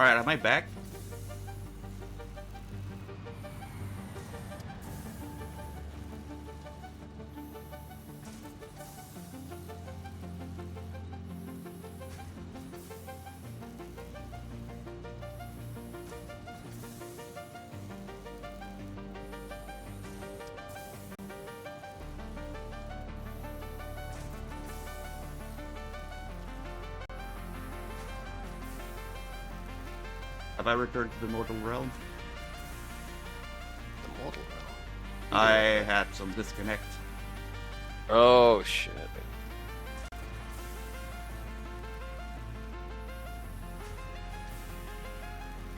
Alright, am I back? Have I returned to the mortal realm? The mortal realm? I had some disconnect. Oh, shit.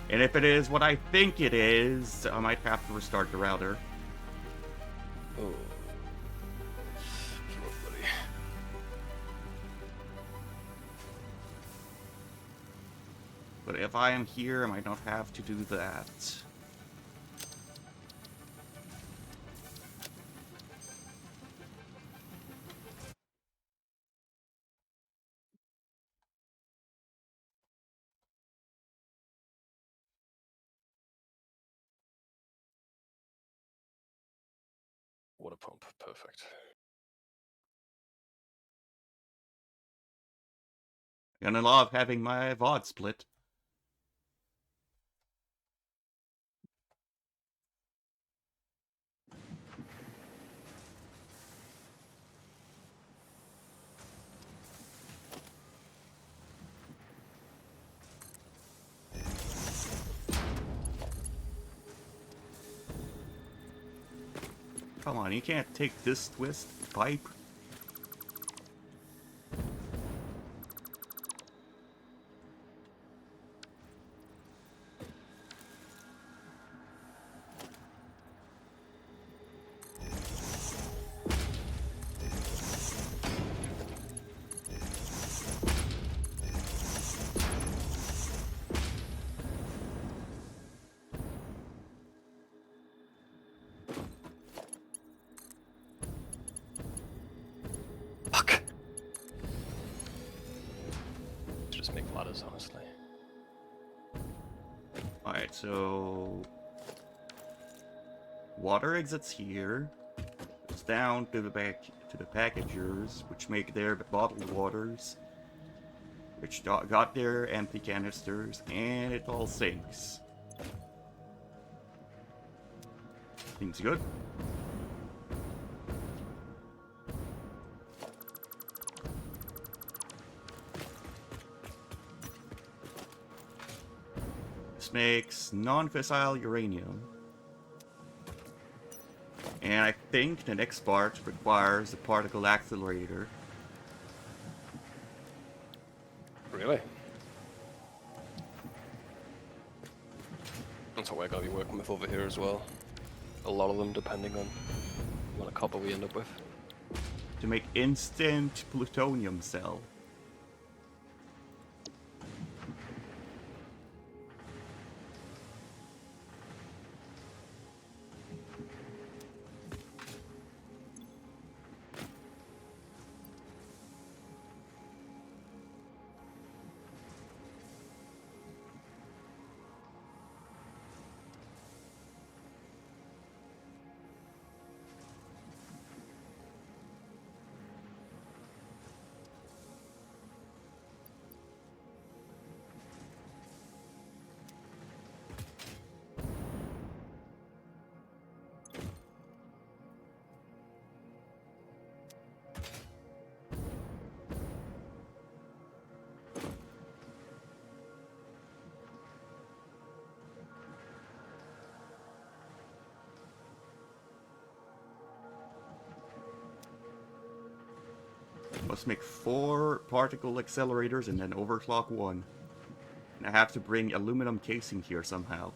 And if it is what I think it is, I might have to restart the router. Oh. Poor buddy. But if I am here, I might not have to do that. Water pump. Perfect. Gonna love having my VOD split. Come on, you can't take this twist pipe. Fuck. Just make ladders, honestly. Alright, so... water exits here. Goes down to the back to the packagers, which make their bottled waters. Which got their empty canisters, and it all sinks. Seems good. This makes non-fissile uranium. And I think the next part requires a particle accelerator. Really? That's what we're going to be working with over here as well. A lot of them, depending on what a copper we end up with. To make instant plutonium cell. Must make 4 particle accelerators and then overclock 1. And I have to bring aluminum casing here somehow.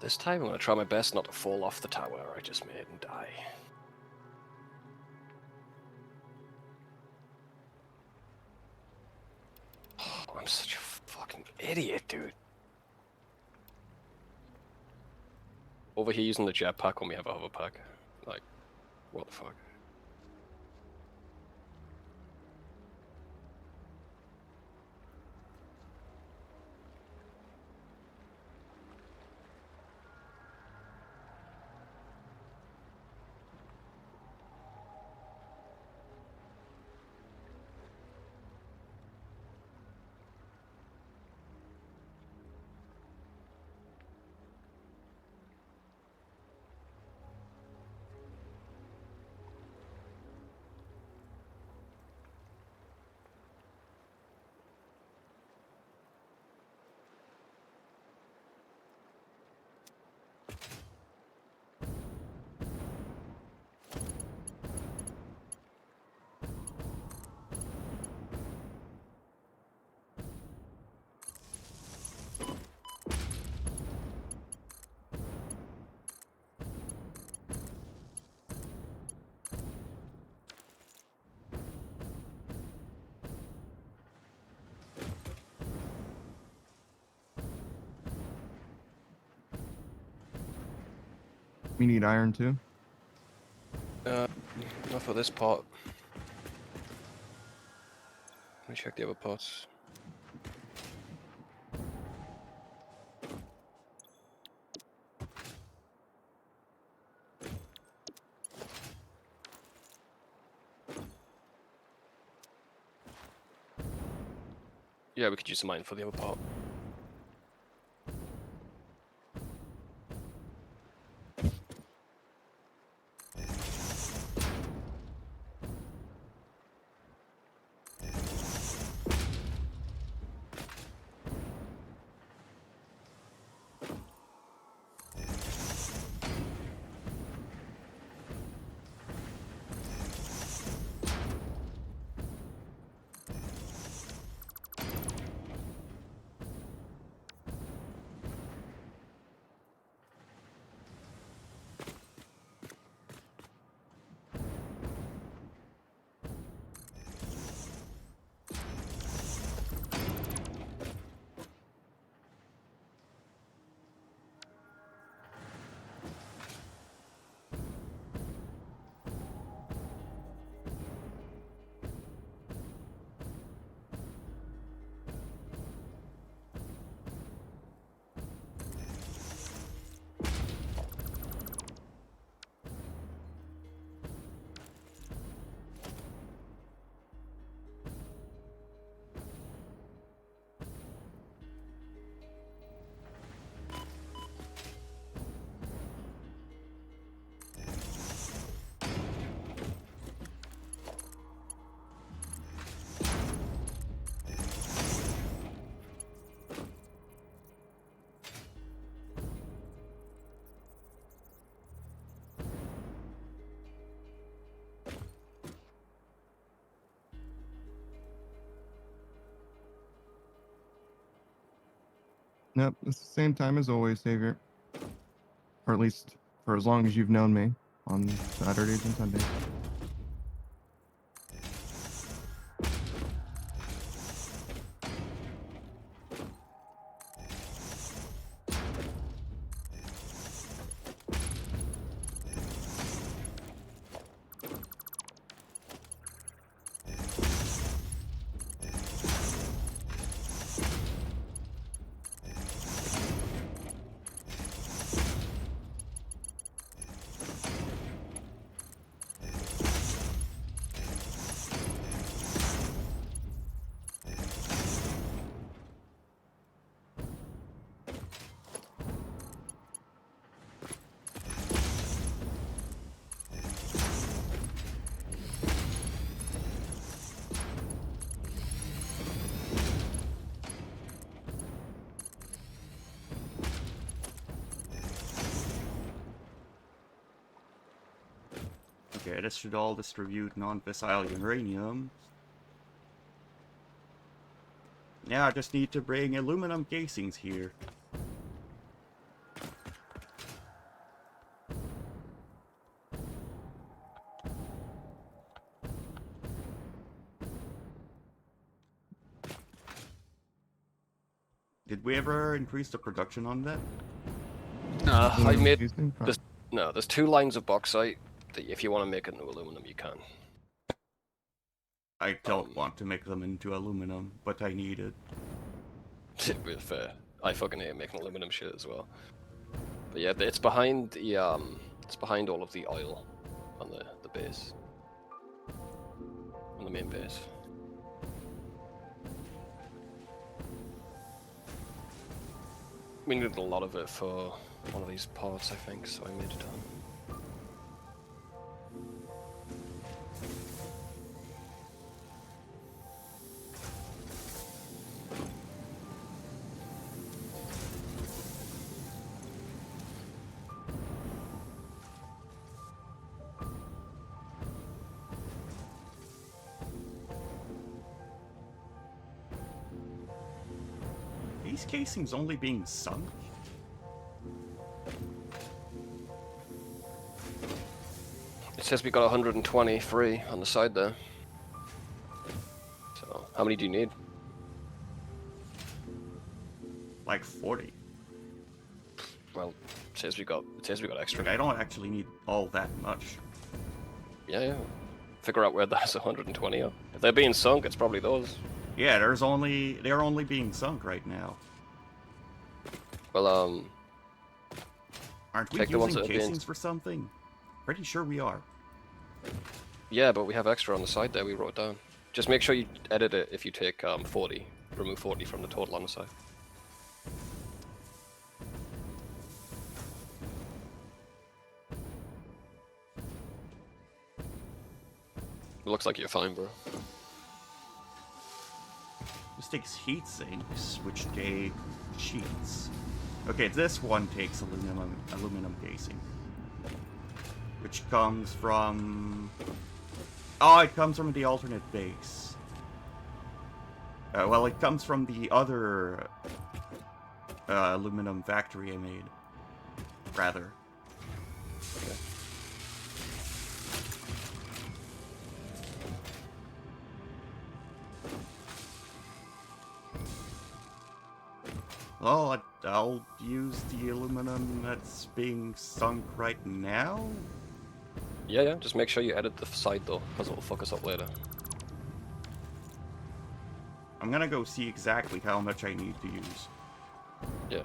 This time I'm going to try my best not to fall off the tower I just made and die. Oh, I'm such a fucking idiot, dude. Over here using the jetpack when we have a hoverpack. Like, what the fuck? We need iron too. Not for this part. Let me check the other parts. Yeah, we could use the mine for the other part. Yep, it's the same time as always, Savior. Or at least for as long as you've known me on Saturdays and Sundays. Okay, this should all distribute non-fissile uranium. Yeah, I just need to bring aluminum casings here. Did we ever increase the production on that? I Aluminum made casing? this. No, there's 2 lines of bauxite that if you want to make it into aluminum, you can. I don't want to make them into aluminum, but I need it. With fair, I fucking hate making aluminum shit as well. But yeah, it's behind the it's behind all of the oil on the base, on the main base. We needed a lot of it for one of these parts, I think, so I made it on. These casings only being sunk? It says we got 120 free on the side there. So, how many do you need? Like 40. Well, it says we got extra. Like, I don't actually need all that much. Yeah. Figure out where those 120 are. If they're being sunk, it's probably those. Yeah, they're only being sunk right now. Well, Aren't we take the ones using that are being- casings for something? Pretty sure we are. yeah, but we have extra on the side there we wrote down. Just make sure you edit it if you take 40. Remove 40 from the total on the side. It looks like you're fine, bro. This takes heat sinks, which take sheets. Okay, this one takes aluminum casing. Which comes from... Oh, it comes from the alternate base. Well, it comes from the other aluminum factory I made. Rather. Okay. Well, I'll use the aluminum that's being sunk right now. Yeah. Just make sure you edit the side though, because it'll fuck us up later. I'm gonna go see exactly how much I need to use. Yeah.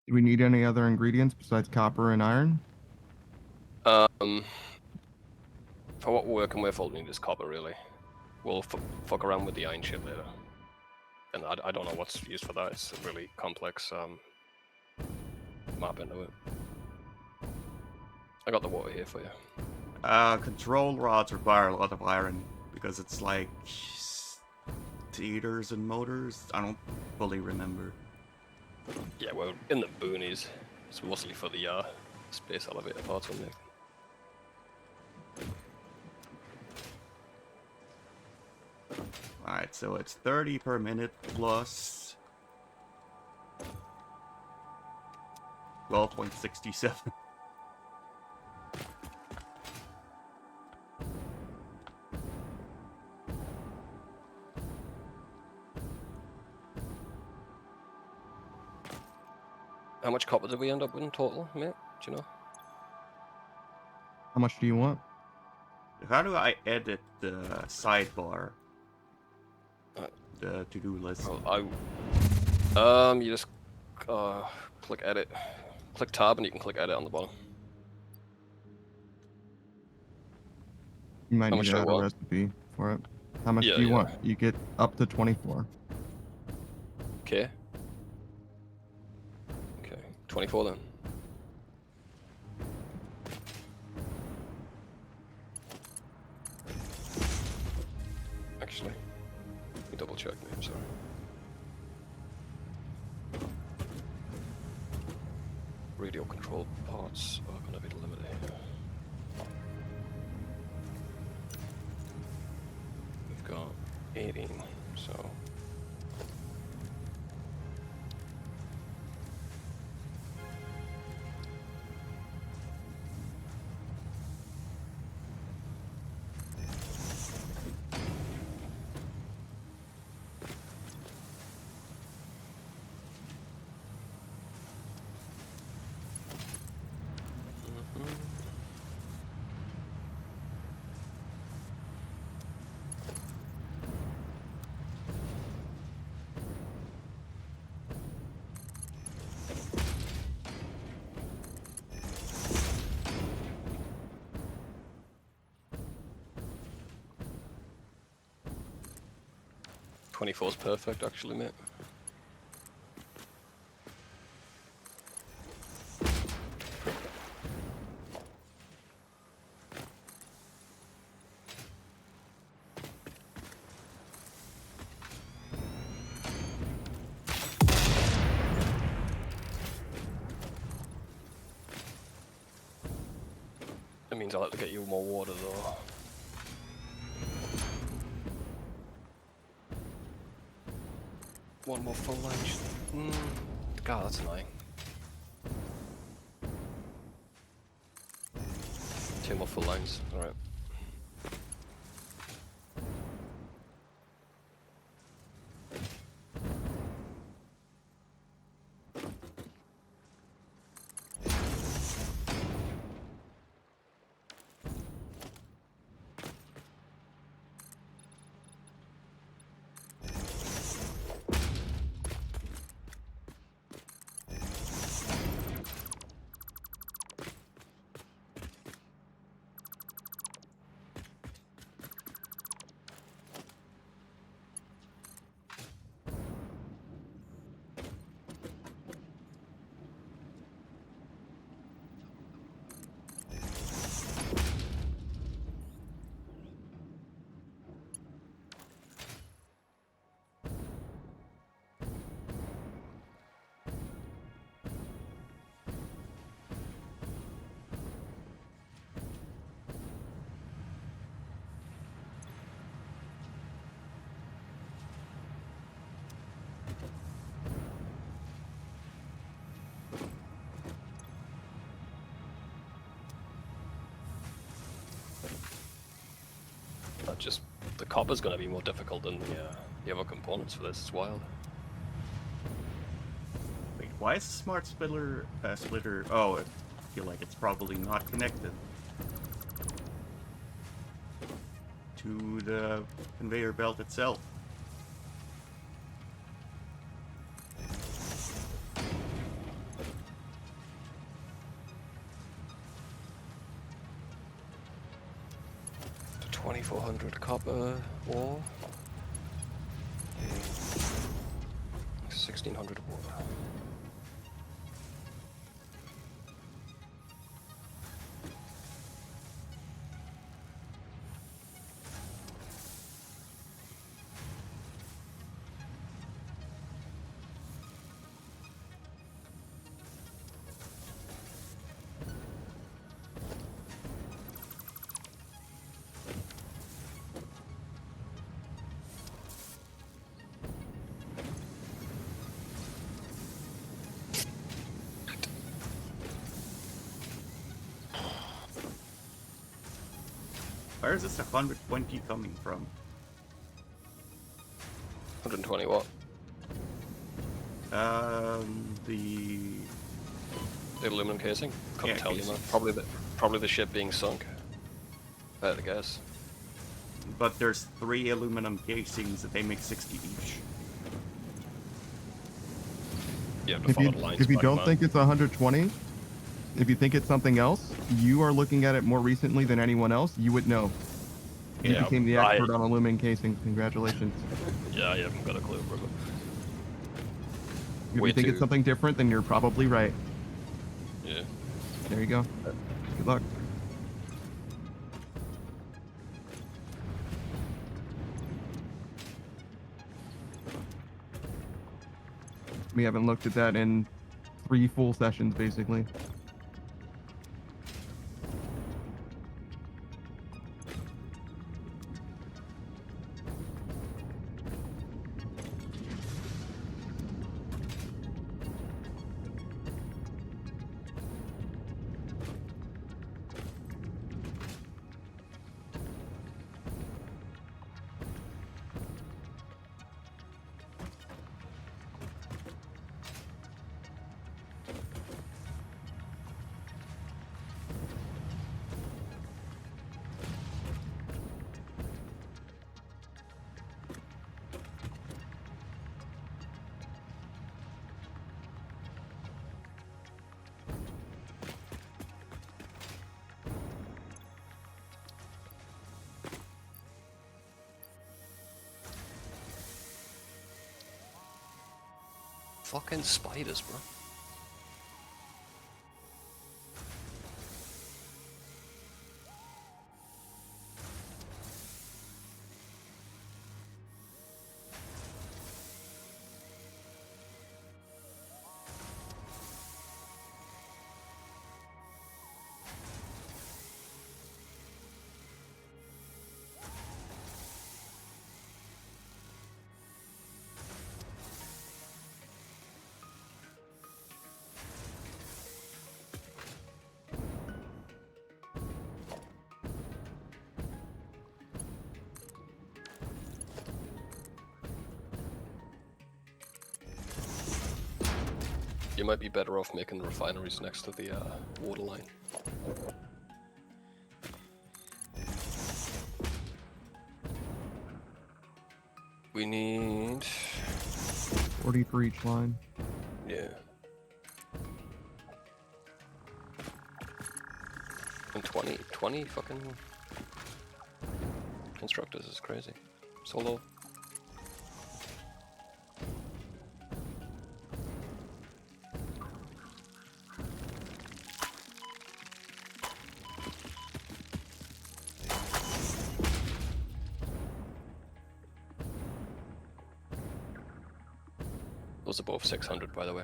Do we need any other ingredients besides copper and iron? For what we're working with, all we need is copper, really. We'll fuck around with the iron shit later. And I don't know what's used for that. It's a really complex map into it. I got the water here for you. Control rods require a lot of iron because it's like theaters and motors. I don't fully remember. Yeah, we're in the boonies. It's mostly for the space elevator parts on there. Alright, so it's 30 per minute plus 12.67. How much copper did we end up with in total, mate? Do you know? How much do you want? How do I edit the sidebar? The to-do list. Well, you just click edit, click tab, and you can click edit on the bottom. You might How need much to do I add a want? recipe for it. How much Yeah, do you yeah. want? You get up to 24. Okay. Okay. 24 then. Actually, let me double check me, I'm sorry. Radio control parts are going to be limited here. We've got 18, so... .24 is perfect, actually, mate. That means I'll have to get you more water, though. One more full line. God, that's annoying. Two more full lines. Alright. Just the copper's going to be more difficult than the other components for this. It's wild. Wait, why is the smart splitter Oh, I feel like it's probably not connected to the conveyor belt itself. So 2400 copper ore. 1600 water. Where is this 120 coming from? 120 what? The aluminum casing? Couldn't Yeah, tell you, casing. man. Probably the ship being sunk. I had to guess. But there's 3 aluminum casings that they make 60 each. You have to If follow you the lines. if you back, don't man. think it's 120, if you think it's something else, you are looking at it more recently than anyone else. You would know. You Yeah, became the I- expert on aluminum casing. Congratulations. Yeah, I haven't got a clue, brother. If Way you think too- it's something different, then you're probably right. Yeah. There you go. Good luck. We haven't looked at that in 3 full sessions, basically. Fucking spiders, bro. You might be better off making refineries next to the water line. We need... 40 for each line. Yeah. And 20 fucking constructors is crazy. Solo. Those are both 600, by the way.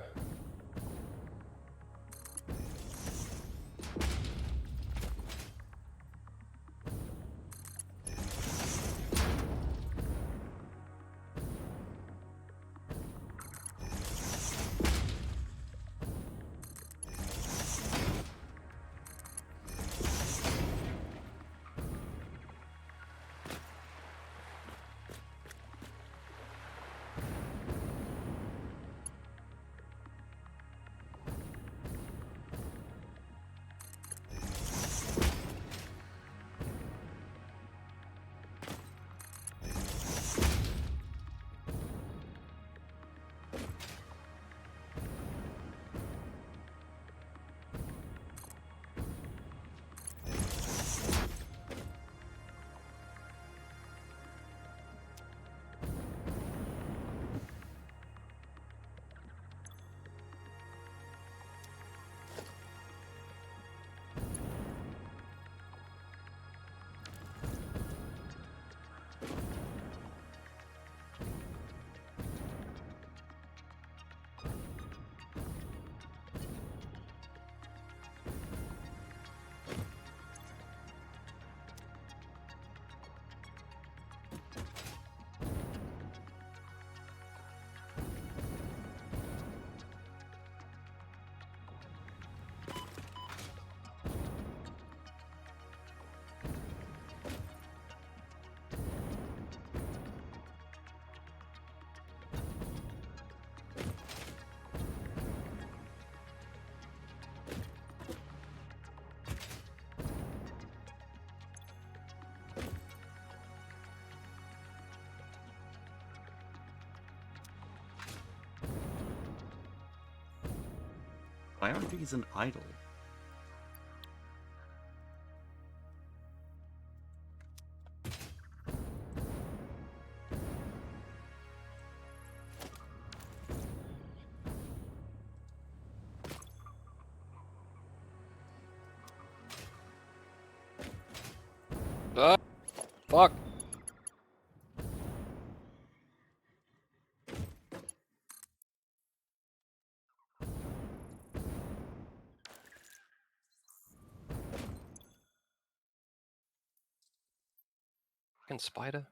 Why aren't these an idle? Fuck! Fucking spider.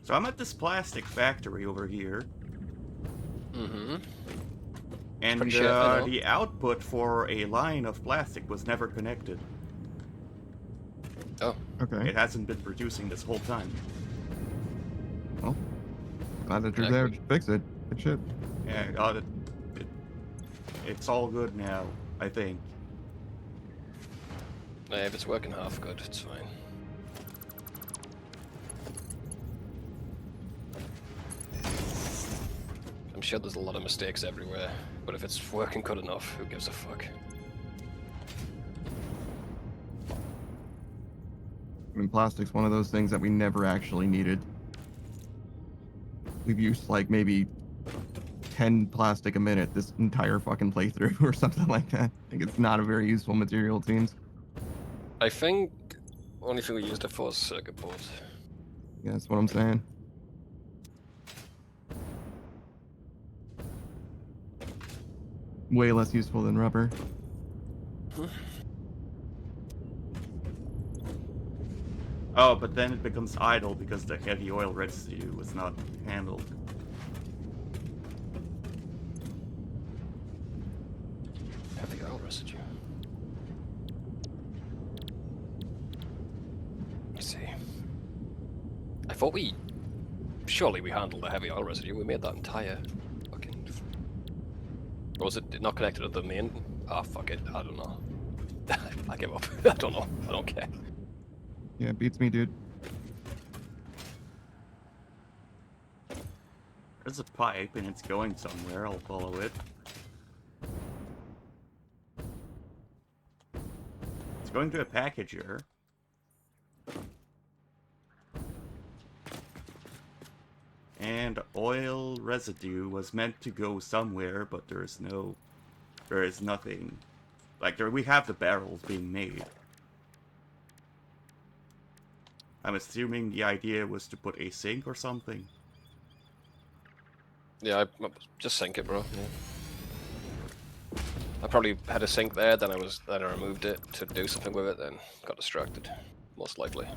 So I'm at this plastic factory over here, Mm-hmm. and Pretty shit, I know. the output for a line of plastic was never connected. Oh. Okay. It hasn't been producing this whole time. Well, glad that you're Yeah, there good. to fix it. Good shit. Yeah, I got it. It's all good now, I think. Yeah, if it's working half good, it's fine. I'm sure there's a lot of mistakes everywhere, but if it's working good enough, who gives a fuck? I mean, plastic's one of those things that we never actually needed. We've used like maybe 10 plastic a minute this entire fucking playthrough or something like that. I think it's not a very useful material, it seems. I think only thing we used it for is circuit boards. Yeah, that's what I'm saying. Way less useful than rubber. Oh, but then it becomes idle because the heavy oil residue was not handled. Heavy oil residue. Let's see. I thought surely we handled the heavy oil residue. We made that entire fucking. Or was it not connected to the main? Ah, fuck it. I don't know. I give up. I don't know. I don't care. Yeah, beats me, dude. There's a pipe and it's going somewhere. I'll follow it. It's going to a packager. And oil residue was meant to go somewhere, but there is nothing. Like, we have the barrels being made. I'm assuming the idea was to put a sink or something. Yeah, I just sink it, bro. Yeah. I probably had a sink there, then I removed it to do something with it, then got distracted. Most likely.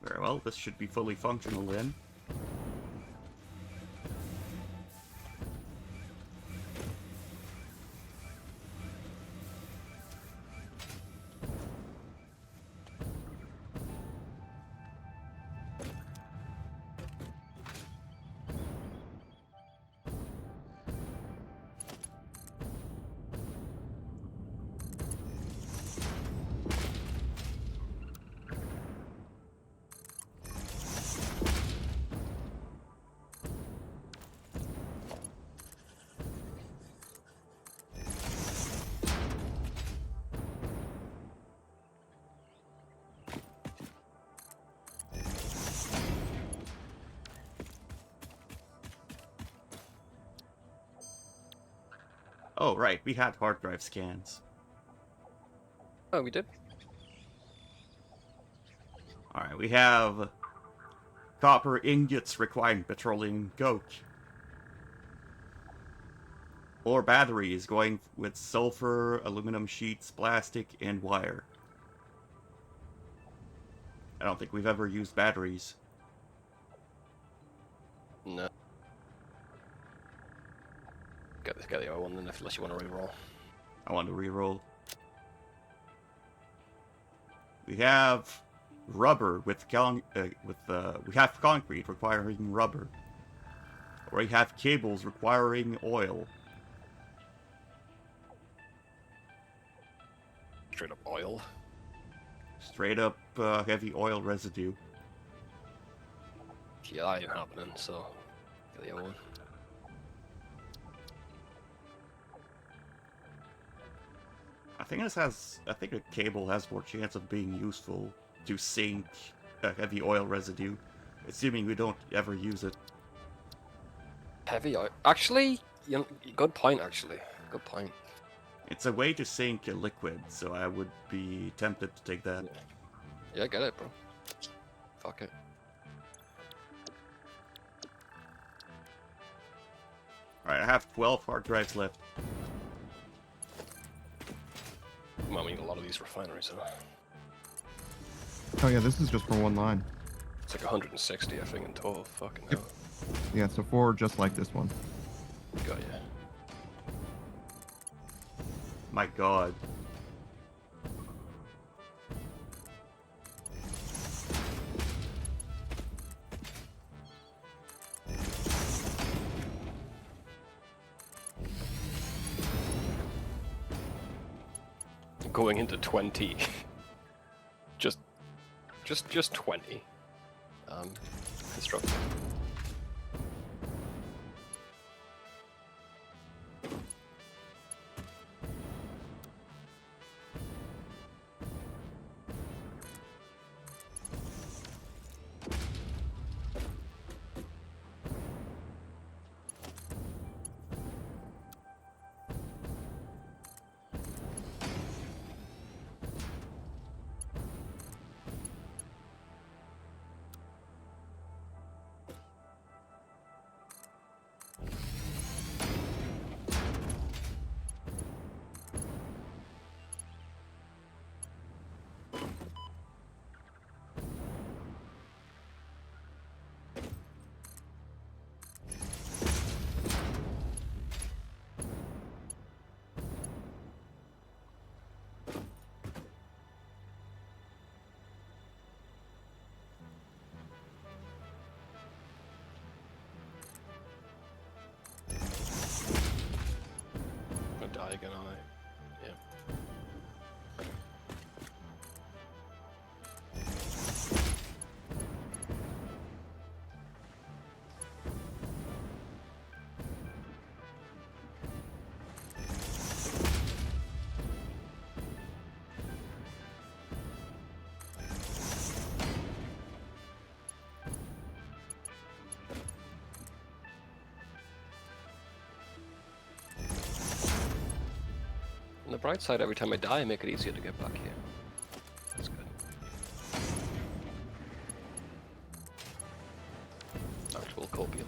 Very well, this should be fully functional then. Oh, right, we had hard drive scans. Oh, we did? Alright, we have copper ingots requiring petroleum coke. Or batteries going with sulfur, aluminum sheets, plastic, and wire. I don't think we've ever used batteries. No. Get the other one then, unless you want to reroll. I want to reroll. We have rubber with we have concrete requiring rubber. Or we have cables requiring oil. Straight up oil. Straight up heavy oil residue. Yeah, that ain't happening, so get the other one. I think a cable has more chance of being useful to sink heavy oil residue, assuming we don't ever use it. Heavy oil. Actually, you know, good point. Actually, good point. It's a way to sink a liquid, so I would be tempted to take that. Yeah, get it, bro. Fuck it. Alright, I have 12 hard drives left. Well, we need a lot of these refineries, huh? Oh yeah, this is just for one line. It's like 160, I think, in total. Fucking Yep. hell. Yeah, so 4 just like this one. Got ya. My god. Going into 20. just 20. Construction. Gonna die again, aren't I? Yeah. On the bright side, every time I die, I make it easier to get back here. That's good. Actual copium.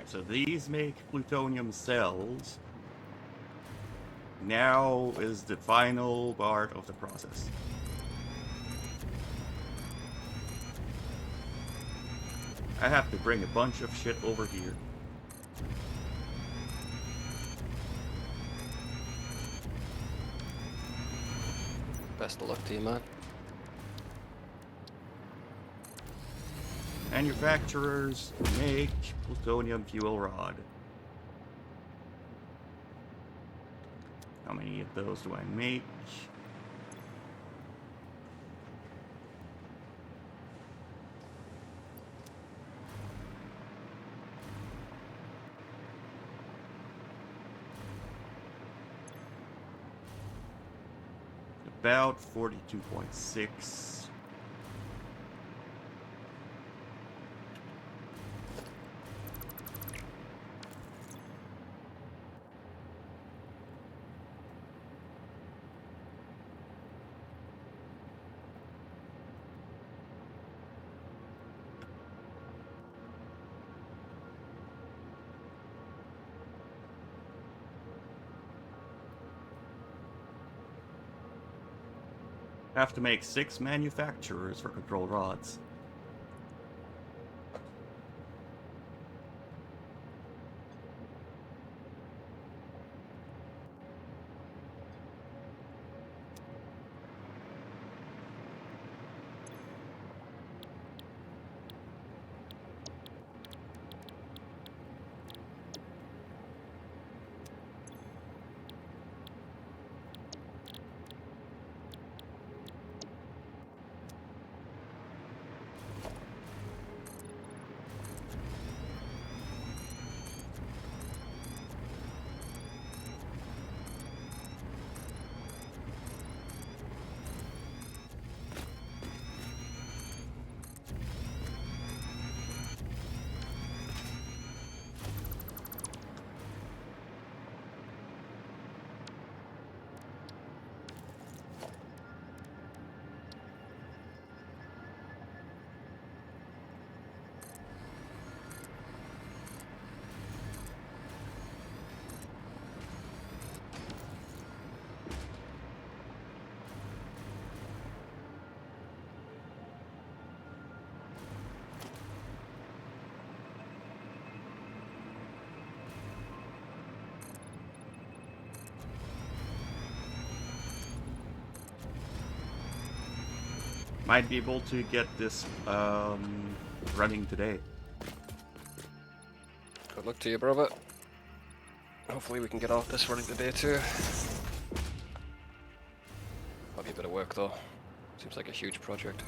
Alright, so these make plutonium cells. Now is the final part of the process. I have to bring a bunch of shit over here. Best of luck to you, man. Manufacturers make plutonium fuel rod. How many of those do I make? About 42.6. Have to make 6 manufacturers for control rods. Might be able to get this running today. Good luck to you, brother. Hopefully we can get off this running today too. Might be a bit of work though. Seems like a huge project.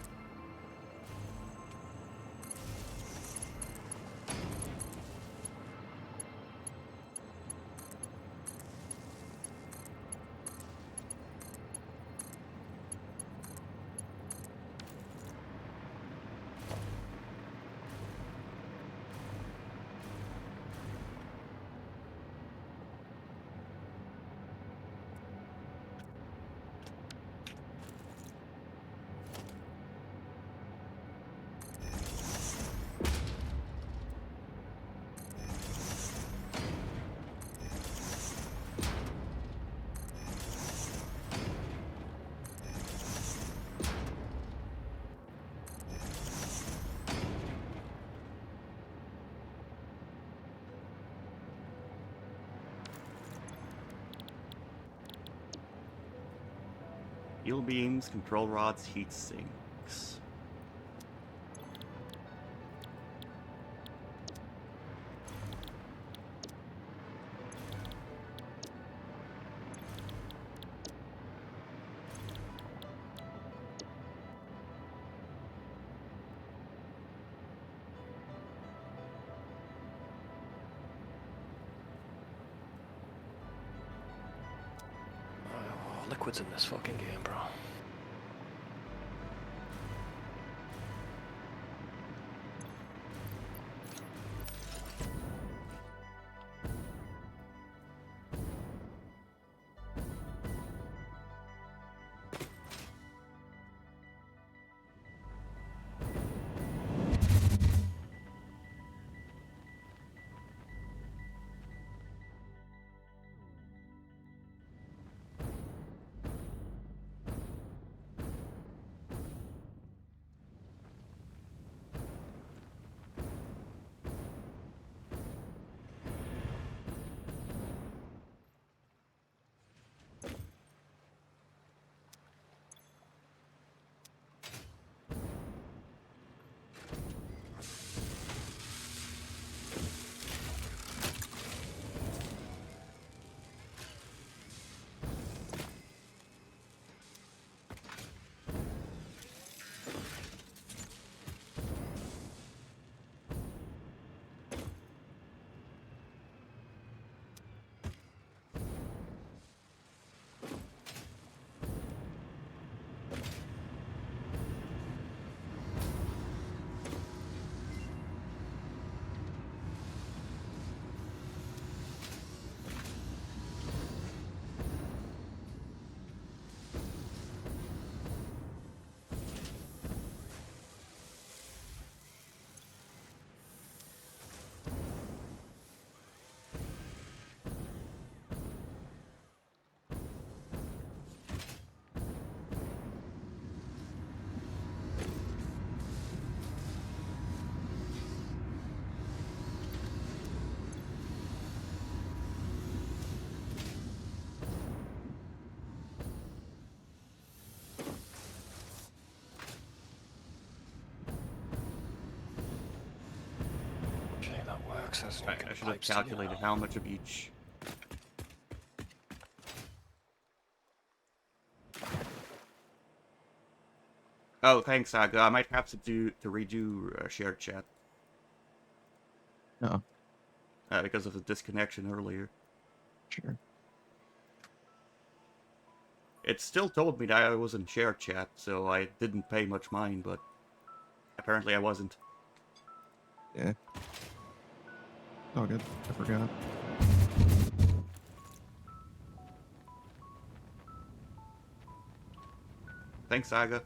Steel beams, control rods, heat sinks. Oh, liquids in this fucking game, bro. access I should have pipes to calculated how much of each. Oh, thanks, Saga. I might have to redo shared chat No, because of the disconnection earlier. sure. It still told me that I was in shared chat, so I didn't pay much mind, but apparently I wasn't. Yeah. Oh, good. I forgot. Thanks, Saga.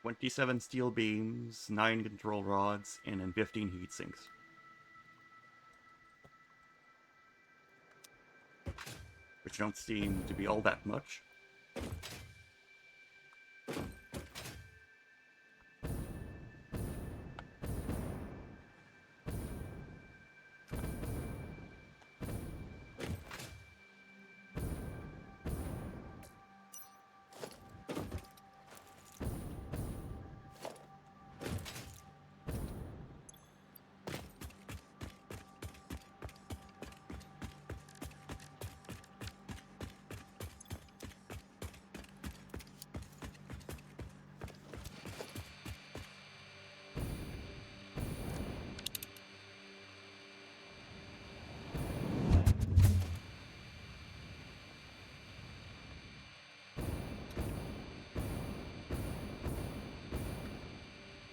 "27 steel beams, 9 control rods, and then 15 heat sinks." Which don't seem to be all that much.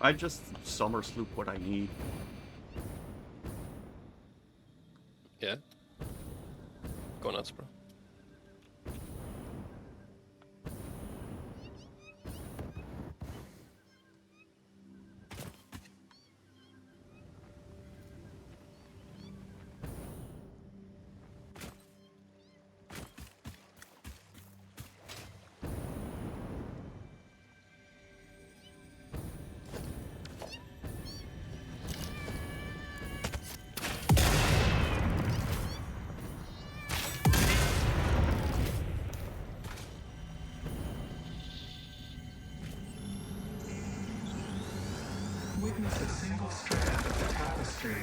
I just summer sloop what I need. Yeah. Go nuts, bro. Witness a single strand of the tapestry.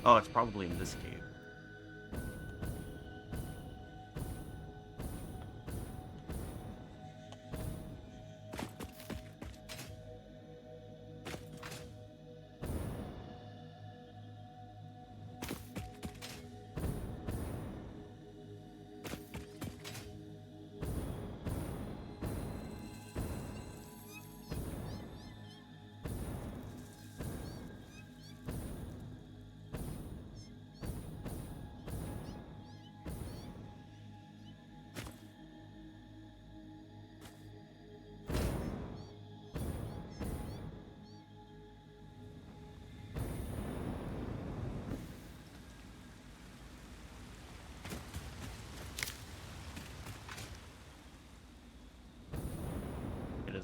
Oh, it's probably in this cave.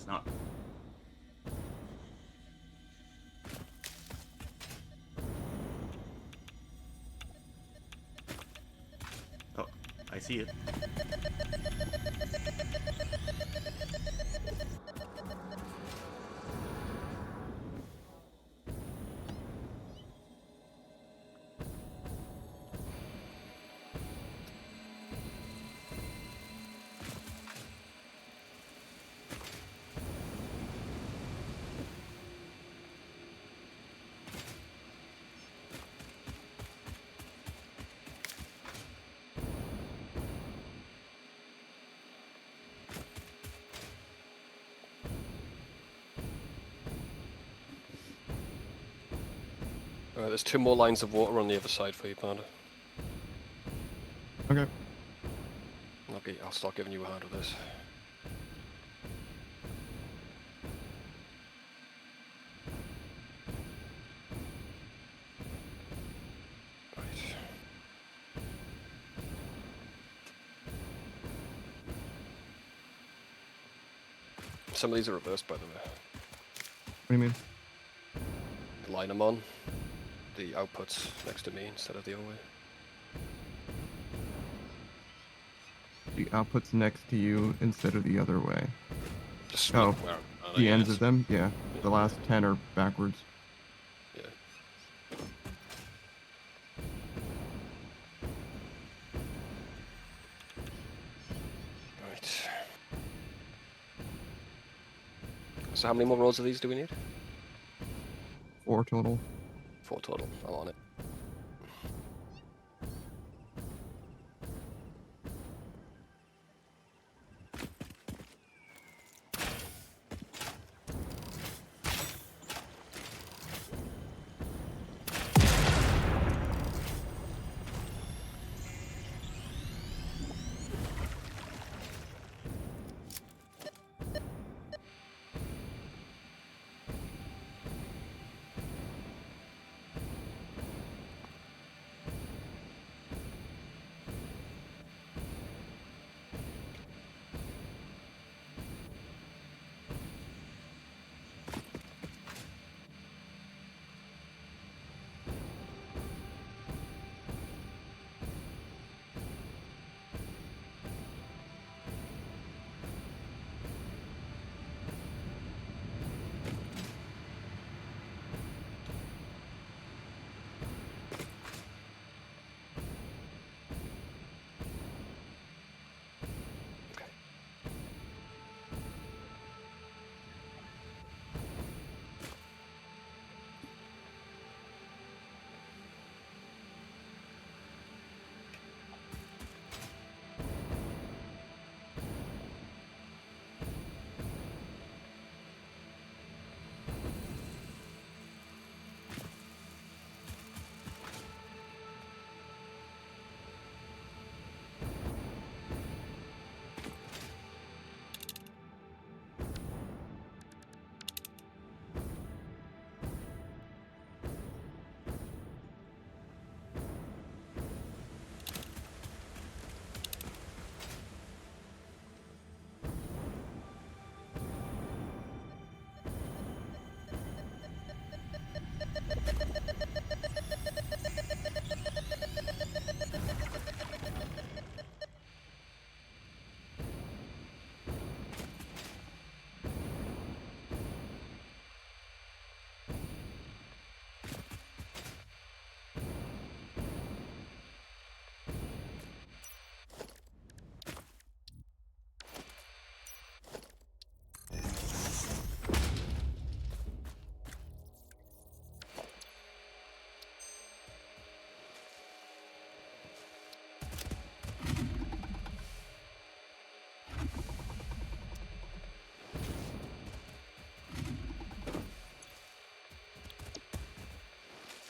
does not. Oh, I see it. Alright, there's 2 more lines of water on the other side for you, Panda. Okay. Okay, I'll start giving you a hand with this. Right. Some of these are reversed, by the way. What do you mean? Line them on. The outputs next to me instead of the other way. The output's next to you instead of the other way. Just Oh, where the ends of them? Yeah. The last 10 are backwards. Yeah. Right. So how many more rolls of these do we need? 4 total. 4 total. I'm on it.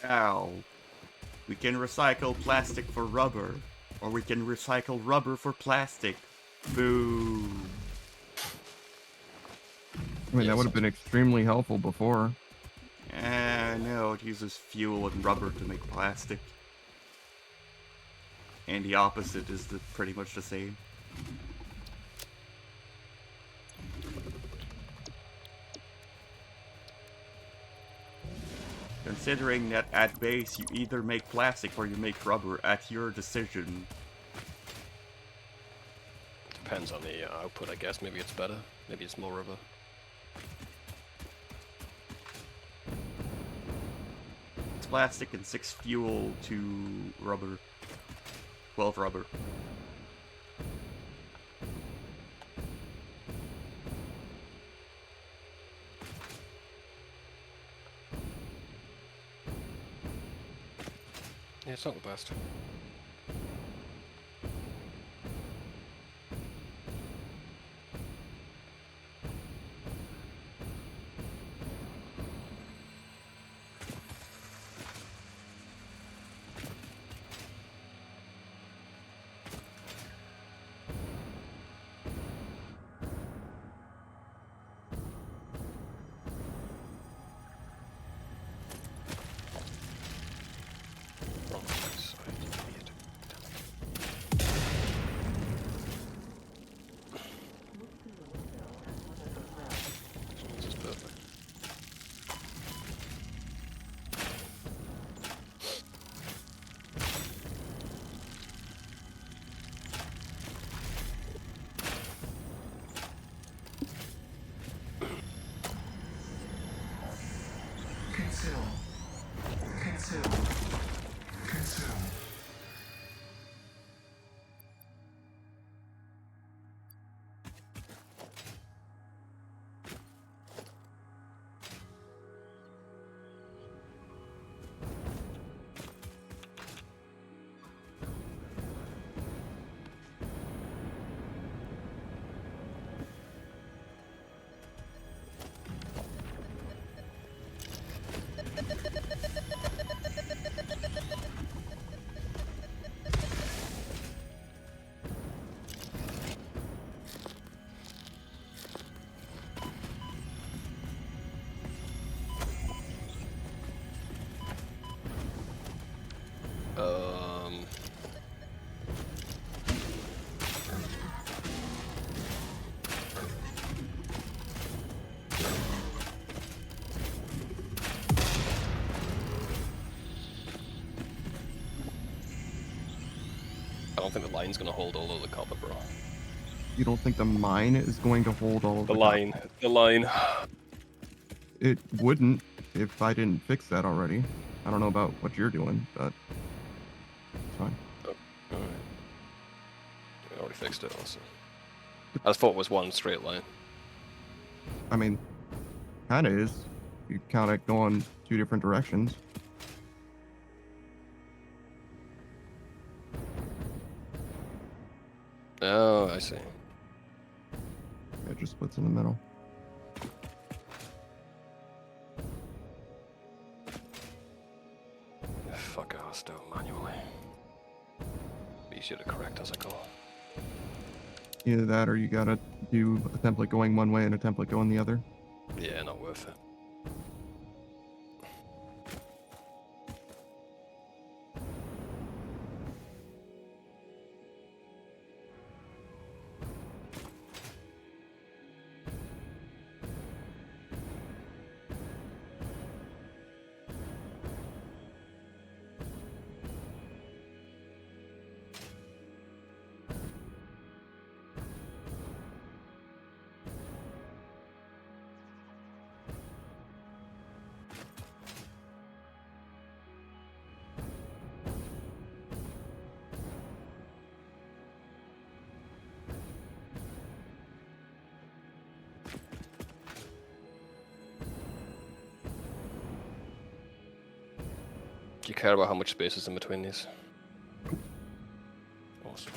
Ow. We can recycle plastic for rubber, or we can recycle rubber for plastic. Boo. I mean, Yeah, that would have been extremely helpful before. No, it uses fuel and rubber to make plastic. And the opposite is pretty much the same. Considering that at base you either make plastic or you make rubber at your decision. Depends on the output, I guess. Maybe it's better. Maybe it's more rubber. It's plastic and 6 fuel to rubber. 12 rubber. Yeah, it's not the best. Wrong side, idiot. This is perfect. Consume. Consume. Consume. Um, I don't think the line's gonna hold all of the copper, bro. You don't think the mine is going to hold all of The the line, the line. It wouldn't if I didn't fix that already. I don't know about what you're doing, but it's fine. Alright. I already fixed it also. I thought it was one straight line. I mean, kind of is. You count it going 2 different directions. Oh, I see. It just splits in the middle. Fuck it, I'll do it manually. Easier to correct as I go. Either that or you gotta do a template going one way and a template going the other. Yeah, not worth it. Do you care about how much space is in between these? Awesome.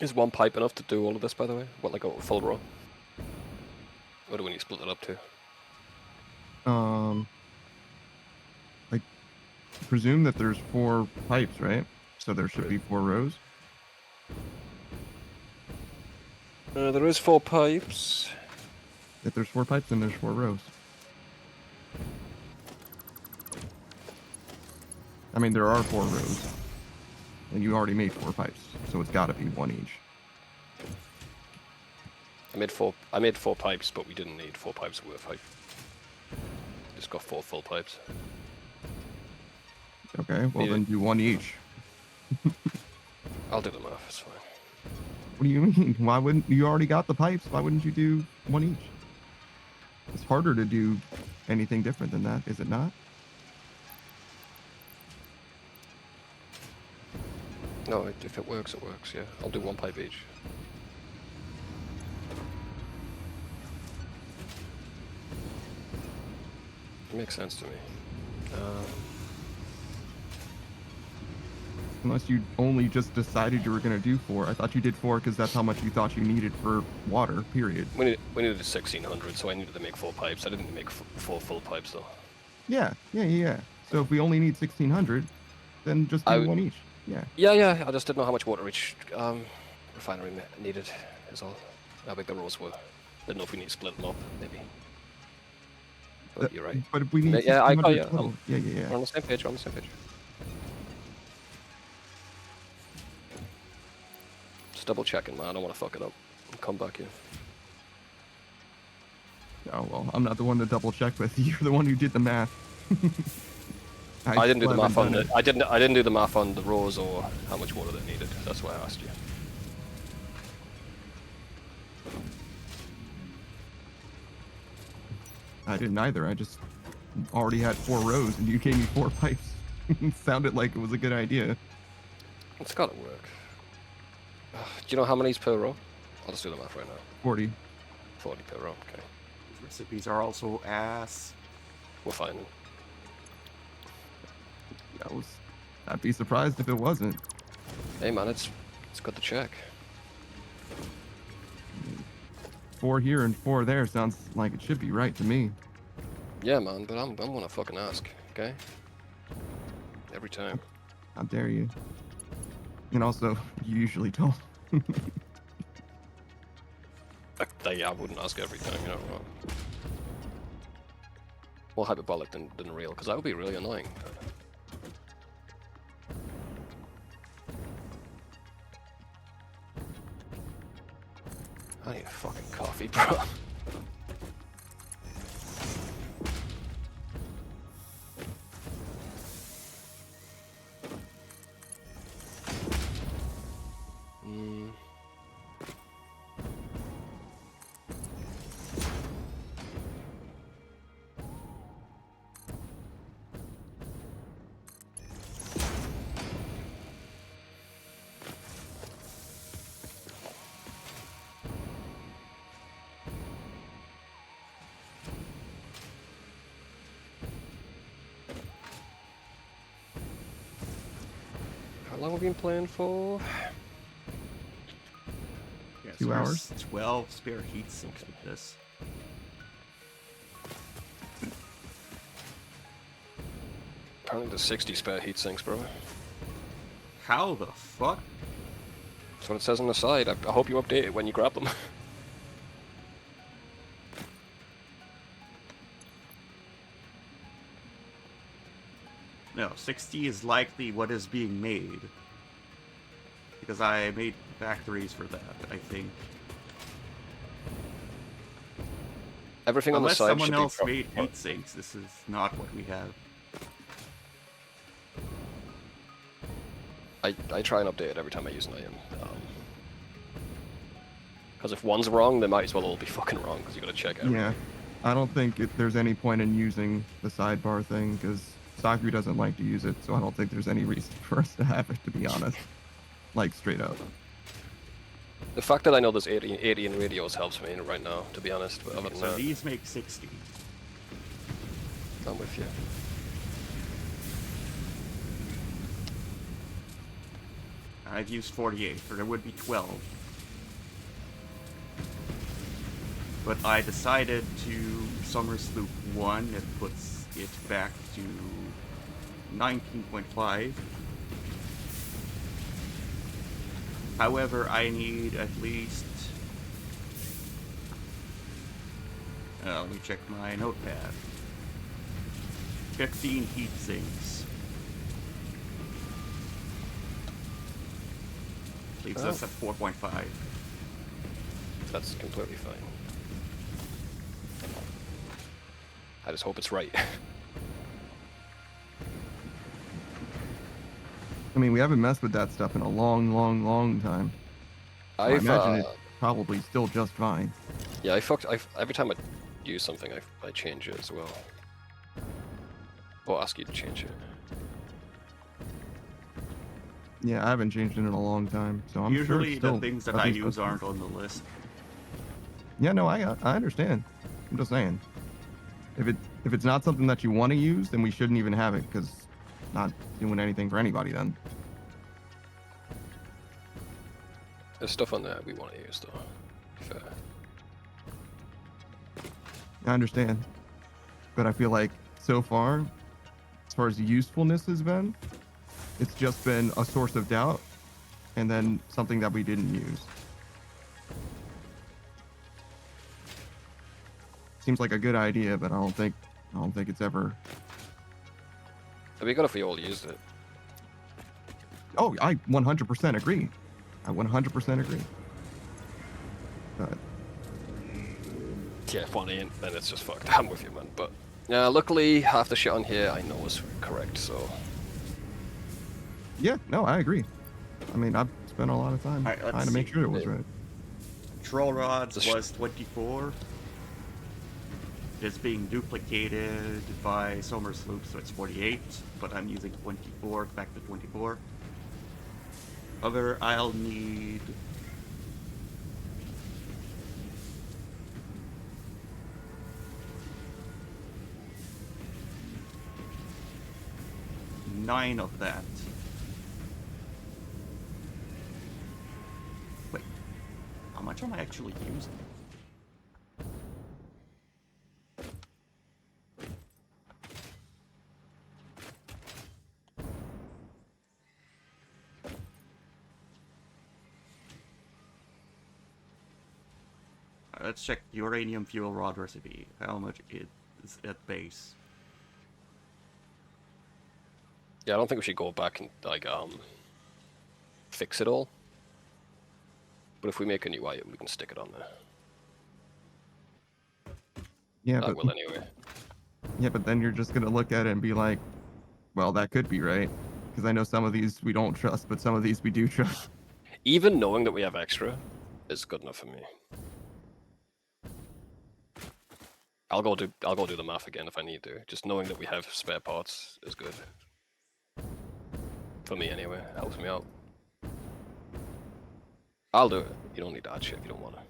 Is one pipe enough to do all of this, by the way? What, like a full row? Or do we need to split it up to? I presume that there's 4 pipes, right? So there should be 4 rows. There is 4 pipes. If there's 4 pipes, then there's 4 rows. I mean, there are 4 rows. And you already made 4 pipes, so it's got to be 1 each. I made 4 pipes, but we didn't need 4 pipes worth of pipe. Just got 4 full pipes. Okay, well Needed- then do 1 each. I'll do the math, it's fine. What do you mean? Why wouldn't you already got the pipes? Why wouldn't you do 1 each? It's harder to do anything different than that, is it not? No, if it works, it works, yeah. I'll do 1 pipe each. It makes sense to me. Unless you only just decided you were going to do 4. I thought you did 4 because that's how much you thought you needed for water, period. We needed 1600, so I needed to make 4 pipes. I didn't need to make 4 full pipes, though. Yeah. So if we only need 1600, then just do 1 each. Yeah. Yeah, I just didn't know how much water each refinery needed, is all. How big the rows were. Didn't know if we need to split them up, maybe. But you're right. But if we need Yeah, I got 1600 you. total. Yeah. We're on the same page, we're on the same page. Just double checking, man. I don't want to fuck it up. I'll come back here. Oh, well, I'm not the one to double check with. You're the one who did the math. I didn't do the still math on haven't the. done it. I didn't do the math on the rows or how much water they needed. That's why I asked you. I didn't either. I just already had 4 rows and you gave me 4 pipes. It sounded like it was a good idea. It's gotta work. Do you know how many's per row? I'll just do the math right now. 40. 40 per row. Okay, These recipes are also ass. we're fine. I'd be surprised if it wasn't. Hey man, it's good to check. 4 here and 4 there sounds like it should be right to me. Yeah, man, but I'm gonna fucking ask. Okay. Every time. How dare you? And also, you usually don't. Yeah, I wouldn't ask every time, you know. More hyperbolic than real, because that would be really annoying. I need a fucking coffee, bro. How long have we been playing for? Yeah, 2 so there's hours? 12 spare heat sinks with this. Apparently there's 60 spare heat sinks, bro. How the fuck? That's what it says on the side. I hope you update it when you grab them. No, 60 is likely what is being made. Because I made factories for that, I think. Everything on the Unless side someone should else be made heat sinks, this is not what we have. I try and update it every time I use an item. Because if one's wrong, they might as well all be fucking wrong, because you gotta check everything. Yeah. I don't think there's any point in using the sidebar thing, because Saku doesn't like to use it, so I don't think there's any reason for us to have it, to be honest. Like, straight up. The fact that I know there's 80 in radios helps me right now, to be honest. But other than So that, these make 60. I'm with you. I've used 48, so there would be 12. But I decided to summer sloop 1, it puts it back to 19.5. However, I need at least... let me check my notepad. 15 heat sinks. Leaves us at 4.5. That's completely fine. I just hope it's right. I mean, we haven't messed with that stuff in a long time. So I imagine it's probably still just fine. Yeah, every time I use something, I change it as well. Or ask you to change it. Yeah, I haven't changed it in a long time, so I'm sure Usually it's still the things that at I least use okay. aren't on the list. Yeah, no, I understand. I'm just saying, if it's not something that you want to use, then we shouldn't even have it, because it's not doing anything for anybody then. There's stuff on there we want to use though. Fair. I understand, but I feel like so far, as far as usefulness has been, it's just been a source of doubt, and then something that we didn't use. Seems like a good idea, but I don't think it's ever. It'd be good if we all used it. Oh, I 100% agree. I 100% agree. But Yeah, if one ain't, then it's just fucked. I'm with you, man. But yeah, luckily half the shit on here I know is correct, so. yeah, no, I agree. I mean, I've spent a lot of time Alright, let's trying to make see. sure it was right. Troll rods The sh- was 24. It's being duplicated by Somer Sloop, so it's 48, but I'm using 24, back to 24. However, I'll need... nine of that. Wait, how much am I actually using? Let's check uranium fuel rod recipe. How much it is at base? Yeah, I don't think we should go back and fix it all. But if we make a new item, we can stick it on there. Yeah, I but will anyway. yeah, but then you're just gonna look at it and be like, well, that could be right, because I know some of these we don't trust, but some of these we do trust. Even knowing that we have extra is good enough for me. I'll go do the math again if I need to. Just knowing that we have spare parts is good. For me anyway, helps me out. I'll do it. You don't need to add shit if you don't want to.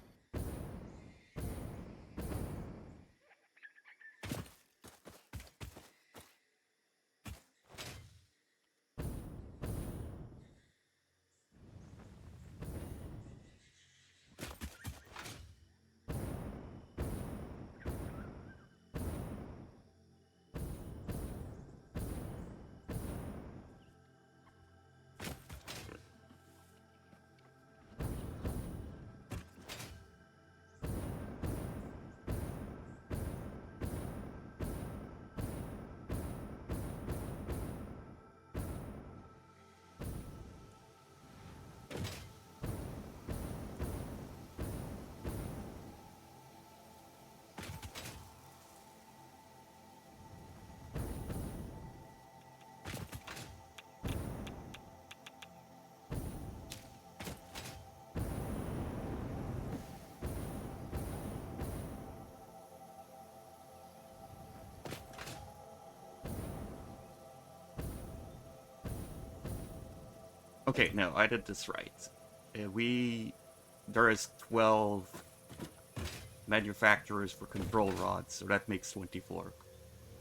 Okay, no, I did this right. There is 12 manufacturers for control rods, so that makes 24.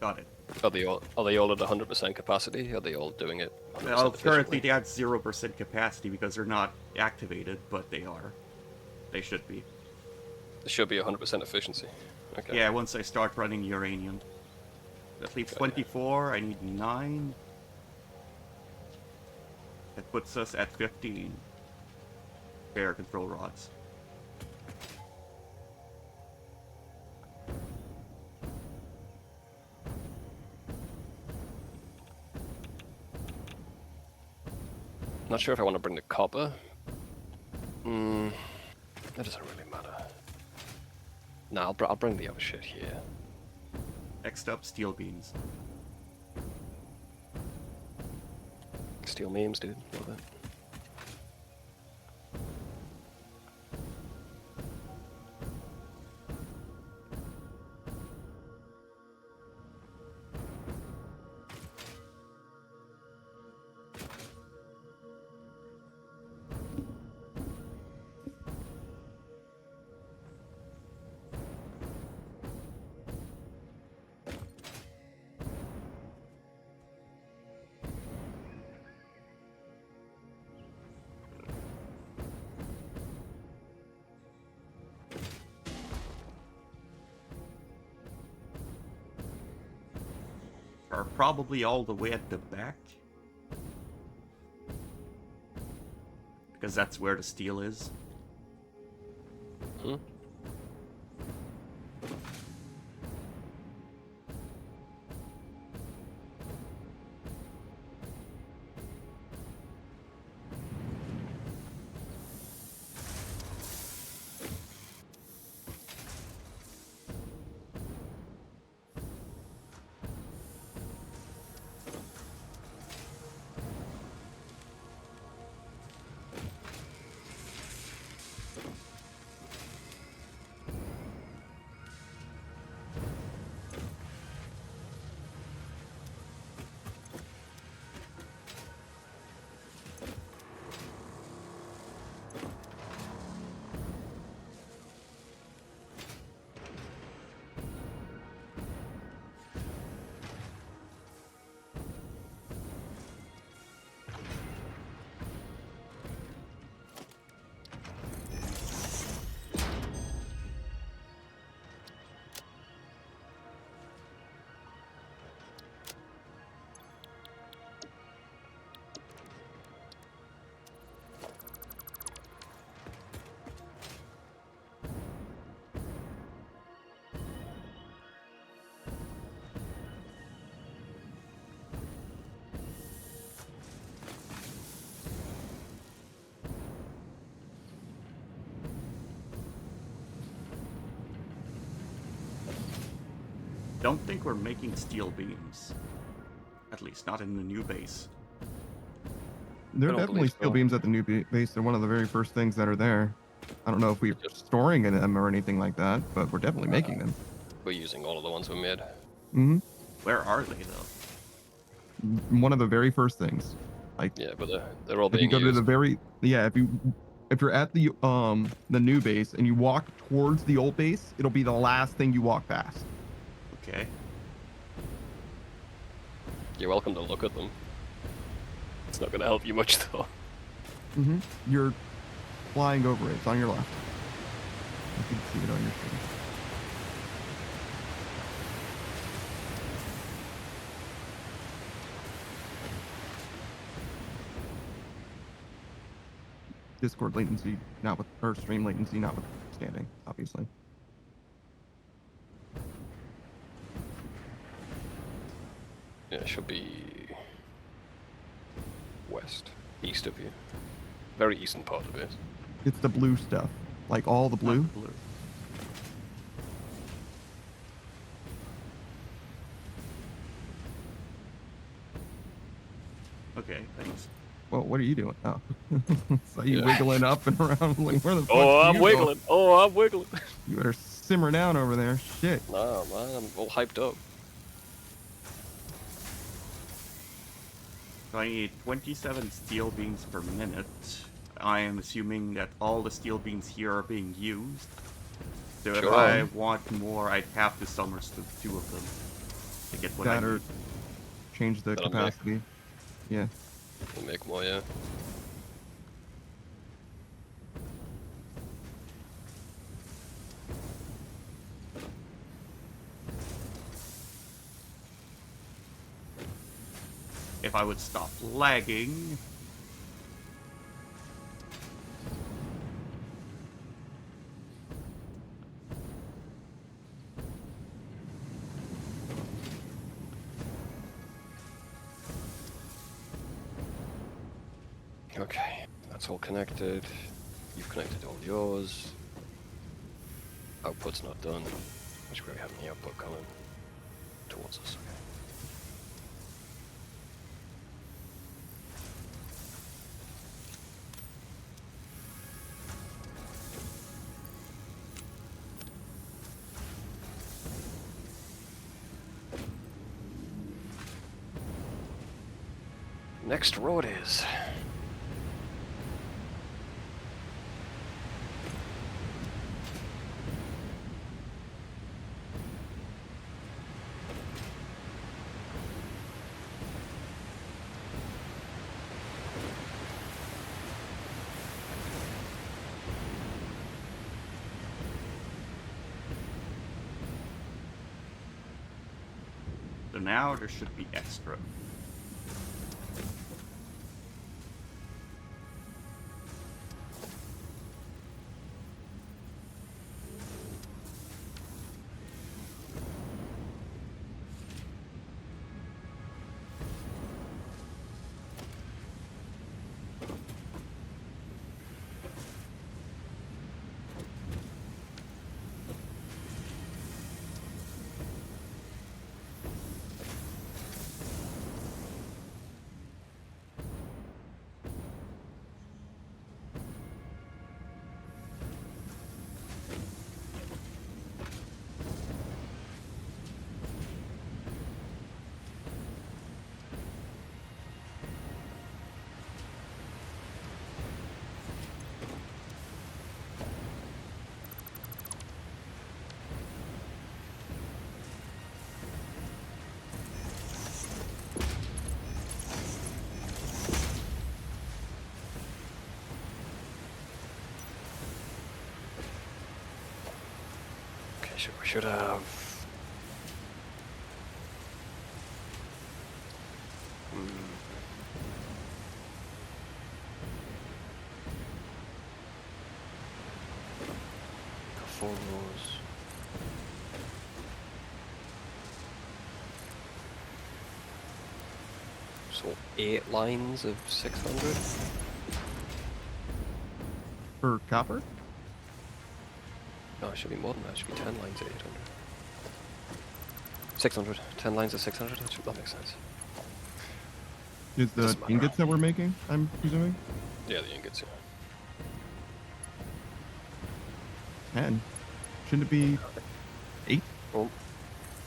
Got it. Are they all at 100% capacity? Are they all doing it 100% Well, currently efficiently? they have 0% capacity because they're not activated, but they are. They should be. It should be 100% efficiency. Okay. Yeah, once I start running uranium. That leaves Got ya. 24, I need 9. That puts us at 15. Air control rods. Not sure if I want to bring the copper. That doesn't really matter. Nah, I'll bring the other shit here. Next up, steel beams. Steel memes, dude. Love it. Are probably all the way at the back. Because that's where the steel is. Hmm? Don't think we're making steel beams. At least not in the new base. There are I don't definitely believe steel so. beams at the new base. They're one of the very first things that are there. I don't know if we're storing them or anything like that, but we're definitely making them. We're using all of the ones we made. Hmm. Where are they, though? One of the very first things. Like, Yeah, but they're all if you being go to the used. very, yeah, if you're at the new base and you walk towards the old base, it'll be the last thing you walk past. Okay. You're welcome to look at them. It's not going to help you much, though. Mm-hmm. You're flying over it. It's on your left. You can see it on your screen. Discord latency, not with, or stream latency, notwithstanding, obviously. Yeah, it should be west, east of you. Very eastern part of it. It's the blue stuff, like all the blue. Not blue. Okay, thanks. Well, what are you doing? Oh, so you Yeah. wiggling up and around. Like, where the fuck? Oh, are I'm you going? wiggling. Oh, I'm wiggling. You better simmer down over there. Shit. Nah, man, I'm all hyped up. So I need 27 steel beams per minute. I am assuming that all the steel beams here are being used. So if Sure. I want more, I'd have to summers to 2 of them. to get what I That or need. change the That'll make- capacity. Yeah. We'll make more, yeah. If I would stop lagging. Okay, that's all connected. You've connected all yours. Output's not done. Which way we have any output coming towards us? Okay. Next road is. So now there should be extra. Okay, we should have. Four rows. So 8 lines of 600. For copper? No, it should be more than that. It should be 10 lines of 800. 600. 10 lines of 600. That makes sense. Is the Doesn't matter. ingots that we're making, I'm presuming? Yeah, the ingots. Yeah. 10. Shouldn't it be 8? Well,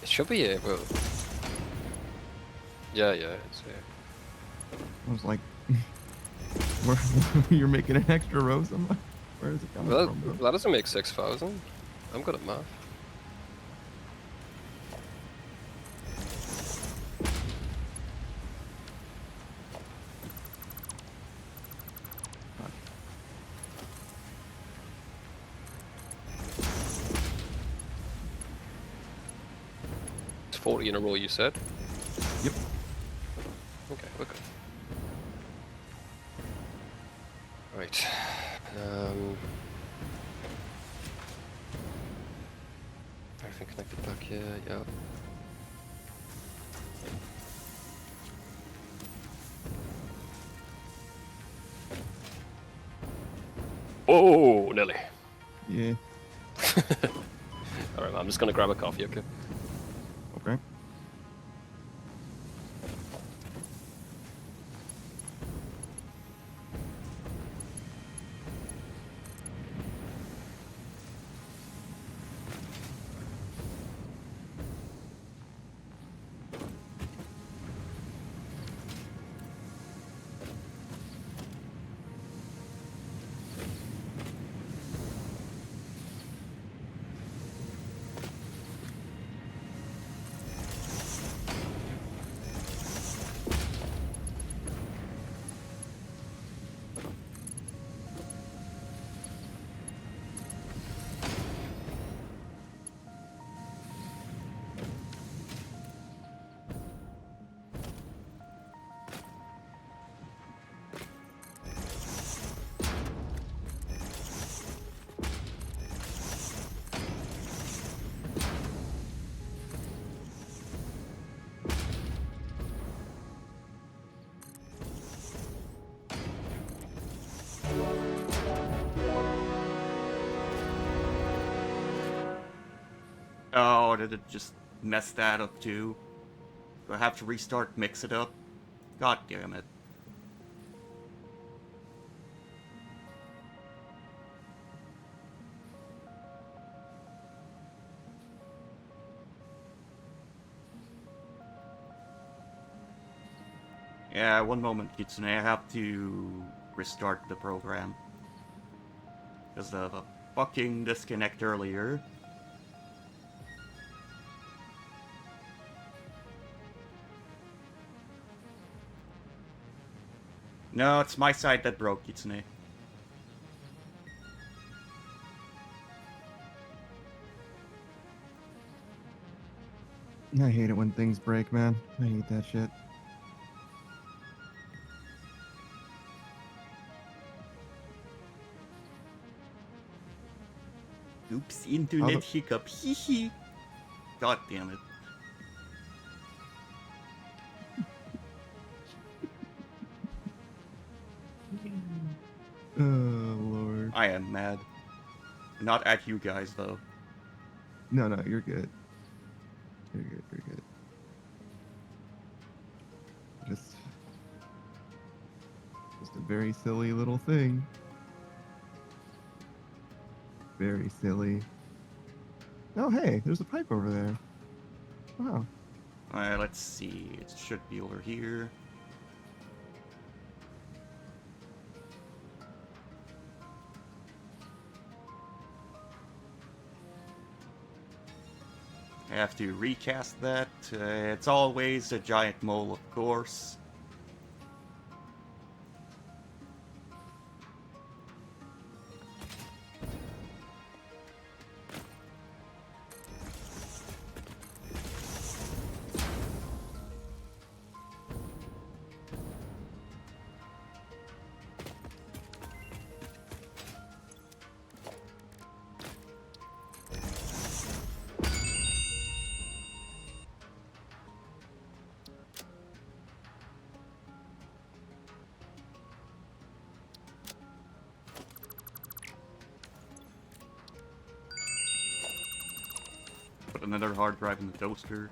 it should be 8, but. Yeah, it's 8. I was like, where, you're making an extra row somewhere? Where is it coming Well, from? Bro? that doesn't make 6,000. I'm good at math. It's 40 in a row, you said? Yep. Okay, we're good. Right. Everything connected back here, yeah. Oh, Nelly. Yeah. Alright, I'm just gonna grab a coffee, okay? Okay. Oh, did it just mess that up too? Do I have to restart, mix it up? God damn it. Yeah, one moment, Kitsune. I have to restart the program. Because of a fucking disconnect earlier. No, it's my side that broke, Kitsune. I hate it when things break, man. I hate that shit. Oops, internet hiccup. Hee hee. God damn it. Oh, Lord. I am mad. Not at you guys, though. No, no, you're good. You're good, you're good. Just a very silly little thing. Very silly. Oh, hey, there's a pipe over there. Wow. Alright, let's see. It should be over here. I have to recast that. It's always a giant mole, of course. Put another hard drive in the toaster.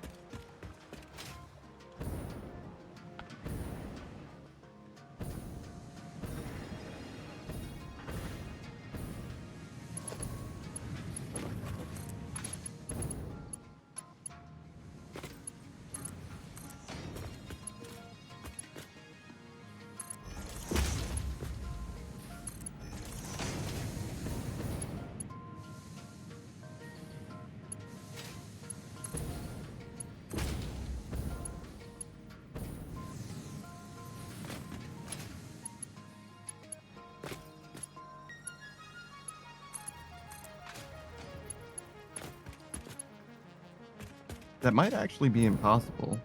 That might actually be impossible.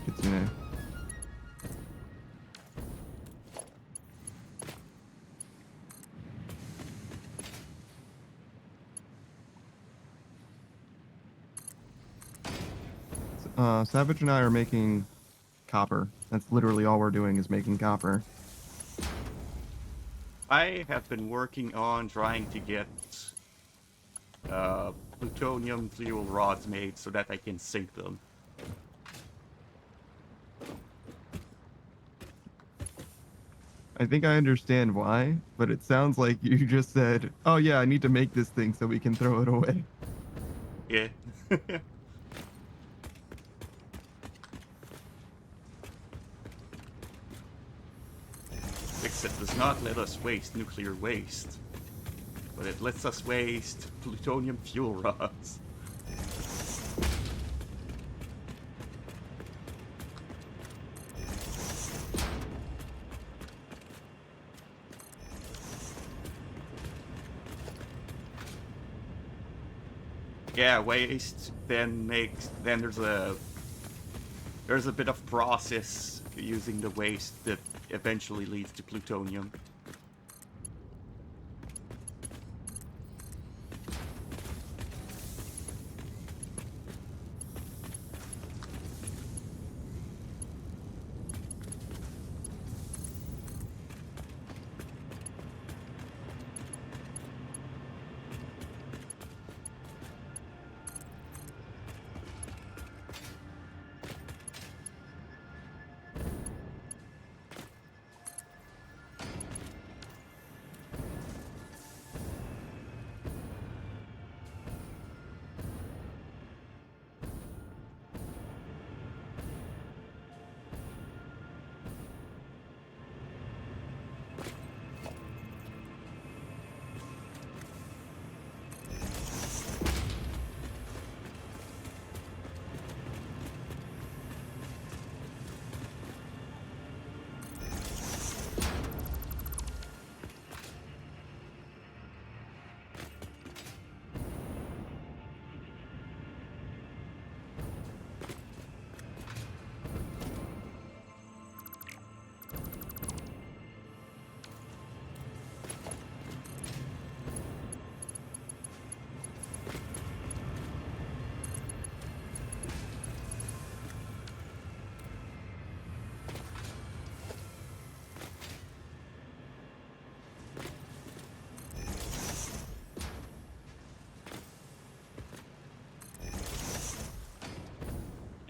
Kitsune. Savage and I are making copper. That's literally all we're doing is making copper. I have been working on trying to get plutonium fuel rods made so that I can sink them. I think I understand why, but it sounds like you just said, "Oh yeah, I need to make this thing so we can throw it away." Yeah. Except does not let us waste nuclear waste, but it lets us waste plutonium fuel rods. Yeah, waste then there's a bit of process using the waste that eventually leads to plutonium.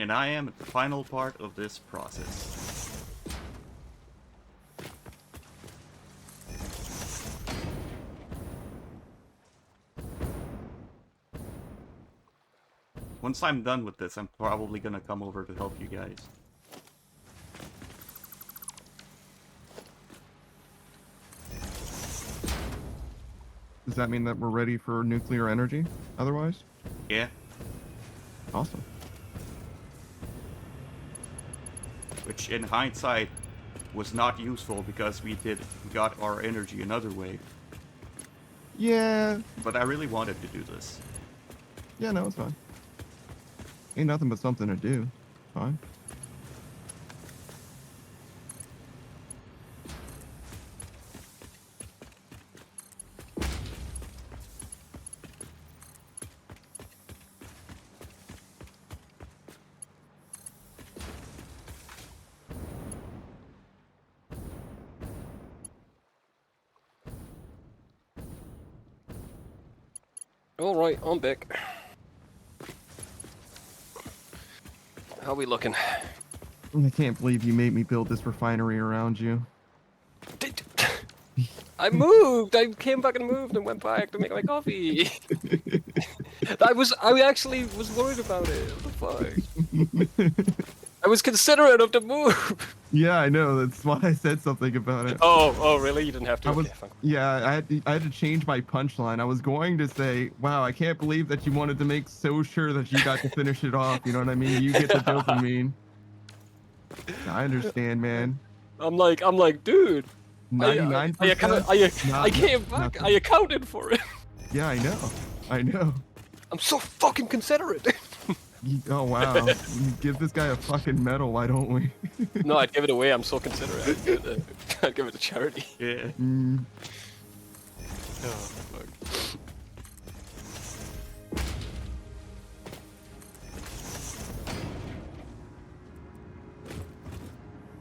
And I am at the final part of this process. Once I'm done with this, I'm probably gonna come over to help you guys. Does that mean that we're ready for nuclear energy otherwise? Yeah, Awesome. which in hindsight was not useful because we got our energy another way. Yeah. But I really wanted to do this. Yeah, no, it's fine. Ain't nothing but something to do. Fine. Alright, I'm back. How are we looking? I can't believe you made me build this refinery around you. I moved! I came back and moved and went back to make my coffee. I actually was worried about it. What the fuck? I was considerate of the move. Yeah, I know. That's why I said something about it. Oh, really? You didn't have to? I was, Okay, fine. yeah, I had to change my punchline. I was going to say, "Wow, I can't believe that you wanted to make so sure that you got to finish it off." You know what I mean? You get the dopamine. I understand, man. I'm like, dude. 99%. I came back. Nothing. I accounted for it. Yeah, I know. I know. I'm so fucking considerate. Oh wow. You give this guy a fucking medal, why don't we? No, I'd give it away. I'm so considerate. I'd give it to charity. Yeah. Mm, Oh, fuck.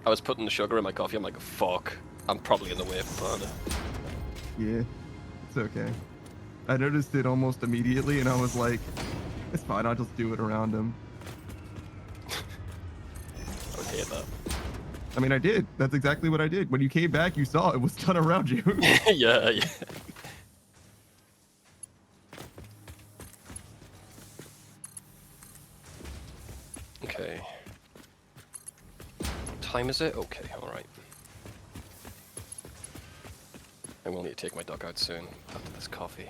I was putting the sugar in my coffee. I'm like, fuck. I'm probably in the way of Panda. yeah, it's okay. I noticed it almost immediately, and I was like, "It's fine. I'll just do it around him." I would hate that. I mean, I did. That's exactly what I did. When you came back, you saw it was done around you. Yeah. Okay. What time is it? Okay, alright. I will need to take my dog out soon after this coffee.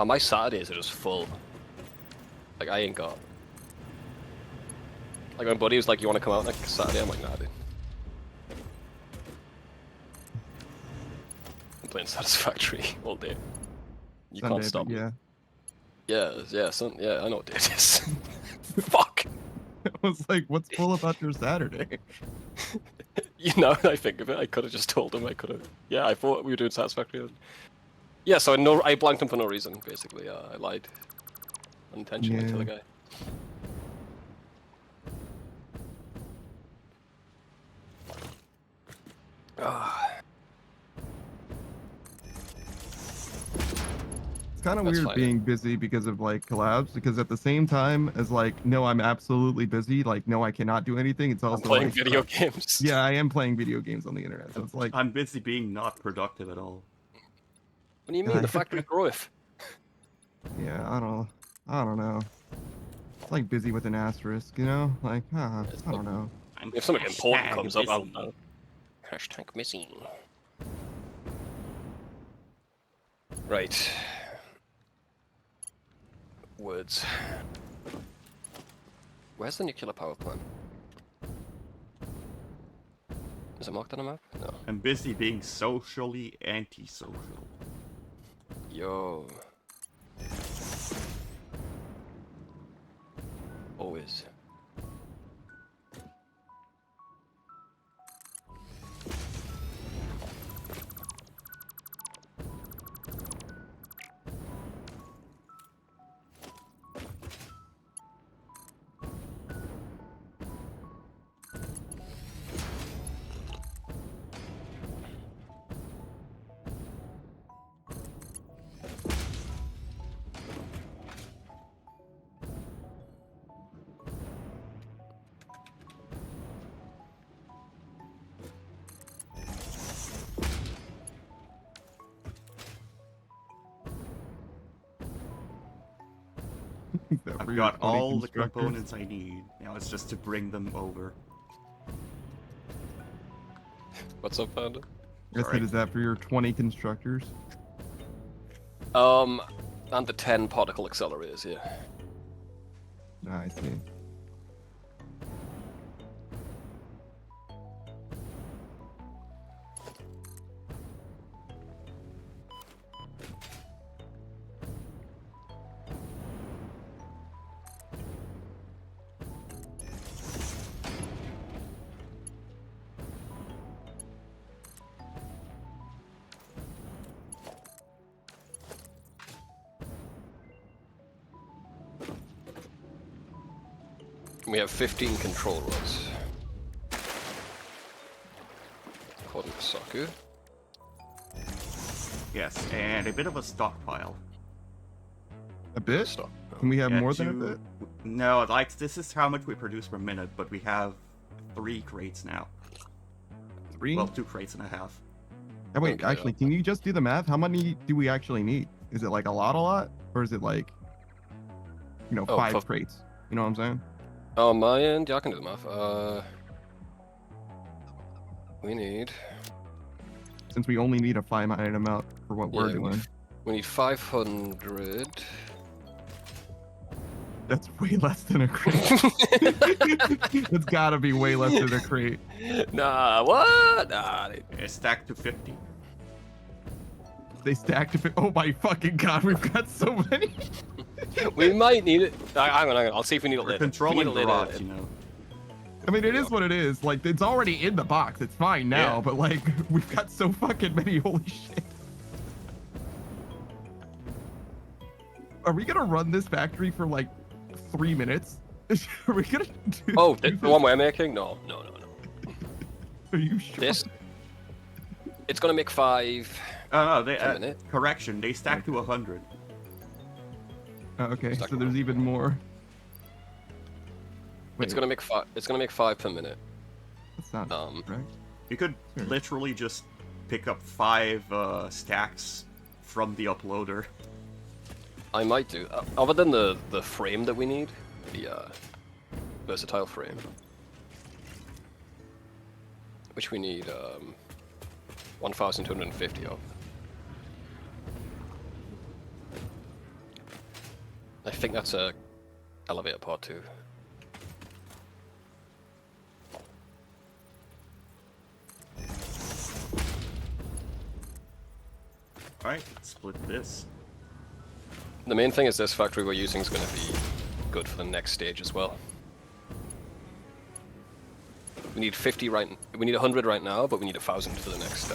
My Saturdays are just full. Like, I ain't got... Like, my buddy was like, you want to come out next Saturday? I'm like, nah, dude. I'm playing Satisfactory all day. You Sunday, can't stop but me. yeah. Yeah, I know what it is. Fuck! I was like, "What's full about your Saturday?" You know, I think of it, I could have just told him, Yeah, I thought we were doing Satisfactory. Yeah, so I blanked him for no reason, basically. I lied unintentionally to the guy. It's kind of That's weird fine. being busy because of like collabs, because at the same time as like, no, I'm absolutely busy, like, no, I cannot do anything. It's I'm also playing like, video games. yeah, I am playing video games on the internet, so it's like, I'm busy being not productive at all. What do you mean? The factory growth. yeah, I don't know. It's like busy with an asterisk, you know? Like, I don't know. I'm If something important hashtag comes up, I'll busy. know. Hashtag missing. Right. Words. Where's the nuclear power plant? Is it marked on a map? No. I'm busy being socially antisocial. Yo. Always. Is that for I've your got 20 all the constructors? components I need. Now it's just to bring them over. What's up, Panda? I said, Sorry. is that for your 20 constructors? And the 10 particle accelerators, yeah. Ah, I see. We have 15 control rods. According to Saku. Yes, and a bit of a stockpile. A bit? Stop. Can we have Yeah, more than a bit? No, like, this is how much we produce per minute, but we have 3 crates now. 3? Well, 2 crates and a half. Oh, wait, Okay, actually, can you just do the math? How many do we actually need? Is it like a lot? Or is it like, you know, Oh, 5 for- crates? You know what I'm saying? On my end, yeah, I can do the math. We need... Since we only need a finite amount for what we're Yeah, doing. We need 500. That's way less than a crate. It's gotta be way less than a crate. Nah, what? Nah, It's stacked to 50. They stacked to oh my fucking god, we've got so many. we might need it. Hang on, I'll see if we need it We're later. controlling We the need it rods, later. you know. I mean, it is what it is. Like, it's already in the box. It's fine now, Yeah. but like, we've got so fucking many. Holy shit. Are we gonna run this factory for like 3 minutes? Are we gonna do Oh, do the one we're making? No. Are you sure? This. It's gonna make 5. Oh no, they, A minute. correction, they stack to 100. Oh, okay, Stuck so there's around. even more. It's gonna make 5. It's gonna make 5 per minute. That's not right. You could Sure. literally just pick up 5 stacks from the uploader. I might do. Other than the frame that we need, the versatile frame, which we need 1,250 of. I think that's a elevator part too. Alright, let's split this. The main thing is this factory we're using is going to be good for the next stage as well. We need 50 right. We need 100 right now, but we need 1,000 for the next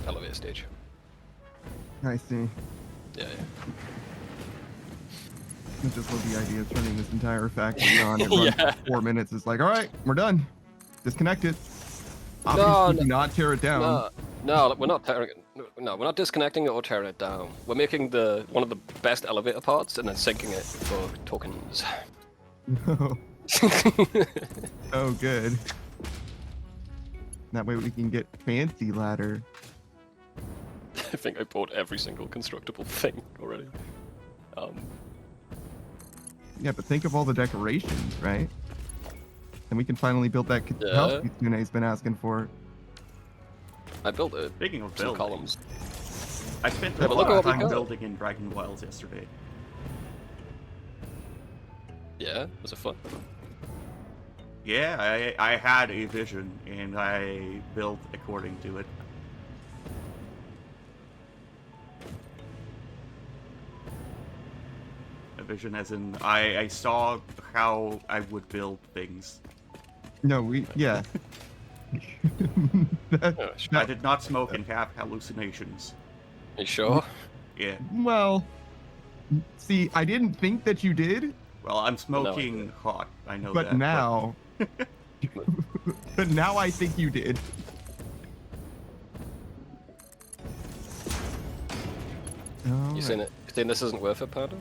elevator stage. I see. Yeah. I just love the idea of turning this entire factory on. It runs Yeah. for 4 minutes. It's like, all right, we're done. Disconnect it. No, Obviously, no. do not tear it down. No, we're not tearing it. No, we're not disconnecting it or tearing it down. We're making one of the best elevator parts and then sinking it for tokens. No. Oh, good. That way we can get fancy ladder. I think I bought every single constructible thing already. Yeah, but think of all the decorations, right? And we can finally build that house Yeah. Kitsune's been asking for. I built it. Speaking of Some building, columns. I spent Yeah, a but lot look of what we time got. building in Dragon Wilds yesterday. Yeah, was it fun? Yeah, I had a vision, and I built according to it. A vision as in, I saw how I would build things. No, yeah. That- Oh, sh- I did not smoke and have hallucinations. you sure? Yeah, well, see, I didn't think that you did, well, I'm smoking hot, I know but that. now, but now I think you did. You saying it? You saying this isn't worth it, Panda?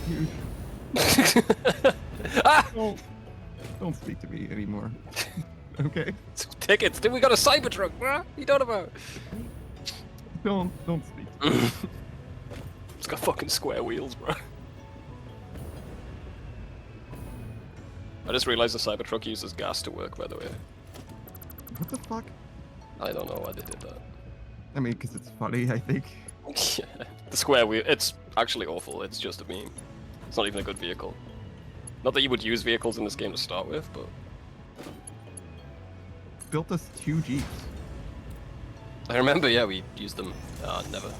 You- don't speak to me anymore. Okay? Tickets, dude. We got a Cybertruck, bruh. What you talking about? Don't speak. To me. It's got fucking square wheels, bruh. I just realized the Cybertruck uses gas to work, by the way. What the fuck? I don't know why they did that. I mean, because it's funny, I think. The square wheel, it's actually awful. It's just a meme. It's not even a good vehicle. Not that you would use vehicles in this game to start with, but... Built us 2 Jeeps. I remember, yeah, we used them. Never.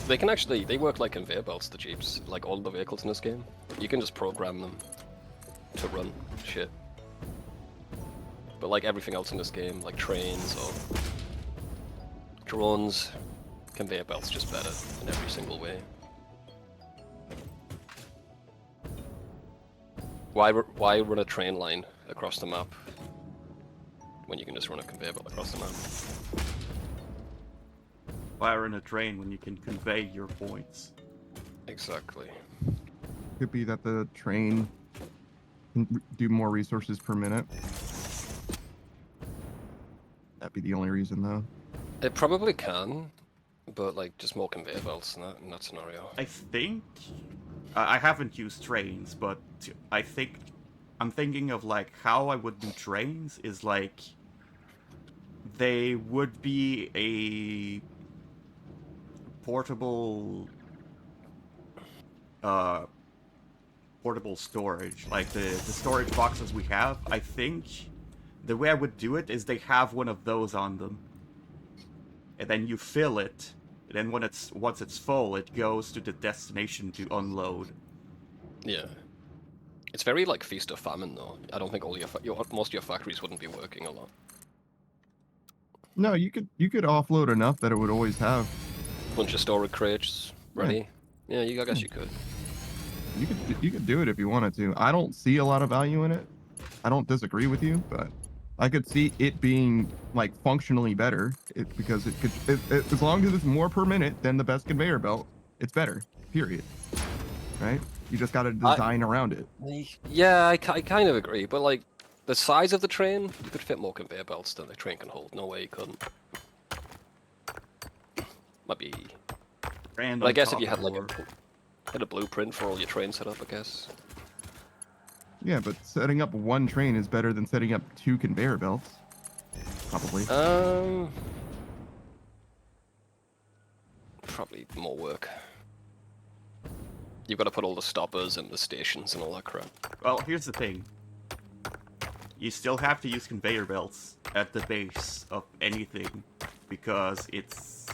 They can actually, they work like conveyor belts, the Jeeps, like all the vehicles in this game. You can just program them to run shit. But like everything else in this game, like trains or drones, conveyor belts just better in every single way. Why run a train line across the map when you can just run a conveyor belt across the map? Fire in a train when you can convey your points. Exactly. Could be that the train can do more resources per minute. That'd be the only reason, though. It probably can, but like just more conveyor belts in that scenario. I think I haven't used trains, but I'm thinking of like how I would do trains is like they would be a portable storage, like the storage boxes we have. I think the way I would do it is they have one of those on them, and then you fill it. And then once it's full, it goes to the destination to unload. Yeah. It's very like feast or famine though. I don't think all most of your factories wouldn't be working a lot. No, you could offload enough that it would always have. Bunch of storage crates ready. Yeah, I guess you could. You could do it if you wanted to. I don't see a lot of value in it. I don't disagree with you, but I could see it being like functionally better. Because it could, as long as it's more per minute than the best conveyor belt, it's better. Period. Right? You just got to design around it. Yeah, I kind of agree, but like the size of the train, you could fit more conveyor belts than the train can hold. No way you couldn't. Might be. And But I guess if you had like a blueprint for all your trains set up, I guess. Yeah, but setting up one train is better than setting up 2 conveyor belts. Probably. Probably more work. You've got to put all the stoppers and the stations and all that crap. Well, here's the thing. You still have to use conveyor belts at the base of anything because it's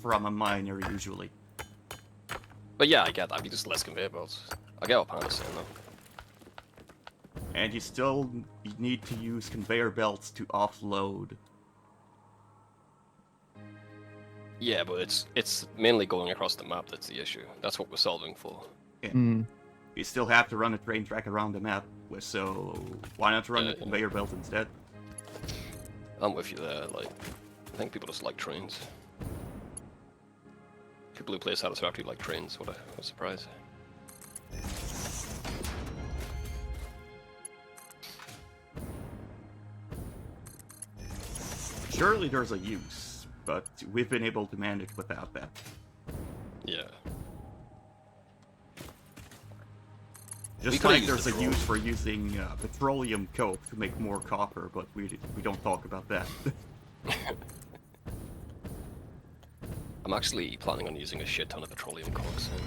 from a miner usually. But yeah, I get that. Just less conveyor belts. I get what Panda's saying though. And you still need to use conveyor belts to offload. Yeah, but it's mainly going across the map that's the issue. That's what we're solving for. Yeah. Mm. You still have to run a train track around the map, so why not run a conveyor belt instead? I'm with you there. Like, I think people just like trains. People who play Satisfactory like trains. What a surprise. Surely there's a use, but we've been able to manage without that. Yeah. Just like there's a use for using petroleum coke to make more copper, but we don't talk about that. I'm actually planning on using a shit ton of petroleum coke soon.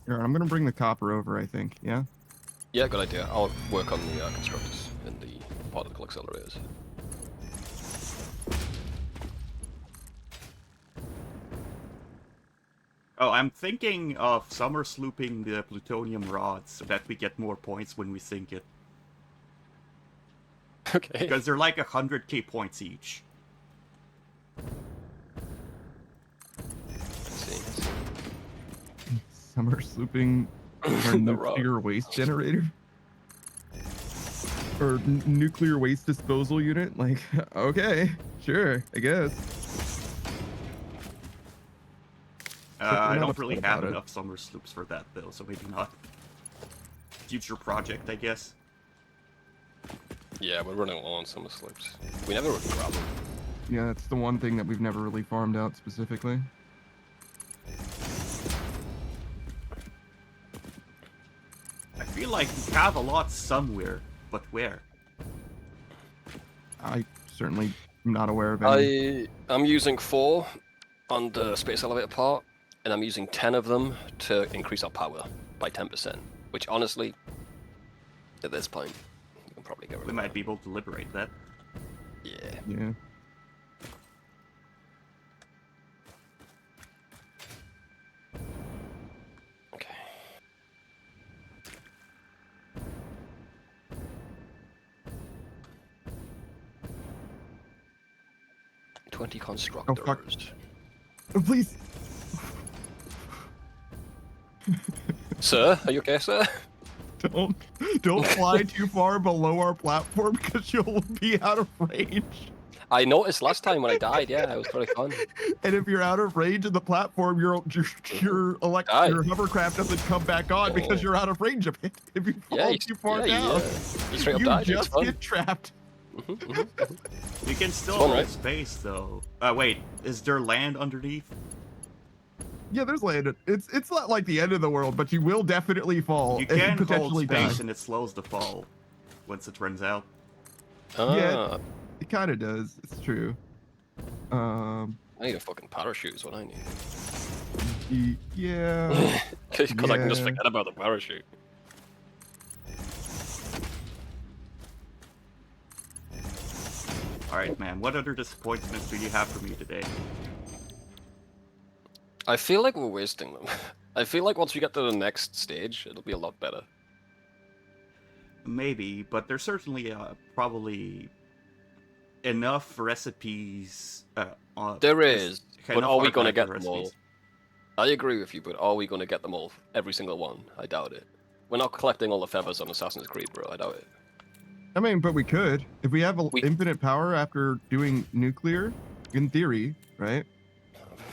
Here, I'm gonna bring the copper over, I think. Yeah? Yeah, good idea. I'll work on the constructors and the particle accelerators. Oh, I'm thinking of summer slooping the plutonium rods so that we get more points when we sink it. Okay. Because they're like 100k points each. Let's see. Summer slooping or nuclear waste generator? Or nuclear waste disposal unit? Like, okay, sure, I guess. I don't really have enough summer sloops for that though, so maybe not. Future project, I guess. Yeah, we're running low on summer slopes. We never really grab them. Yeah, that's the one thing that we've never really farmed out specifically. I feel like we have a lot somewhere, but where? I certainly am not aware of any. I'm using 4 on the space elevator part, and I'm using 10 of them to increase our power by 10%. Which honestly, at this point, we can probably get rid We of might that. be able to liberate that. Yeah. Yeah. Okay. "20 constructors." Oh, please. Sir, are you okay, sir? Don't fly too far below our platform because you'll be out of range. I noticed last time when I died, yeah, it was very fun. And if you're out of range of the platform, your Aye. hovercraft doesn't come back on because you're out of range of it. If you fall Yeah, too far yeah, down, you straight up you died. It's just fun. get trapped. You can still It's fun, hold right? space, though. Wait, is there land underneath? Yeah, there's land. It's not like the end of the world, but you will definitely fall You and can hold potentially die. space and it slows the fall once it runs out. Ah, It kind of does. It's true. I need a fucking parachute is what I need. Yeah. Because I can just Yeah. forget about the parachute. Alright, man, what other disappointments do you have for me today? I feel like we're wasting them. I feel like once we get to the next stage, it'll be a lot better. Maybe, but there's certainly probably enough recipes. There is, but enough are we gonna archive get them recipes. all? I agree with you, but are we gonna get them all? Every single one? I doubt it. We're not collecting all the feathers on Assassin's Creed, bro. I doubt it. I mean, but we could. If we have We- infinite power after doing nuclear, in theory, right?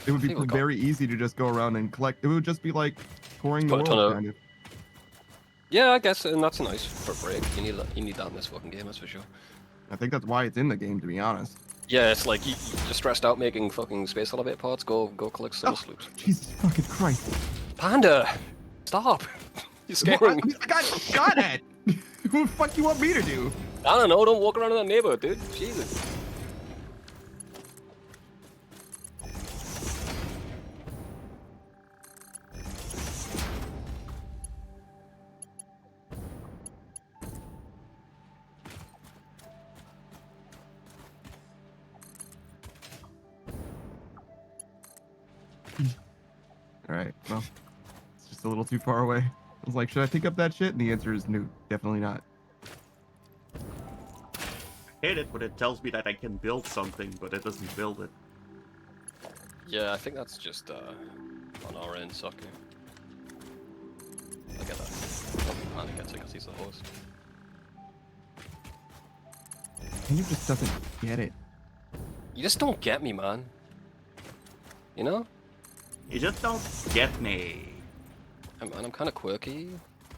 It would I be think we got- very easy to just go around and collect. It would just be like touring the Put a ton world, of- kind of. Yeah, I guess, and that's nice for a break. You need that. You need that in this fucking game, that's for sure. I think that's why it's in the game, to be honest. Yeah, it's like you're stressed out making fucking space elevator parts. Go collect summer Oh. sloops. Jesus fucking Christ. Panda, stop! You're scaring me. Got it! What the fuck you want me to do? I don't know. Don't walk around in that neighborhood, dude. Jesus. Alright, well, it's just a little too far away. I was like, should I pick up that shit? And the answer is no, definitely not. I hate it when it tells me that I can build something, but it doesn't build it. Yeah, I think that's just on our end, Saku. I get that. Probably Panda gets it because he's the host. And he just doesn't get it. You just don't get me, man. You know? You just don't get me. I'm kind of quirky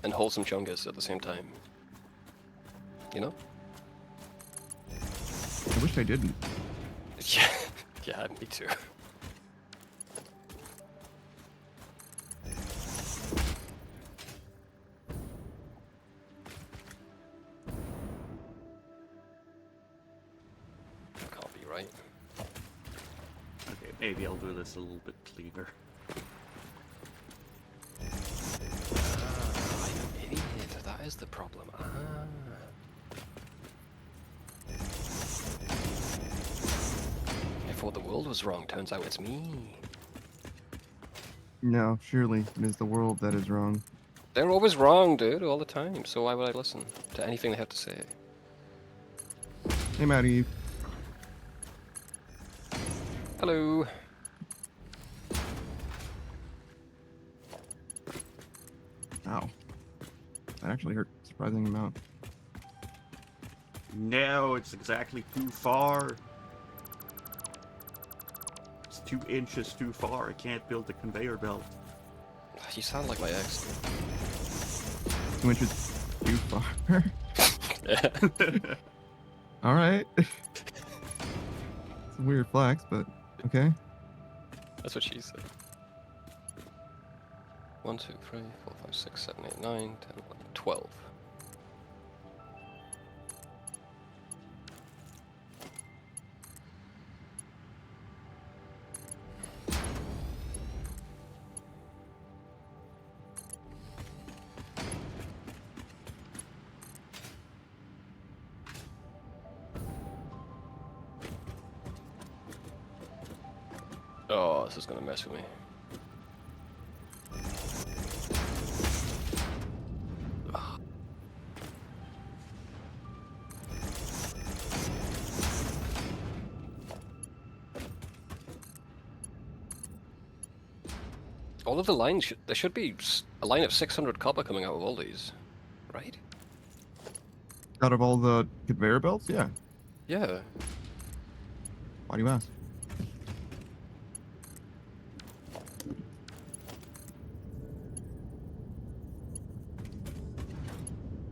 and wholesome chungus at the same time. You know? I wish I didn't. Yeah, yeah, me too. That can't be right. Okay, maybe I'll do this a little bit cleaner. I'm an idiot. That is the problem. I thought the world was wrong. Turns out it's me. No, surely it is the world that is wrong. They're always wrong, dude, all the time. So why would I listen to anything they have to say? Hey, Maddie. Hello. Ow. That actually hurt a surprising amount. No, it's exactly too far. It's 2 inches too far. I can't build a conveyor belt. You sound like my ex. 2 inches too far. Yeah. All right. It's a weird flex, but okay. That's what she said. 1, 2, 3, 4, 5, 6, 7, 8, 9, 10, 11, 12. Oh, this is gonna mess with me. All of the lines, there should be a line of 600 copper coming out of all these, right? Out of all the conveyor belts, yeah. Yeah. Why do you ask?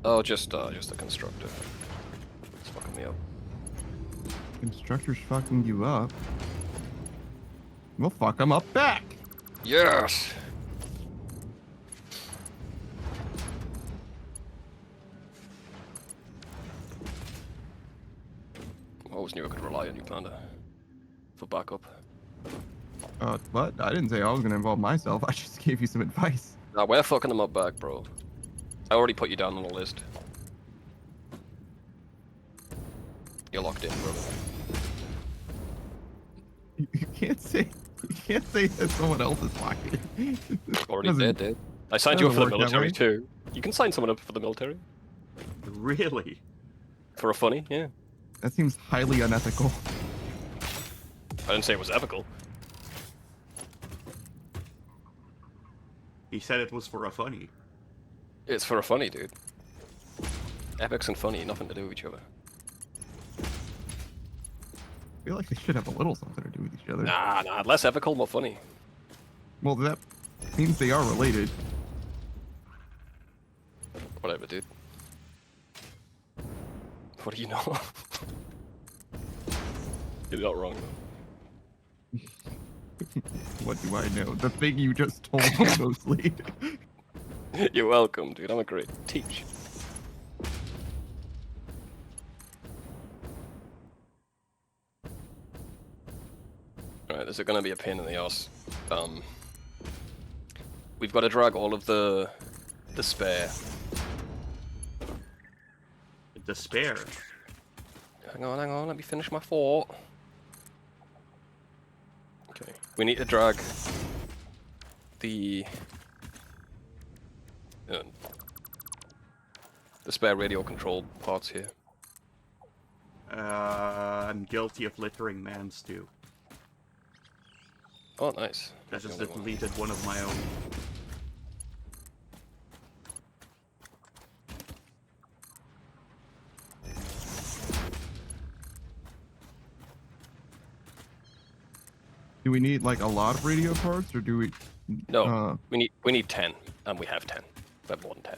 Oh, just the constructor. It's fucking me up. Constructor's fucking you up. We'll fuck him up back. Yes! I always knew I could rely on you, Panda. For backup. What? I didn't say I was gonna involve myself. I just gave you some advice. Nah, we're fucking them up back, bro. I already put you down on the list. You're locked in, bro. You can't say that someone else is locked in. Already Doesn't- dead, dude. I signed you up for the doesn't work that military, way. too. You can sign someone up for the military. Really? For a funny, yeah. That seems highly unethical. I didn't say it was ethical. He said it was for a funny. It's for a funny, dude. Epics and funny, nothing to do with each other. I feel like they should have a little something to do with each other. Nah, less ethical, more funny. Well, that means they are related. Whatever, dude. What do you know? You're not wrong, though. What do I know? The thing you just told me mostly. You're welcome, dude. I'm a great teacher. Alright, this is gonna be a pain in the ass. We've got to drag all of the spare. Despair. Hang on, let me finish my thought. Okay, we need to drag the spare radio controlled parts here. I'm guilty of littering man stew. Oh, nice. I That's the just only one. deleted one of my own. Do we need like a lot of radio parts, or do we? No, we need 10, and we have 10. We have more than 10.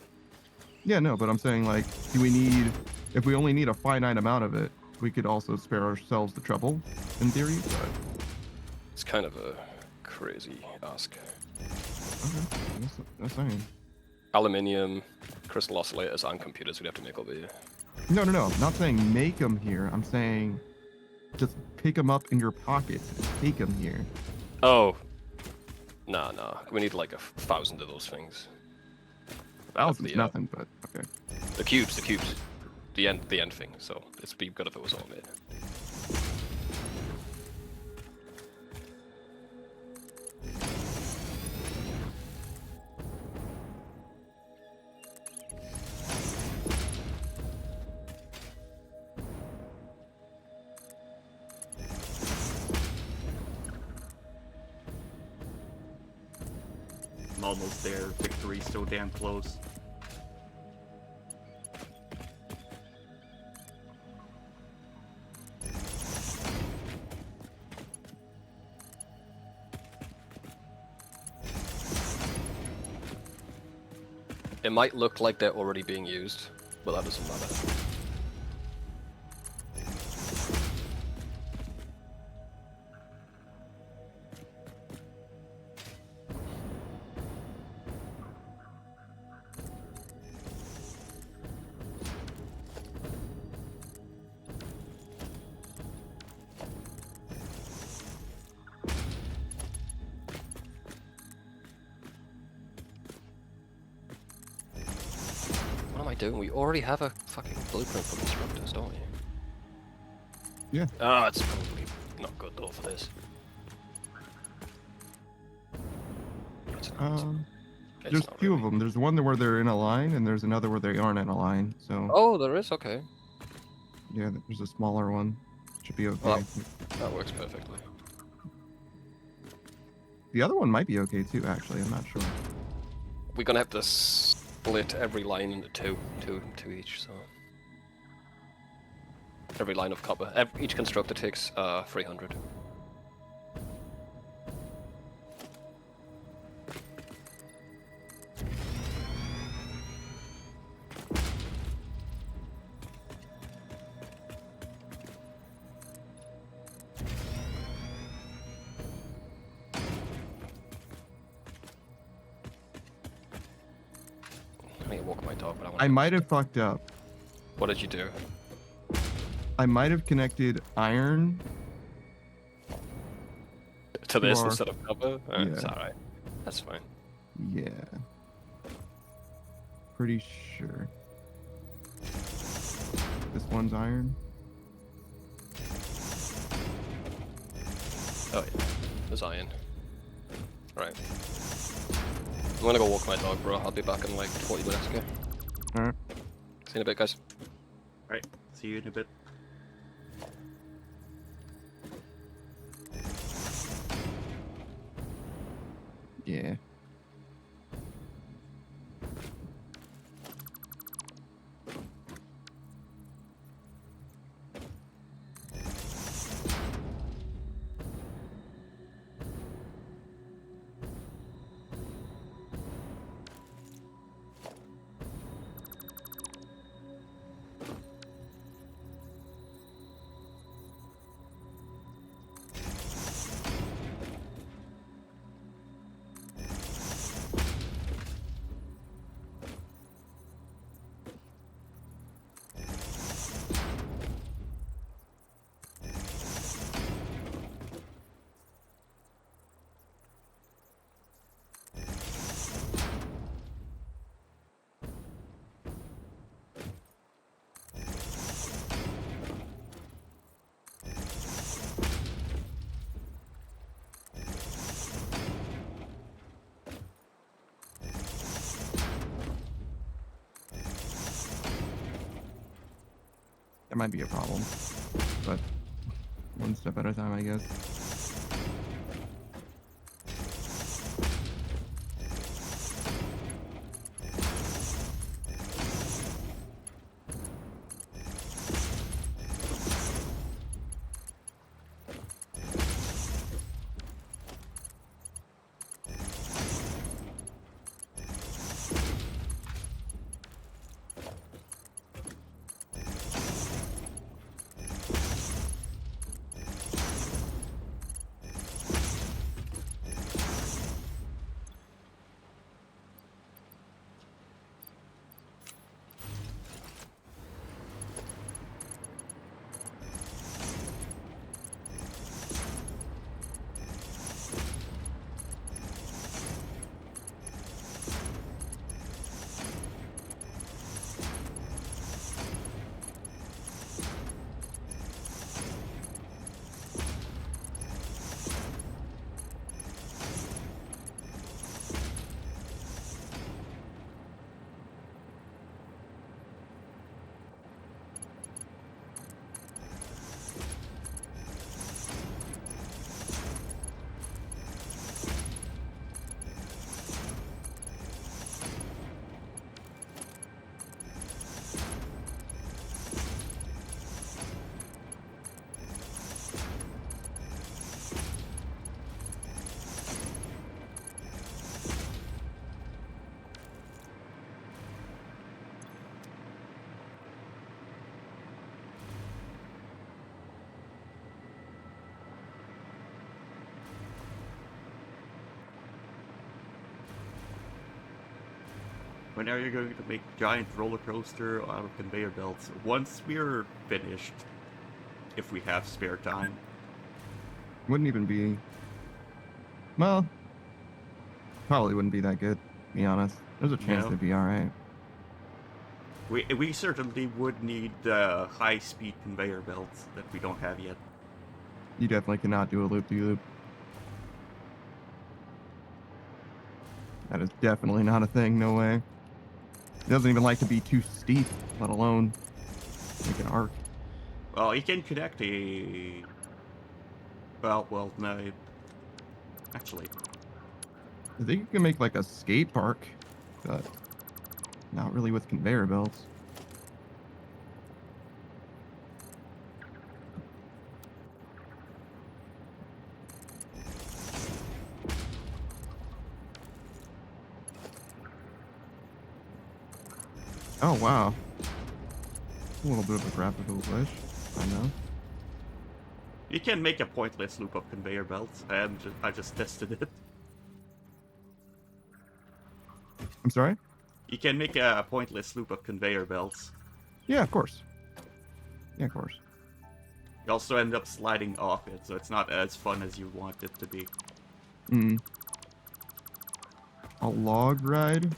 Yeah, no, but I'm saying like, do we need? If we only need a finite amount of it, we could also spare ourselves the trouble, in theory. But It's kind of a crazy ask. okay, that's fine. Aluminium, crystal oscillators, and computers we'd have to make over here. No, I'm not saying make them here. I'm saying just pick them up in your pockets and take them here. Oh. Nah. We need like 1,000 of those things. Thousands, the, nothing, but okay. The cubes. The end thing. So it'd be good if it was all made. I'm almost there. Victory's so damn close. It might look like they're already being used, but that doesn't matter. I do. We already have a fucking blueprint for constructors, don't we? Yeah. Ah, it's probably not good though for this. It's not. It's There's not two really. of them. There's one where they're in a line, and there's another where they aren't in a line. So Oh, there is? Okay. yeah, there's a smaller one. Should be okay. Well, that works perfectly. The other one might be okay too. Actually, I'm not sure. We're gonna have to split every line into two each, so... Every line of copper. Each constructor takes 300. I need to walk my dog, but I want I might have fucked up. What did you do? I might have connected iron. To this Or- instead of copper? It's Yeah. alright. That's fine. Yeah. Pretty sure. This one's iron. Oh yeah, there's iron. Right. I'm gonna go walk my dog, bro. I'll be back in like 40 minutes, okay? Alright. See you in a bit, guys. Alright, see you in a bit. Yeah. That might be a problem, but one step at a time, I guess. When are you going to make giant roller coaster out of conveyor belts? Once we're finished, if we have spare time. Wouldn't even be. Well, probably wouldn't be that good, to be honest. There's a chance No. it'd be alright. We certainly would need high-speed conveyor belts that we don't have yet. You definitely cannot do a loop-de-loop. That is definitely not a thing, no way. It doesn't even like to be too steep, let alone make an arc. Well, you can connect a... Well, no. Actually, I think you can make like a skate park, but not really with conveyor belts. Oh, wow. A little bit of a graphical glitch, I know. you can make a pointless loop of conveyor belts. I just tested it. I'm sorry? You can make a pointless loop of conveyor belts. Yeah, of course. Yeah, of course. You also end up sliding off it, so it's not as fun as you want it to be. Hmm. A log ride?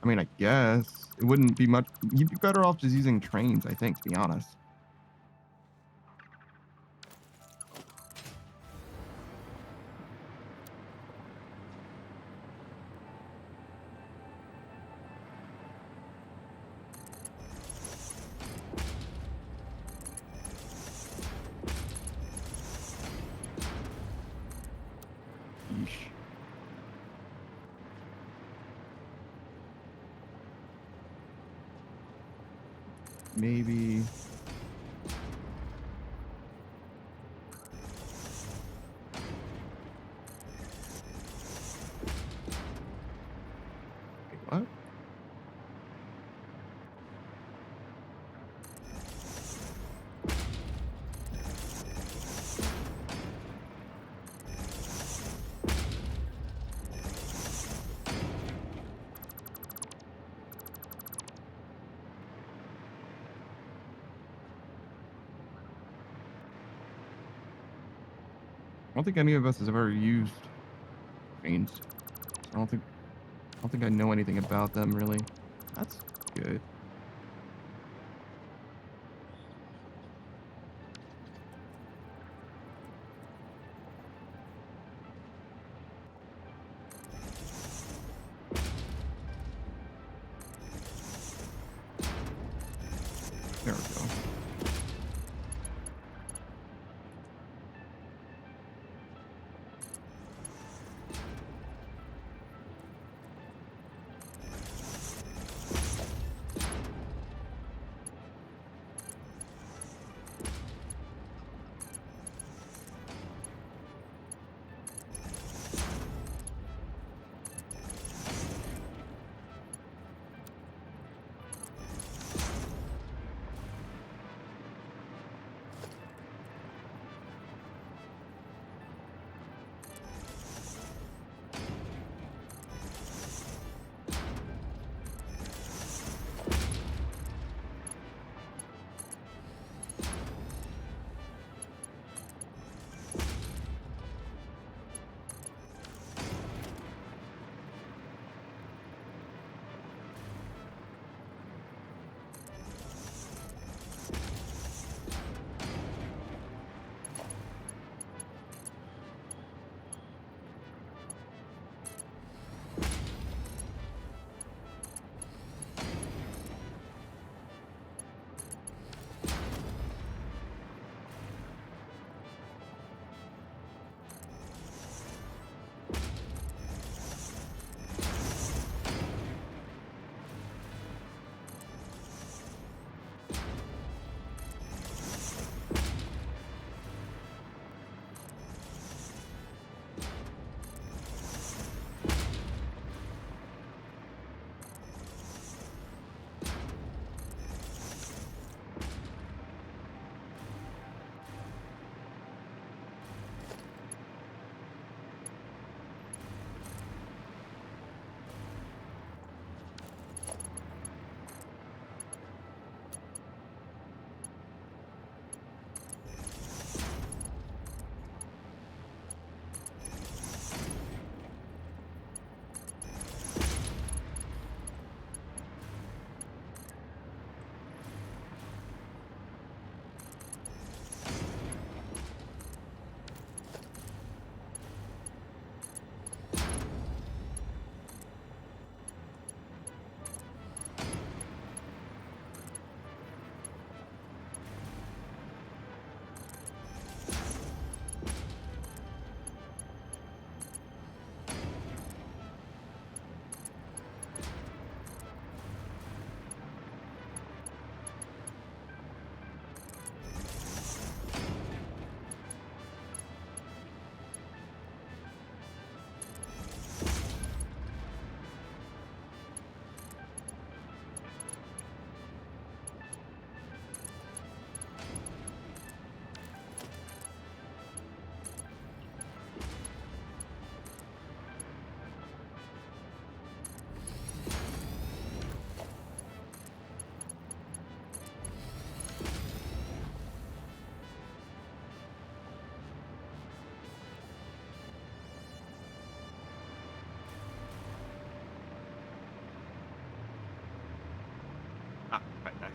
I mean, I guess. It wouldn't be much. You'd be better off just using trains, I think, to be honest. Yeesh. Maybe. Wait, what? I don't think any of us has ever used trains. I don't think I know anything about them really. That's good. There we go.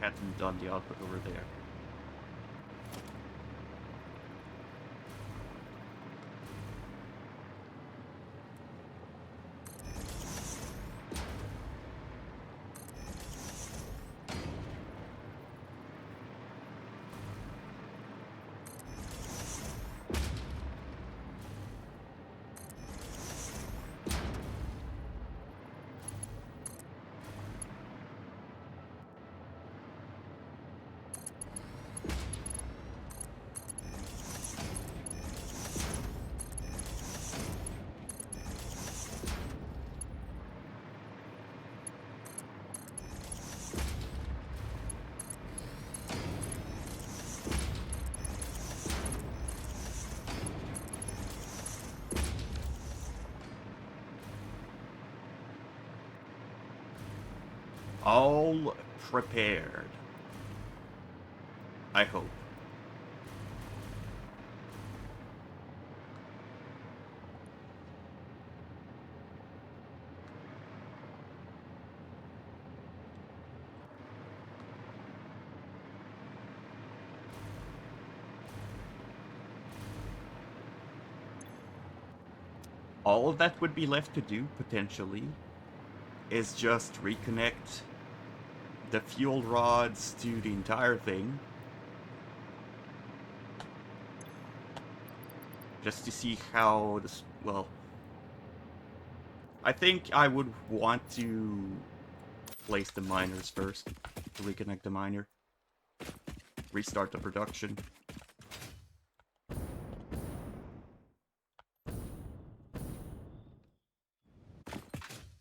hadn't done the output over there. All prepared. I hope. All that would be left to do, potentially, is just reconnect the fuel rods to the entire thing. Just to see how this, well, I think I would want to place the miners first, to reconnect the miner. Restart the production.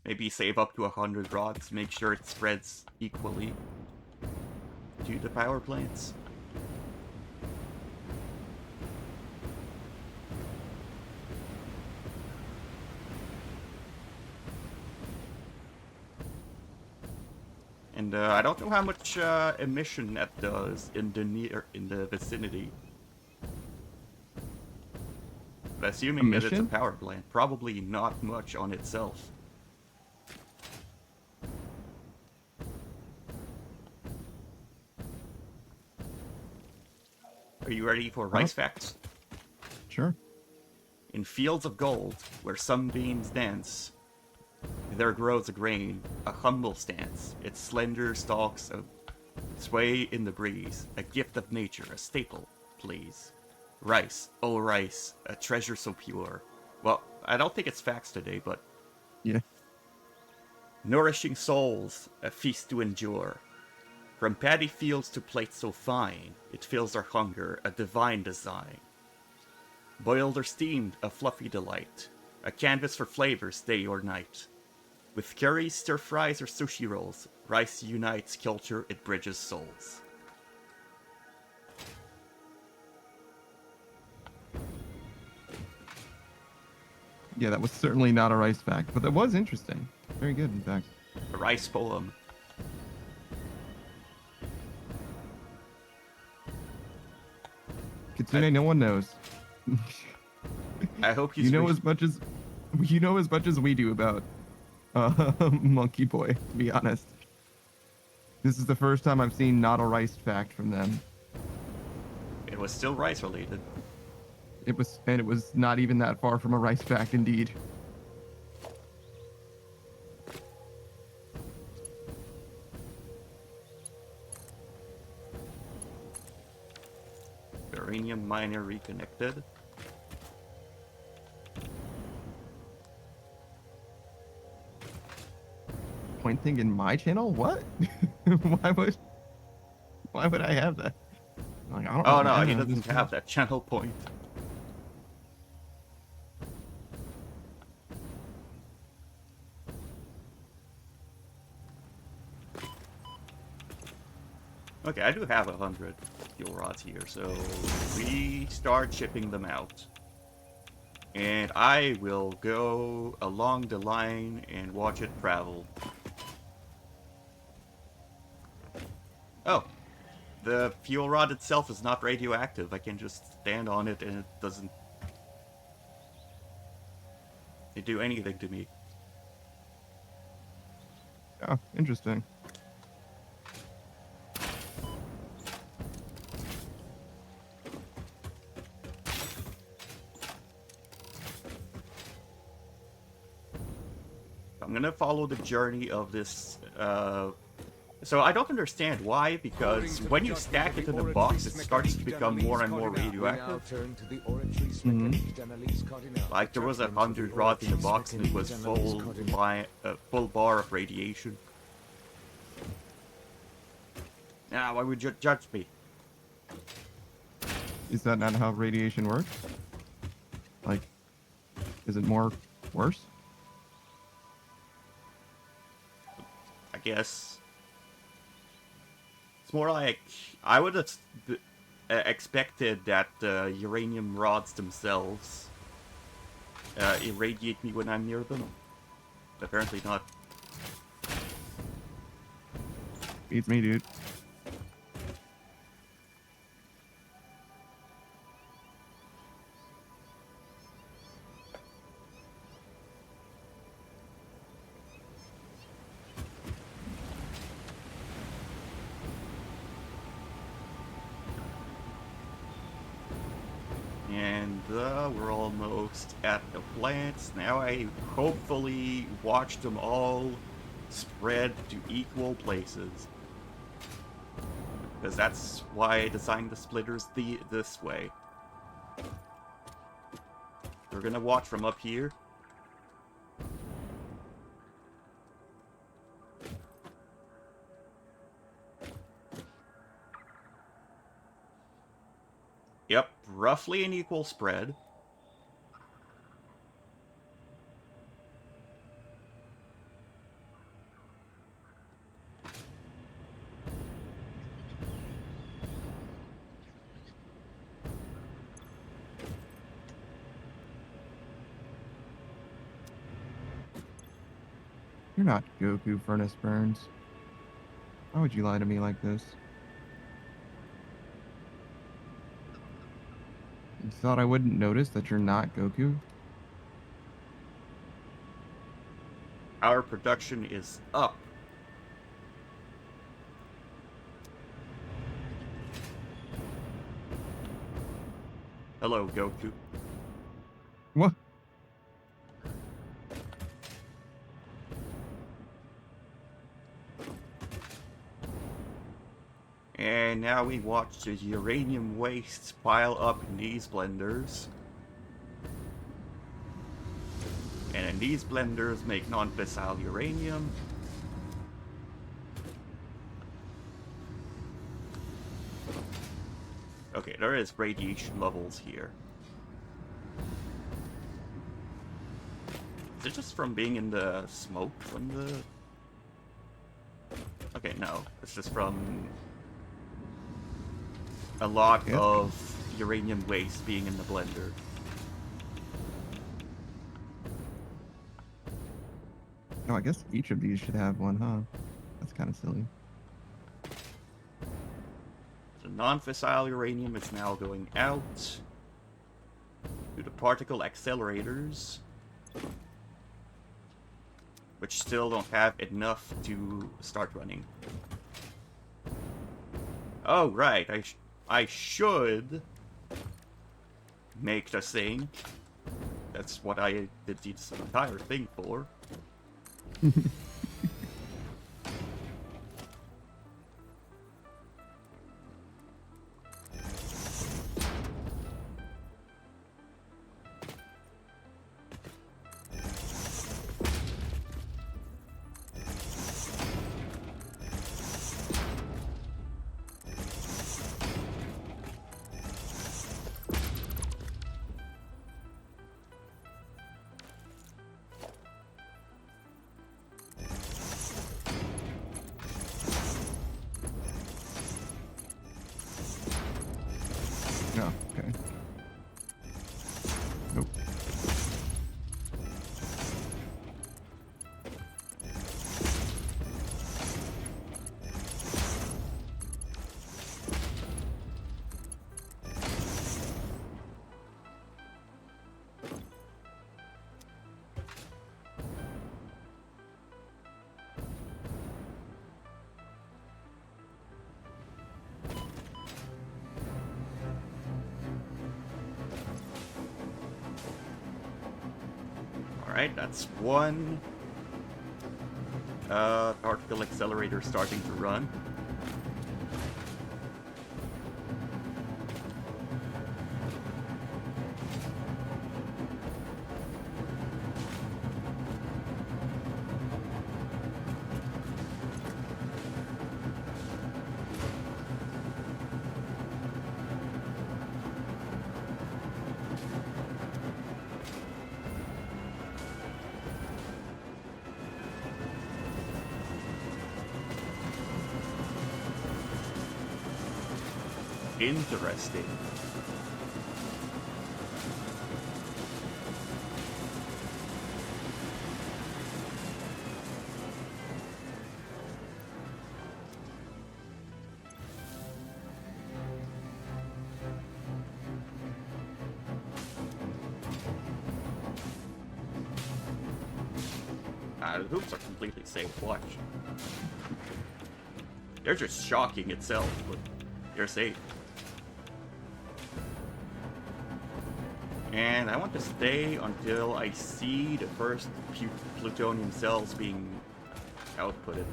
Maybe save up to 100 rods, make sure it spreads equally to the power plants. And I don't know how much emission that does in the vicinity. But assuming that it's a Emission? power plant, probably not much on itself. Are you ready for rice facts? Sure. In fields of gold, where sunbeams dance, there grows a grain, a humble stance, its slender stalks sway in the breeze, a gift of nature, a staple, please. Rice, oh rice, a treasure so pure. Well, I don't think it's facts today, but Yeah. nourishing souls, a feast to endure. From paddy fields to plates so fine, it fills our hunger, a divine design. Boiled or steamed, a fluffy delight, a canvas for flavors day or night. With curries, stir fries, or sushi rolls, rice unites culture, it bridges souls. Yeah, that was certainly not a rice fact, but that was interesting. Very good, in fact. A rice poem. Kitsune, no one knows. I hope he's You know as much as we do about Monkey Boy, to be honest. This is the first time I've seen not a rice fact from them. It was still rice related. It was not even that far from a rice fact indeed. Uranium miner reconnected. Pointing in my channel? What? why would I have that? Like, I don't Oh know, no, man. he I doesn't just- have that channel point. Okay, I do have 100 fuel rods here, so we start shipping them out. And I will go along the line and watch it travel. Oh, the fuel rod itself is not radioactive. I can just stand on it and it doesn't do anything to me. Oh, interesting. I'm gonna follow the journey of this. So I don't understand why, because when you stack it in the box, it starts to become more and more radioactive. Like there was 100 rods in the box and it was full bar of radiation. Now, why would you judge me? Is that not how radiation works? Like, is it more worse? I guess. It's more like, I would have expected that uranium rods themselves irradiate me when I'm near them. Apparently not. Beats me, dude. And we're almost at the plants. Now I hopefully watch them all spread to equal places. Because that's why I designed the splitters this way. We're gonna watch from up here. Yep, roughly an equal spread. You're not Goku, Furnace Burns. Why would you lie to me like this? You thought I wouldn't notice that you're not Goku? Our production is up. Hello, Goku. What? And now we watch the uranium waste pile up in these blenders. And then these blenders make non-fissile uranium. Okay, there is radiation levels here. Is it just from being in the smoke when the... Okay, no. It's just from a lot of uranium waste being in the blender. Oh, I guess each of these should have one, huh? That's kind of silly. The non-fissile uranium is now going out to the particle accelerators, which still don't have enough to start running. Oh, right. I should make the sink. That's what I did this entire thing for. Oh, okay. Nope. Alright, that's one. particle accelerator starting to run. Interesting. The hoops are completely safe. Watch. They're just shocking itself, but they're safe. And I want to stay until I see the first plutonium cells being outputted.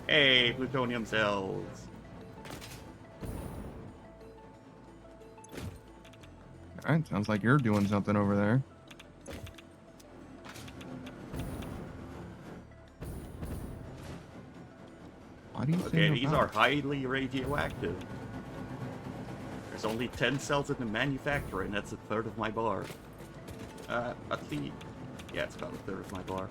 Hey, plutonium cells. Alright, sounds like you're doing something over there. Why do you say Okay, no these power? are highly radioactive. There's only 10 cells in the manufacturer, and that's a third of my bar. At least, yeah, it's about a third of my bar.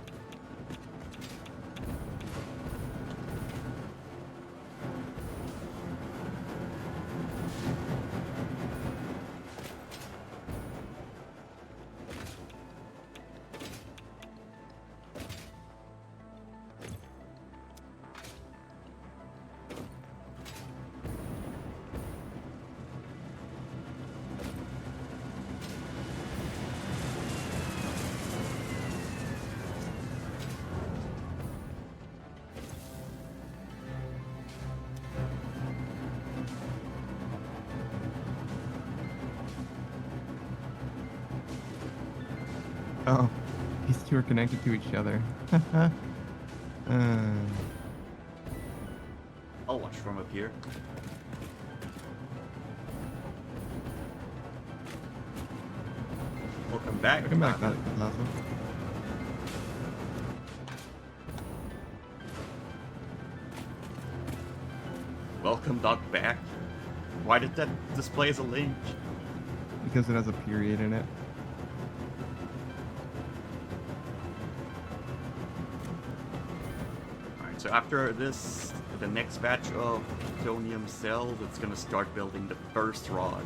Oh, these two are connected to each other. I'll watch from up here. Welcome back. Welcome back, that's awesome. Welcome, Doc, back. Why did that display as a link? Because it has a period in it. Alright, so after this, the next batch of plutonium cells, it's gonna start building the first rod.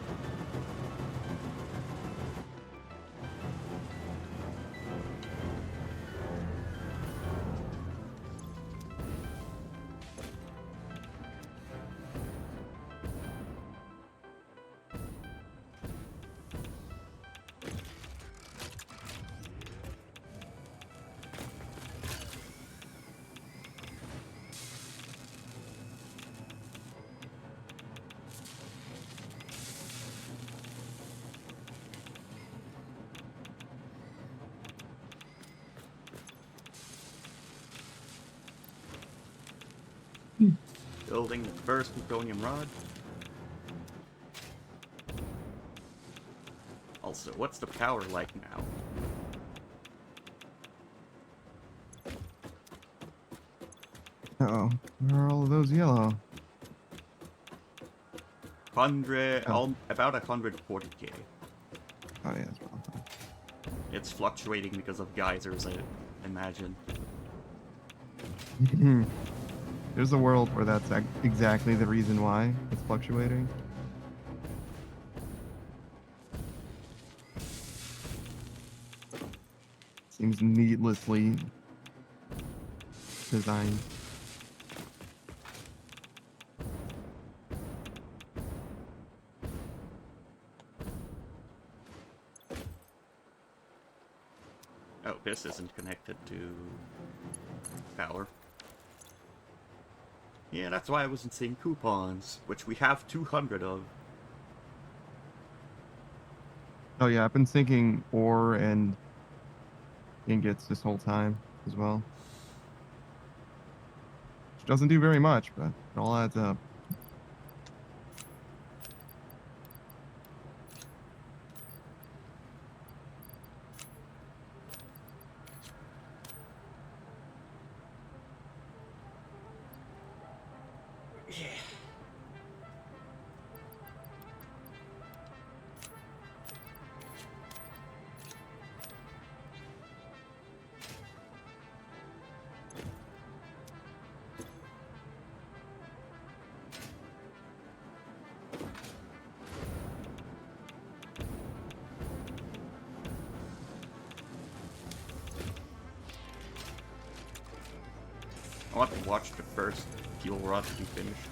Building the first plutonium rod. Also, what's the power like now? Uh-oh. Where are all of those yellow? 100, Oh. about 140k. Oh, yeah, that's probably. It's fluctuating because of geysers, I imagine. There's a world where that's exactly the reason why it's fluctuating. Seems needlessly designed. Oh, this isn't connected to power. Yeah, that's why I wasn't seeing coupons, which we have 200 of. Oh yeah, I've been sinking ore and ingots this whole time as well. Which doesn't do very much, but it all adds up. I want to watch the first fuel rod to be finished.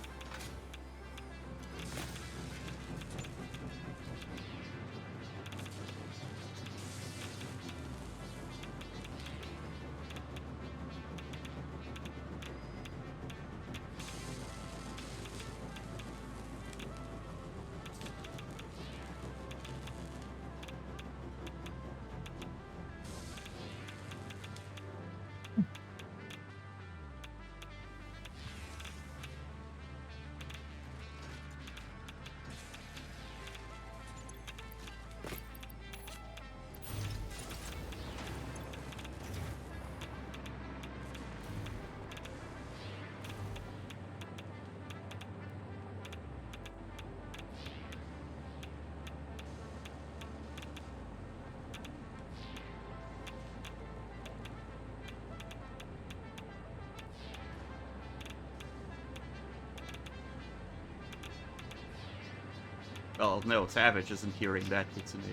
Oh no, Savage isn't hearing that, isn't he?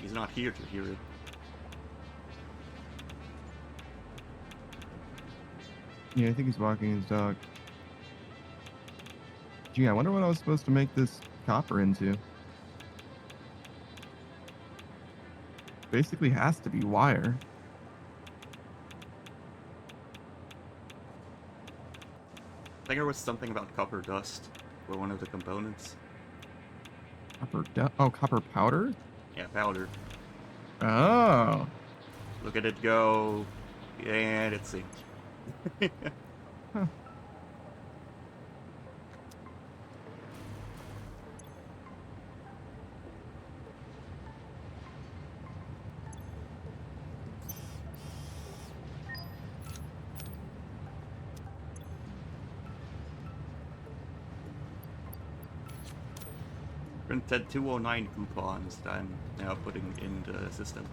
He's not here to hear it. Yeah, I think he's walking his dog. Gee, I wonder what I was supposed to make this copper into. Basically has to be wire. I think there was something about copper dust for one of the components. Copper powder? Yeah, powder. Oh. Look at it go, and it sinks. Huh. Printed 209 coupons that I'm now putting in the system.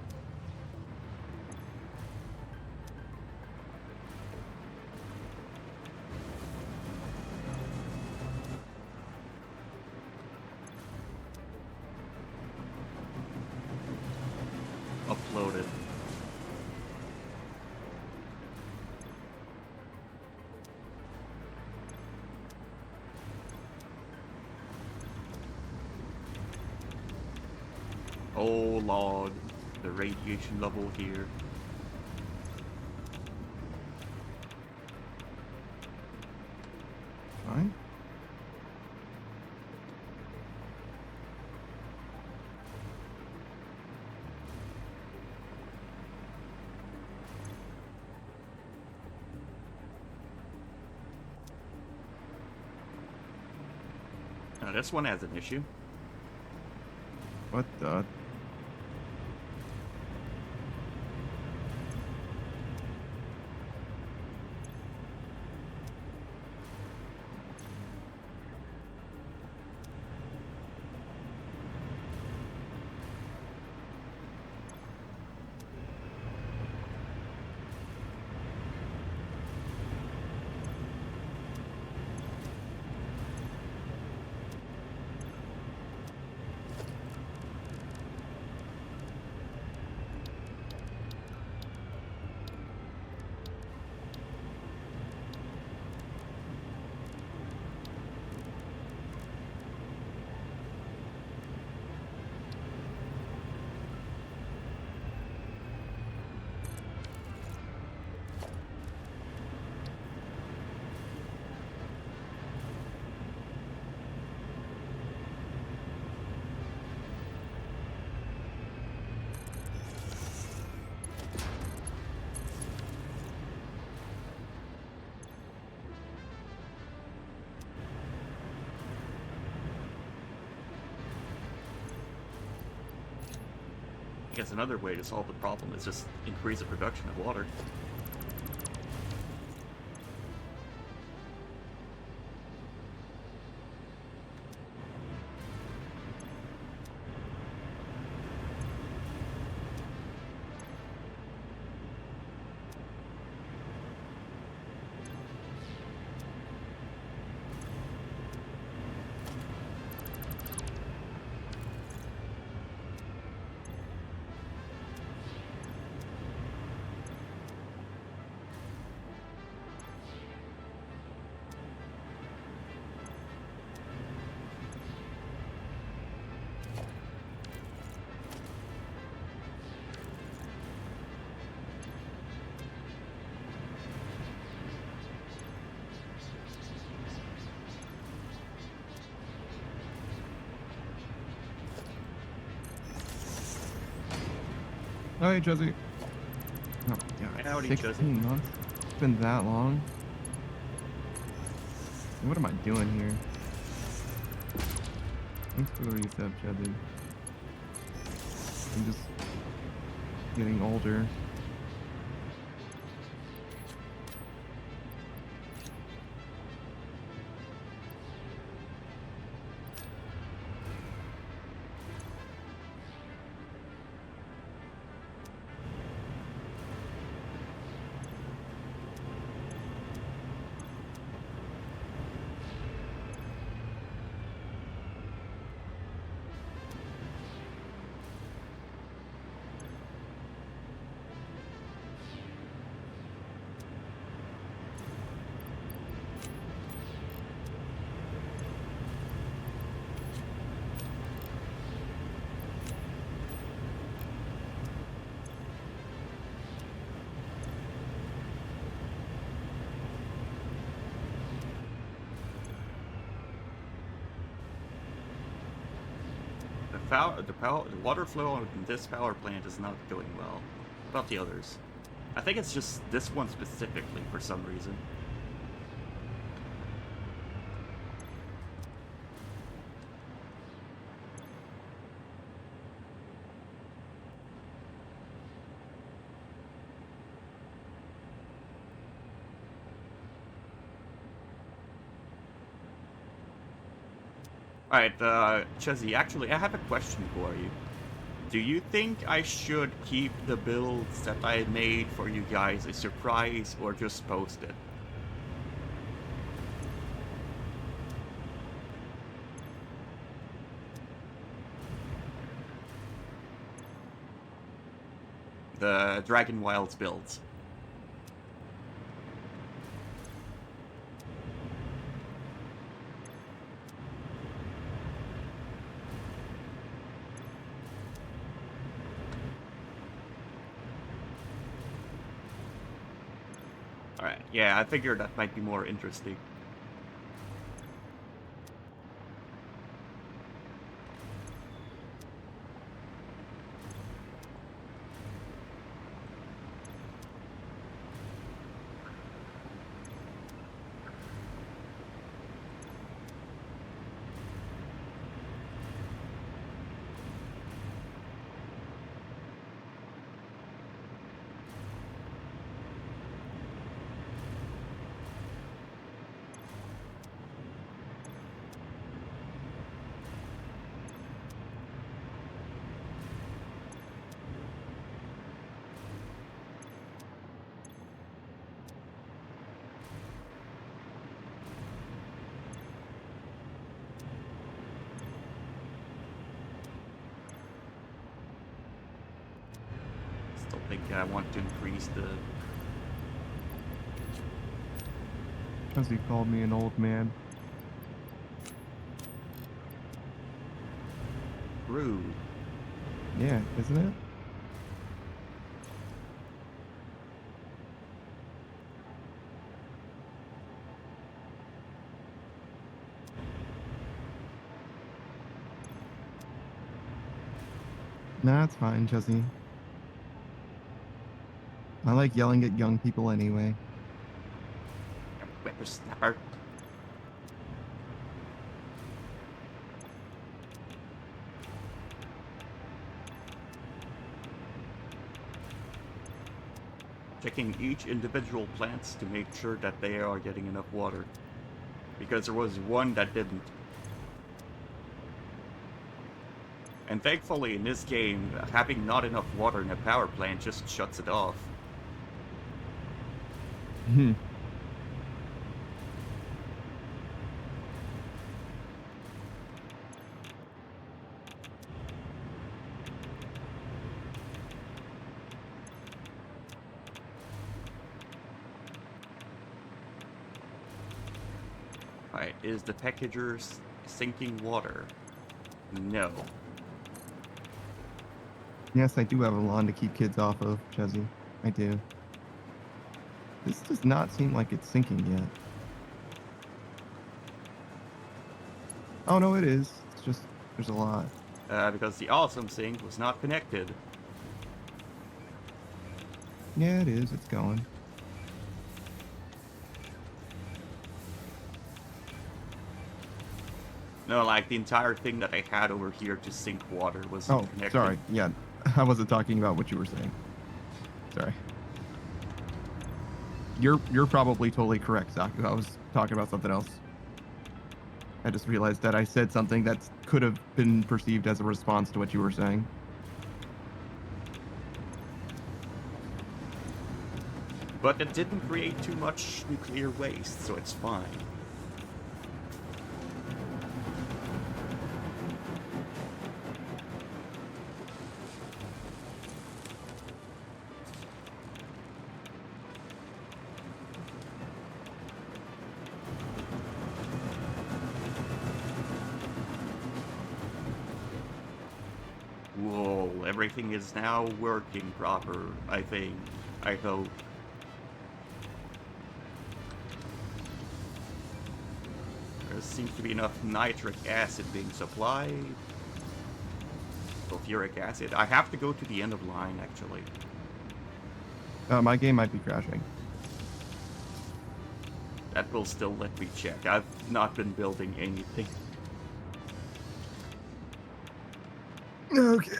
Uploaded. Oh lord, the radiation level here. Fine. Now this one has an issue. What the? I guess another way to solve the problem is just increase the production of water. Oh, hey, Jesse. Oh, yeah, Howdy, 16 Jesse. months? It's been that long? What am I doing here? Thanks for the reset, Jesse. I'm just getting older. The water flow on this power plant is not going well. What about the others? I think it's just this one specifically for some reason. Alright, Chezzy, actually, I have a question for you. Do you think I should keep the builds that I made for you guys a surprise or just post it? The Dragon Wilds builds. Alright, yeah, I figured that might be more interesting. Still think I want to increase the... Because he called me an old man. Rude. Yeah, isn't it? Nah, it's fine, Jesse. I like yelling at young people anyway. Whippersnapper. checking each individual plants to make sure that they are getting enough water. Because there was one that didn't. And thankfully in this game, having not enough water in a power plant just shuts it off. Hmm. Alright, is the packager sinking water? No. Yes, I do have a lawn to keep kids off of, Chezzy. I do. This does not seem like it's sinking yet. Oh, no, it is. It's just, there's a lot. Because the awesome sink was not connected. Yeah, it is. It's going. No, like the entire thing that I had over here to sink water was Oh, connected. sorry. Yeah, I wasn't talking about what you were saying. Sorry. You're probably totally correct, Saku. I was talking about something else. I just realized that I said something that could have been perceived as a response to what you were saying. But it didn't create too much nuclear waste, so it's fine. Whoa, everything is now working proper, I think. I hope. There seems to be enough nitric acid being supplied. Sulfuric acid. I have to go to the end of line, actually. My game might be crashing. That will still let me check. I've not been building anything. Okay.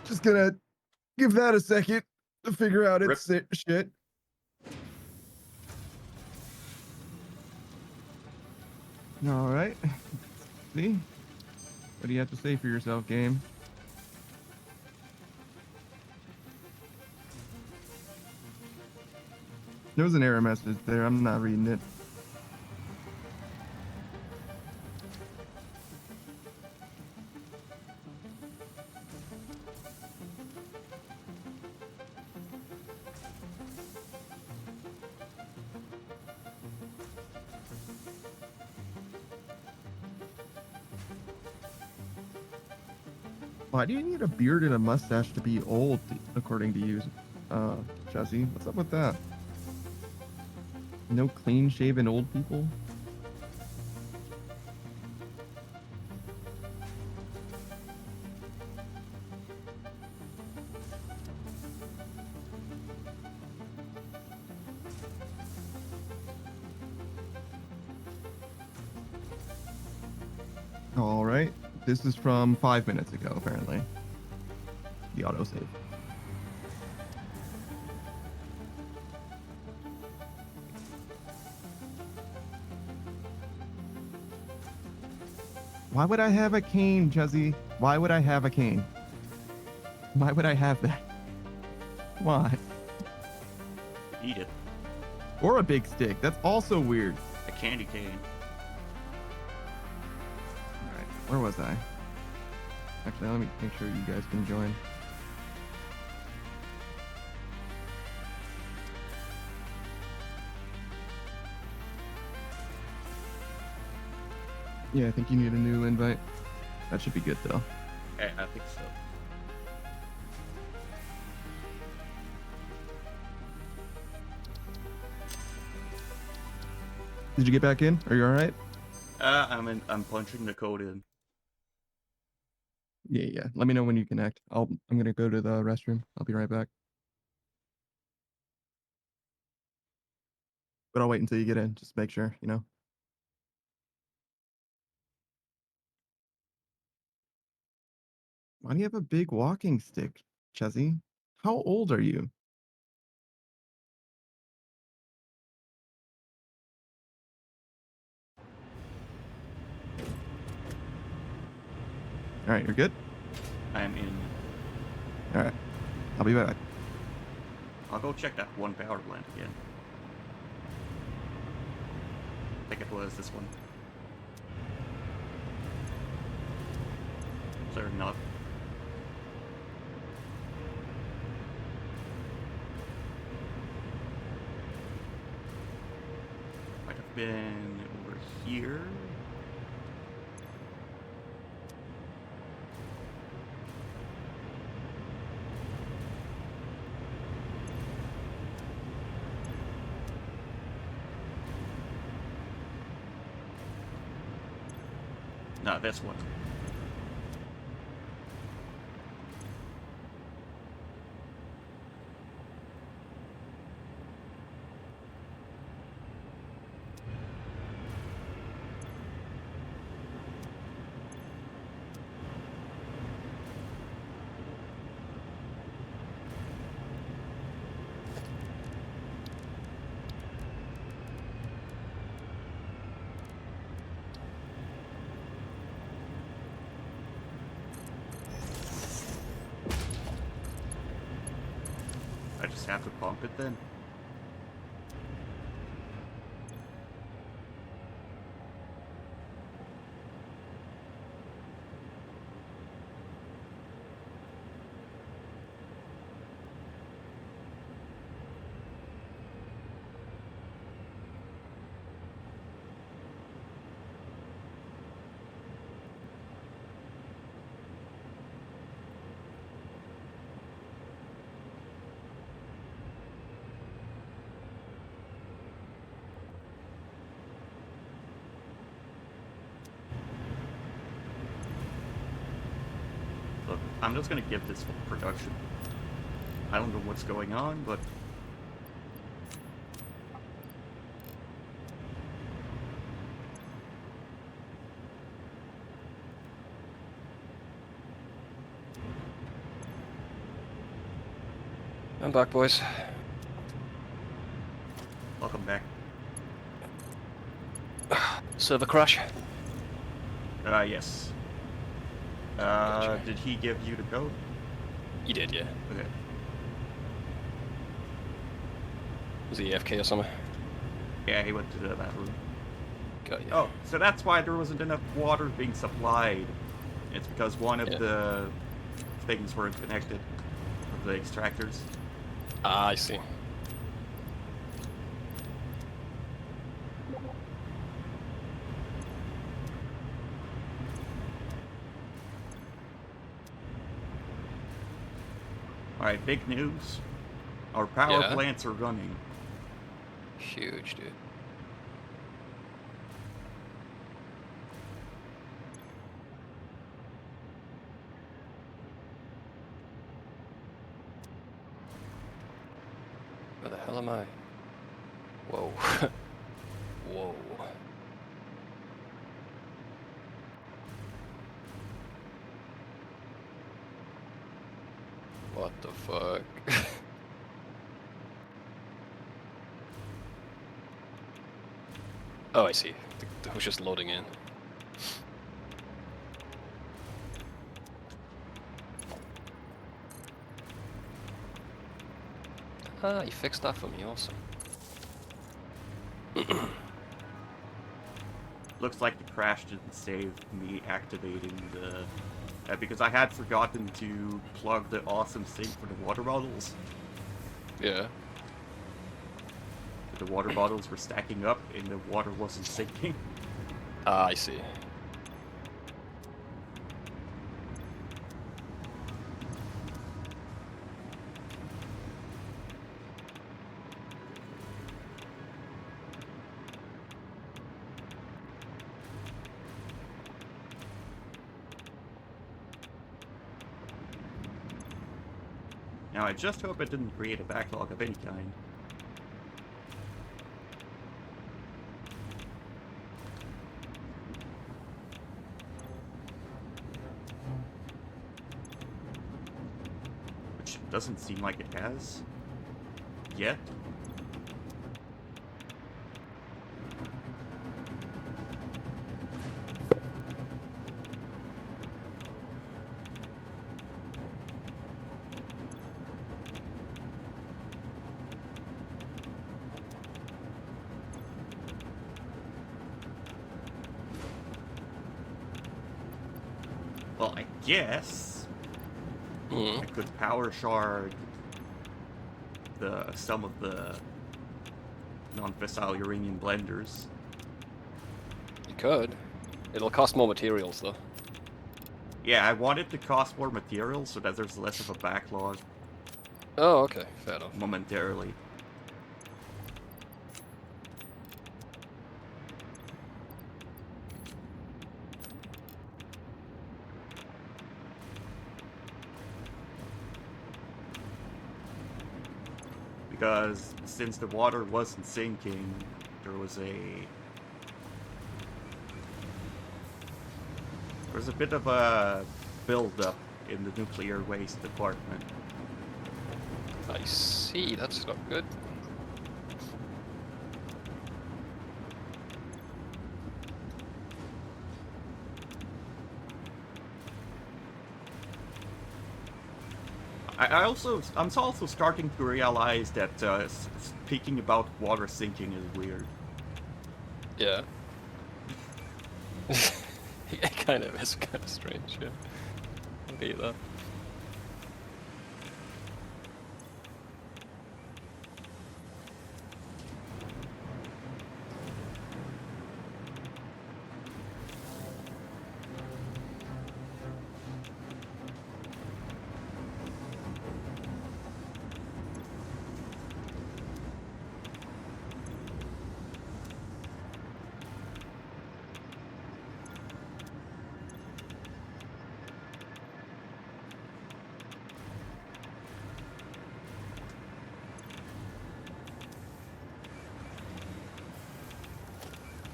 Just gonna give that a second to figure out Rip. shit. All right. See? What do you have to say for yourself, game? There was an error message there. I'm not reading it. Why do you need a beard and a mustache to be old, according to you, Jesse? What's up with that? No clean-shaven old people? All right. This is from 5 minutes ago, apparently. The autosave. Why would I have a cane, Juzzy? Why would I have a cane? Why would I have that? Why? Eat it. Or a big stick. That's also weird. A candy cane. All right. Where was I? Actually, let me make sure you guys can join. Yeah, I think you need a new invite. That should be good, though. I think so. Did you get back in? Are you all right? I'm punching the code in. Yeah. Let me know when you connect. I'm gonna go to the restroom. I'll be right back. But I'll wait until you get in. Just make sure, you know. Why do you have a big walking stick, Chezzy? How old are you? All right, you're good. I'm in. All right, I'll be back. I'll go check that one power plant again. I think it was this one. Clear enough. Might have been over here. No, this one. I just have to pump it then. Look, I'm just gonna give this full production. I don't know what's going on, but I'm back, boys. welcome back. Server crash. Yes. Gotcha. Did he give you the code? You did, yeah. Okay. Was he AFK or something? Yeah, he went to that room. Got you. Oh, so that's why there wasn't enough water being supplied. It's because one of Yeah. the things weren't connected with the extractors. Ah, I see. Alright, big news. Our power Yeah? plants are running. Huge, dude. Where the hell am I? Whoa. Whoa. What the fuck? Oh, I see. I was just loading in. Ah, you fixed that for me, awesome. Looks like the crash didn't save me activating the... because I had forgotten to plug the awesome sink for the water bottles. Yeah. The water bottles were stacking up and the water wasn't sinking. Ah, I see. Now I just hope it didn't create a backlog of any kind. Which doesn't seem like it has. Yet. guess Hmm. I could power shard some of the non-fissile uranium blenders. You could. It'll cost more materials though. Yeah, I want it to cost more materials so that there's less of a backlog Oh, okay, fair enough. momentarily. Because since the water wasn't sinking, there was a bit of a build-up in the nuclear waste department. I see, that's not good. I'm also starting to realize that speaking about water sinking is weird. Yeah. It kind of is kind of strange, yeah. I'll get that.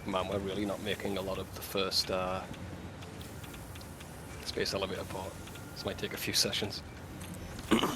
Man, we're really not making a lot of the first space elevator part. This might take a few sessions. Oh.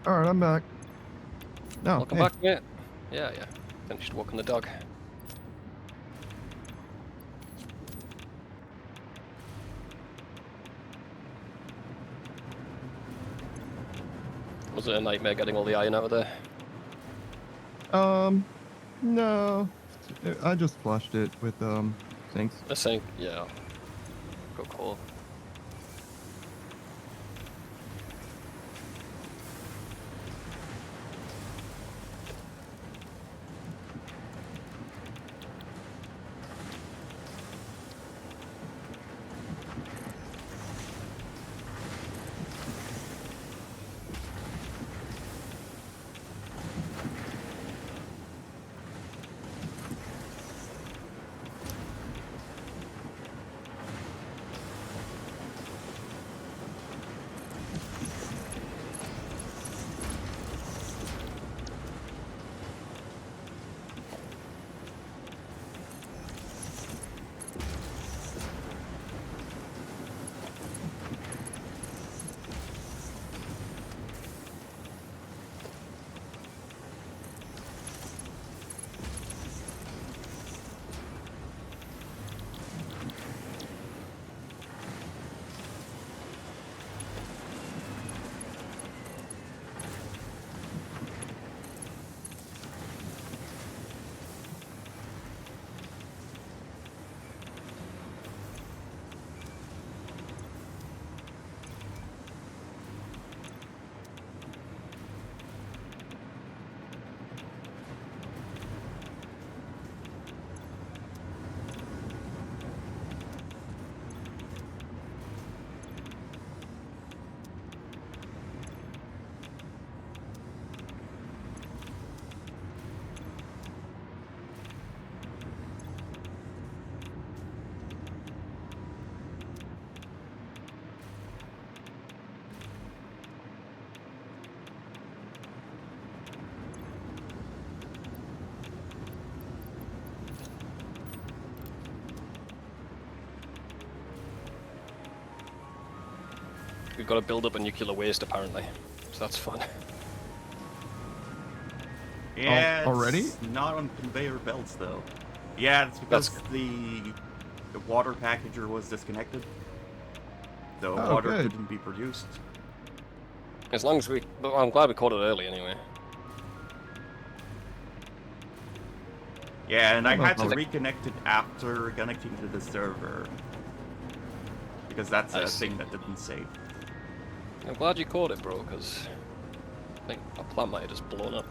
All right, I'm back. No, Welcome hey. back, mate. Yeah, yeah. Finished walking the dog. Was it a nightmare getting all the iron out of there? No, I just flushed it with sinks. I think, yeah. Good call. we've got to build up a nuclear waste apparently. So that's fun. Yeah, already? it's not on conveyor belts though. Yeah, it's because the water packager was disconnected. The Oh, water good. couldn't be produced. As long as we... Well, I'm glad we caught it early anyway. Yeah, and I Oh, had to okay. reconnect it after connecting to the server. Because that's I a see. thing that didn't save. I'm glad you caught it, bro, because I think our plant might have just blown up.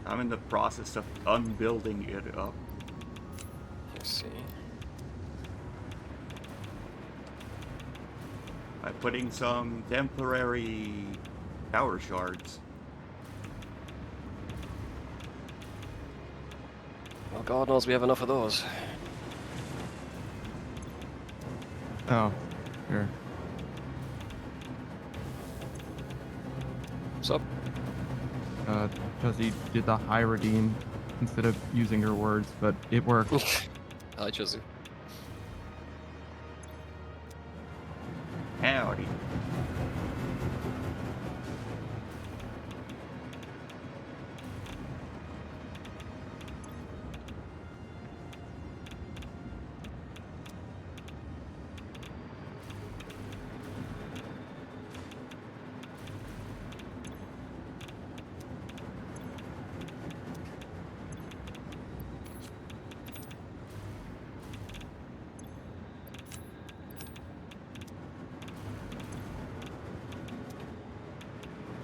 I'm in the process of unbuilding it up. Let's see. By putting some temporary power shards. Well, God knows we have enough of those. Oh, sure. What's up? Chuzzy did the high redeem instead of using her words, but it worked. Hi, Chizzy. Howdy.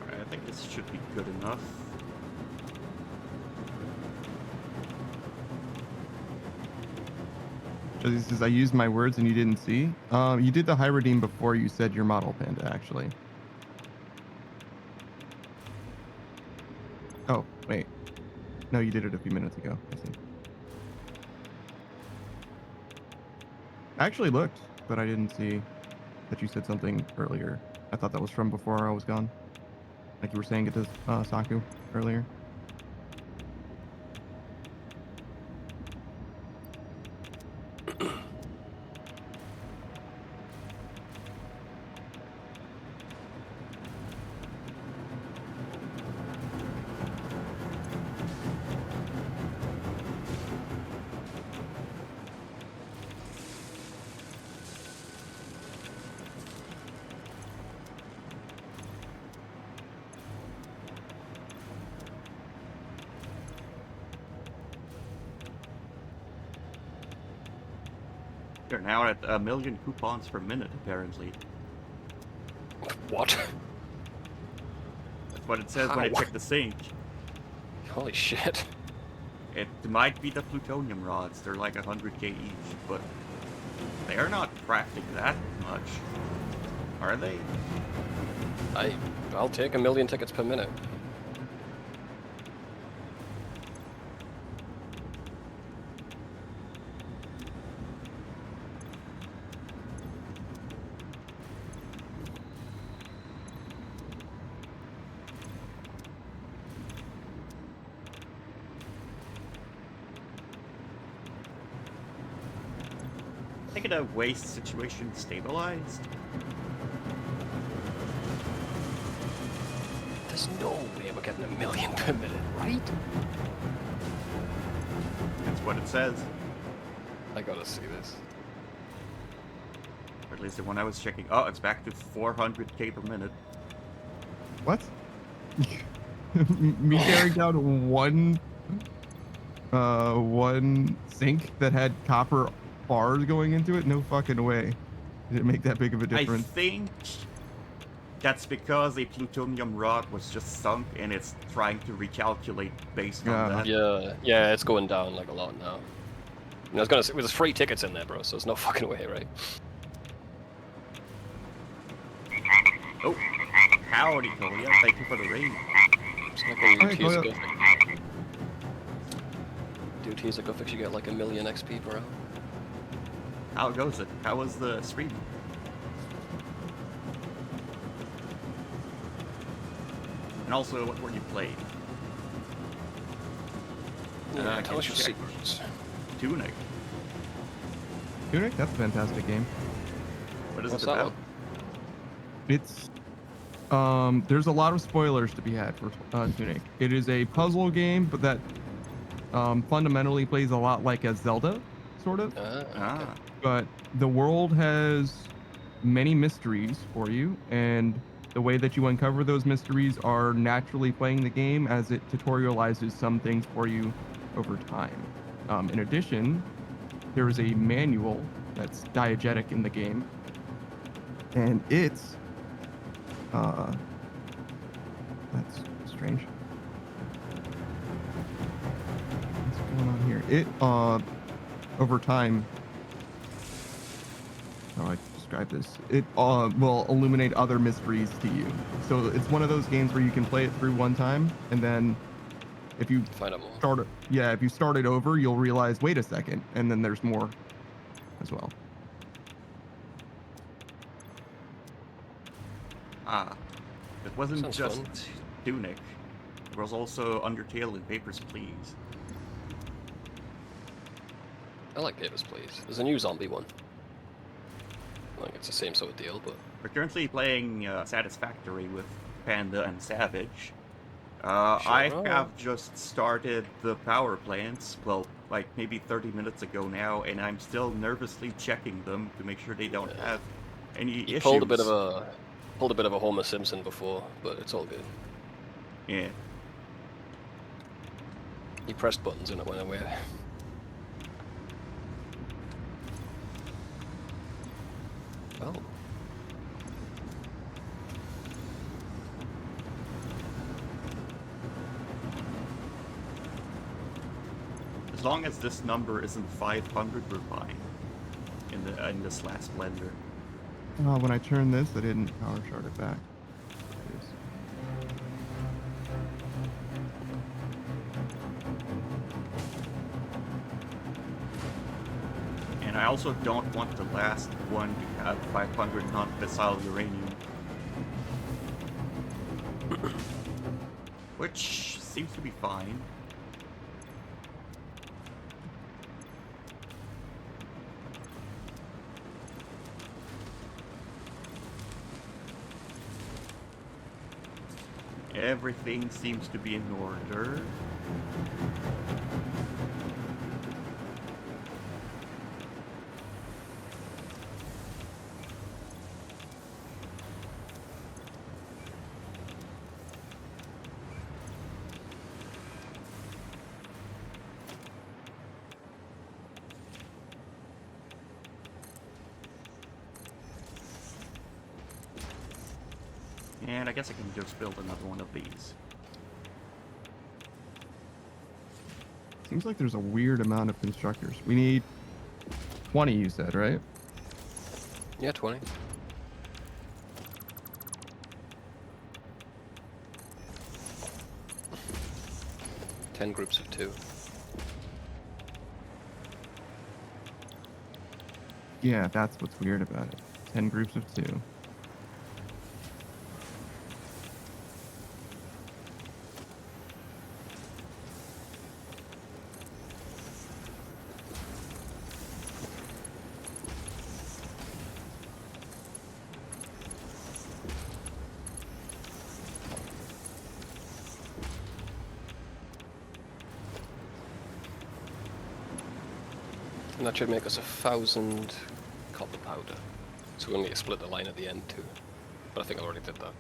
Alright, I think this should be good enough. Chuzzy says, I used my words and you didn't see. You did the high redeem before you said your model panda, actually. Oh, wait. No, you did it a few minutes ago. I see. I actually looked, but I didn't see that you said something earlier. I thought that was from before I was gone. Like you were saying it to Saku earlier. They're now at 1 million coupons per minute, apparently. What? That's what it says when I How? check the sync. Holy shit. It might be the plutonium rods. They're like 100k each, but they are not crafting that much. Are they? I'll take 1 million tickets per minute. I think a waste situation stabilized. There's no way we're getting 1 million per minute, right? That's what it says. I gotta see this. Or at least the one I was checking. Oh, it's back to 400k per minute. What? Me carrying down one sink that had copper bars going into it? No fucking way. Did it make that big of a I difference? think that's because a plutonium rod was just sunk and it's trying to recalculate based on that. Yeah, it's going down like a lot now. I was gonna say, there's free tickets in there, bro, so there's no fucking way, right? Oh, howdy, Kolia. Thank you for the raid. It's like when Alright, you go tease Dude, he's a go fix, you get like 1 million XP per hour. How goes it? How was the stream? And also, what were you playing? Yeah, I tell us can your check. secrets. Tunic. Tunic, that's a fantastic game. What is What's it that about? one? It's there's a lot of spoilers to be had for Tunic. It is a puzzle game, but that fundamentally plays a lot like a Zelda, sort of. Okay. Ah, But the world has many mysteries for you, and the way that you uncover those mysteries are naturally playing the game as it tutorializes some things for you over time. In addition, there is a manual that's diegetic in the game, and it's that's strange. What's going on here? It over time, how do I describe this? It will illuminate other mysteries to you. So it's one of those games where you can play it through one time, and then if you Find out more. start it, yeah, if you start it over, you'll realize, wait a second, and then there's more as well. ah. It wasn't Sounds just fun. Tunic. There was also Undertale and Papers, Please. I like Papers, Please. There's a new zombie one. Like it's the same sort of deal, but We're currently playing Satisfactory with Panda and Savage. Sure I are. have just started the power plants, well, like maybe 30 minutes ago now, and I'm still nervously checking them to make sure they don't have any you issues. pulled a bit of a Homer Simpson before, but it's all good. Yeah. You pressed buttons and it went away. Oh. As long as this number isn't 500, we're fine. In this last blender. When I turn this, I didn't power shard it back. It is. And I also don't want the last one to have 500 non-fissile uranium. Which seems to be fine. Everything seems to be in order. And I guess I can just build another one of these. Seems like there's a weird amount of constructors. We need 20, you said, right? Yeah, 20. Ten groups of 2. Yeah, that's what's weird about it. 10 groups of 2. And that should make us 1,000 copper powder. So we need to split the line at the end too. But I think I already did that.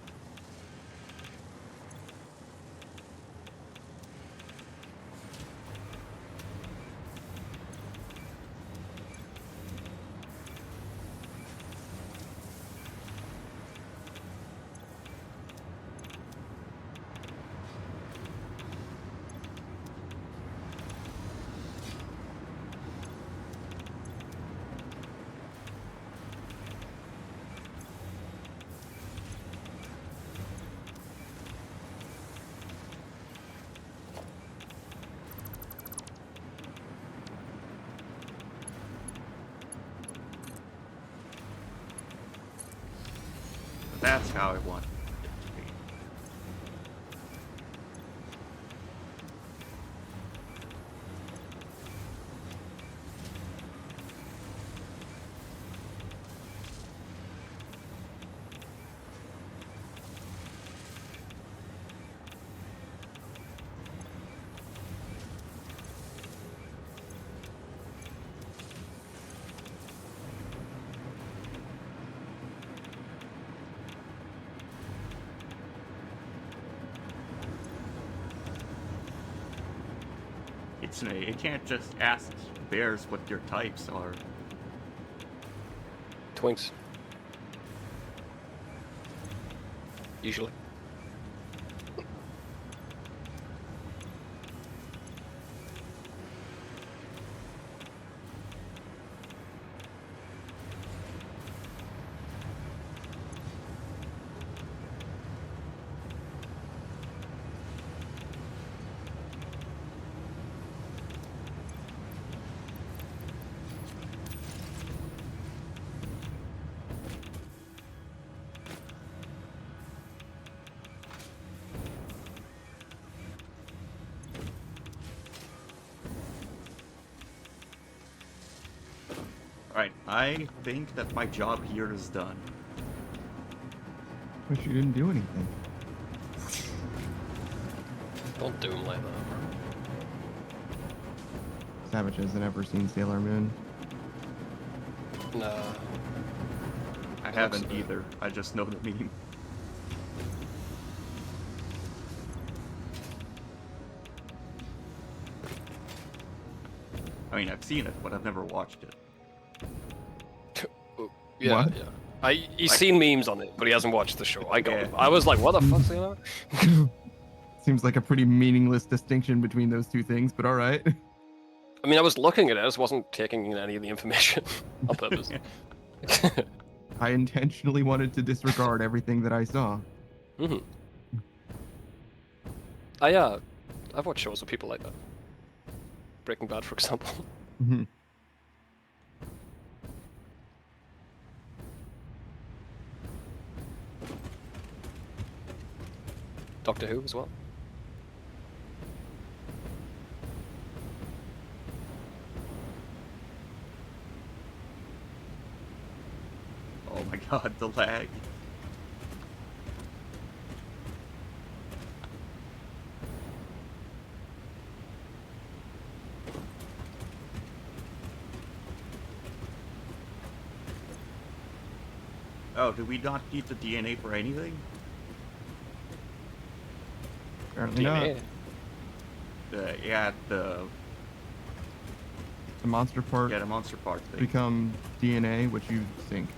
That's how I want it to be. You can't just ask bears what their types are. Twinks. Usually. Alright, I think that my job here is done. Wish you didn't do anything. Don't do him like that, bro. Savage hasn't ever seen Sailor Moon. Nah. I haven't either. I just know the meme. I mean, I've seen it, but I've never watched it. Yeah, What? yeah. He's seen memes on it, but he hasn't watched the show. I got Yeah. him. I was like, what the fuck's going on? Seems like a pretty meaningless distinction between those two things, but all right. I mean, I was looking at it, I just wasn't taking in any of the information on purpose. I intentionally wanted to disregard everything that I saw. Mm-hmm. I've watched shows with people like that. Breaking Bad, for example. Mhm. Doctor Who as well. Oh my god, the lag. Oh, do we not need the DNA for anything? Apparently not. DNA. Yeah, The monster part the monster part thing. become DNA, which you sink.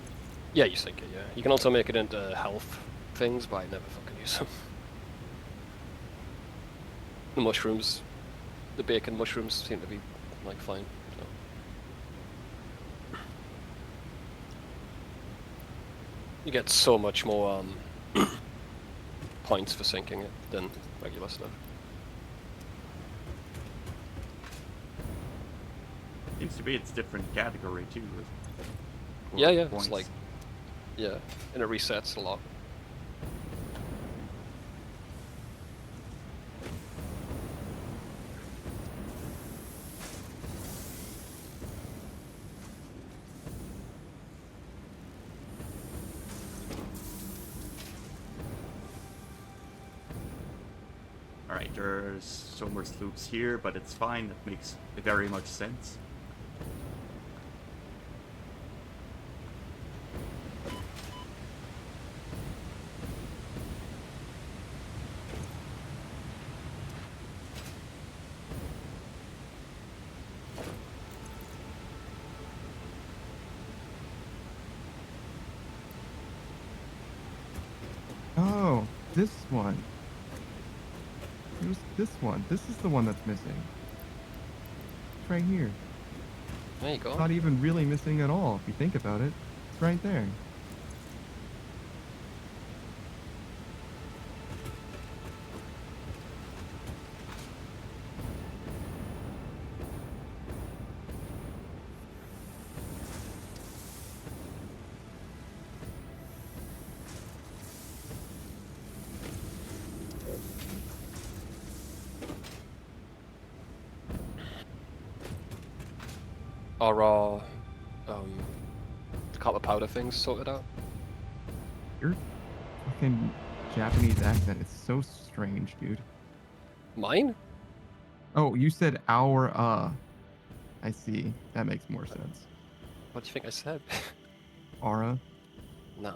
Yeah, you sink it, yeah. You can also make it into health things, but I never fucking use them. The mushrooms, the bacon mushrooms seem to be, like, fine. So. You get so much more points for sinking it than regular stuff. Seems to be its different category too. Yeah, yeah, Points. it's like, yeah, and it resets a lot. Alright, there's so much loops here, but it's fine. That makes very much sense. Oh, this one. It was this one. This is the one that's missing. It's right here. There you go. It's not even really missing at all, if you think about it. It's right there. Our copper powder things sorted out. Your fucking Japanese accent is so strange, dude. Mine? Oh, you said our, I see. That makes more sense. What do you think I said? Aura. No.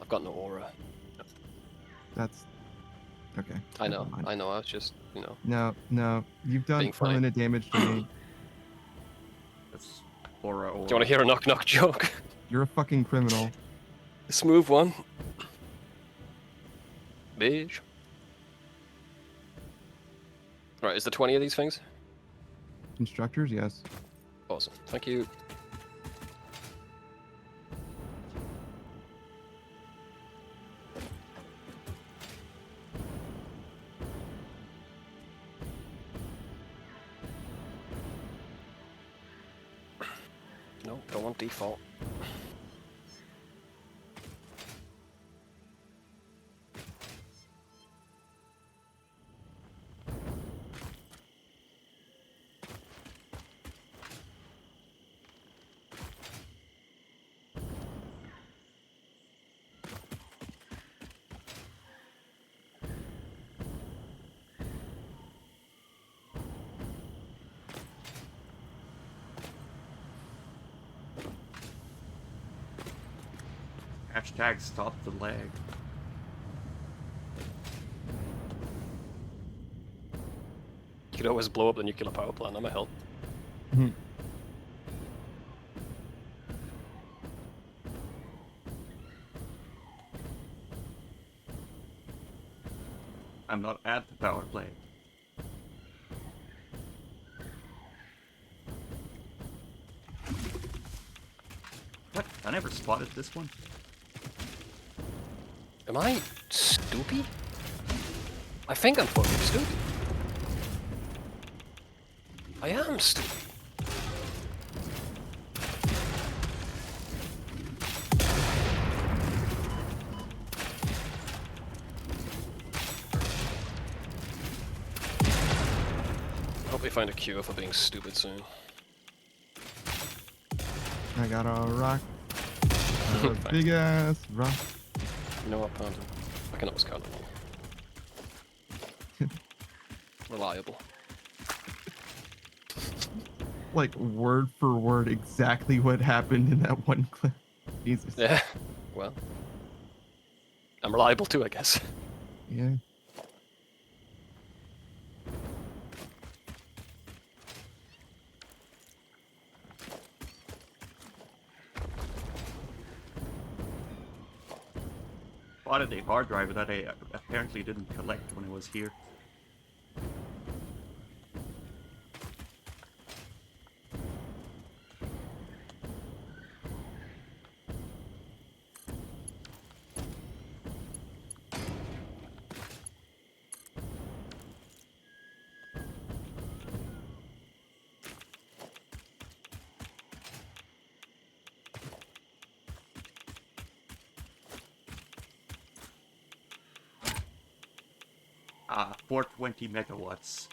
I've got no aura. That's Okay. I never know, mind. I know. I was just, you know, No. You've done Being funny. permanent damage to me. That's aura. do you want to hear a knock knock joke? You're a fucking criminal. Smooth one. Bitch. Right, is there 20 of these things? Constructors, yes. Awesome. Thank you. No, don't want default. Hashtag stop the lag. You could always blow up the nuclear power plant, that might help. Mhm. I'm not at the power play. What? I never spotted this one. Am I stupid? I think I'm fucking stupid. I am stupid. I hope they find a cure for being stupid soon. I got a rock. A Thanks. big ass rock. You know what, Panda? I can always count on you. Reliable. Like word for word, exactly what happened in that one clip. Jesus. Yeah. Well. I'm reliable too, I guess. Yeah. Spotted a hard drive that I apparently didn't collect when I was here. Ah, 420 megawatts.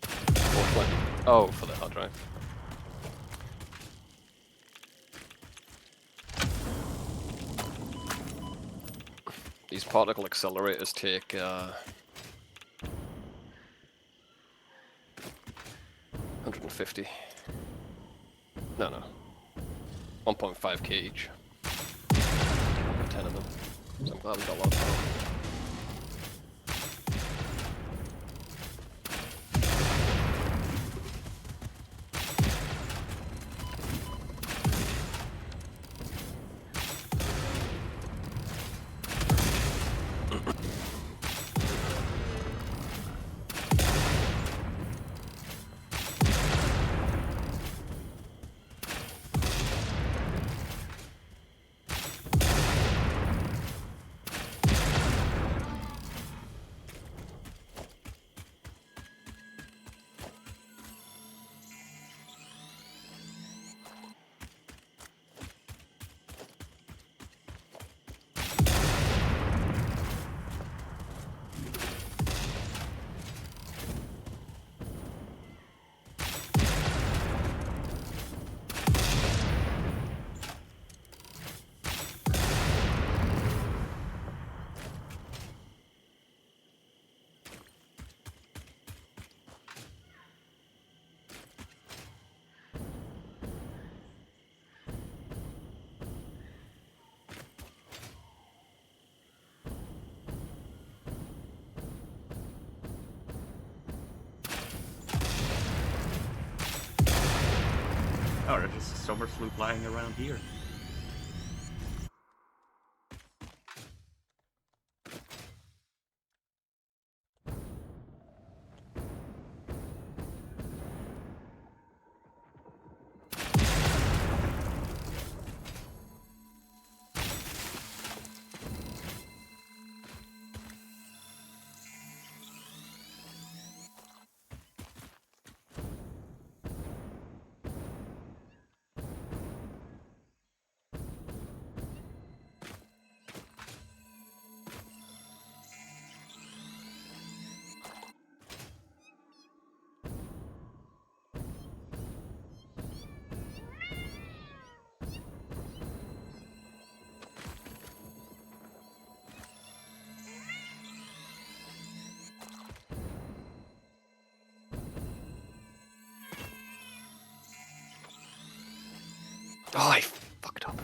420. Oh, for the hard drive. These particle accelerators take 150. No. 1.5k each. 10 of them. So I'm glad we got a lot of power. Oh, there's just a summer sloop lying around here. Oh, I fucked up.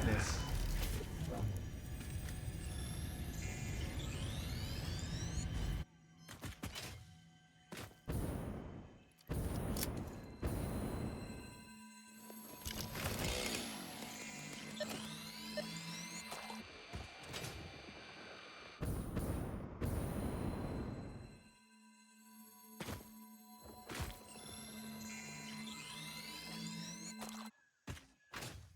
This.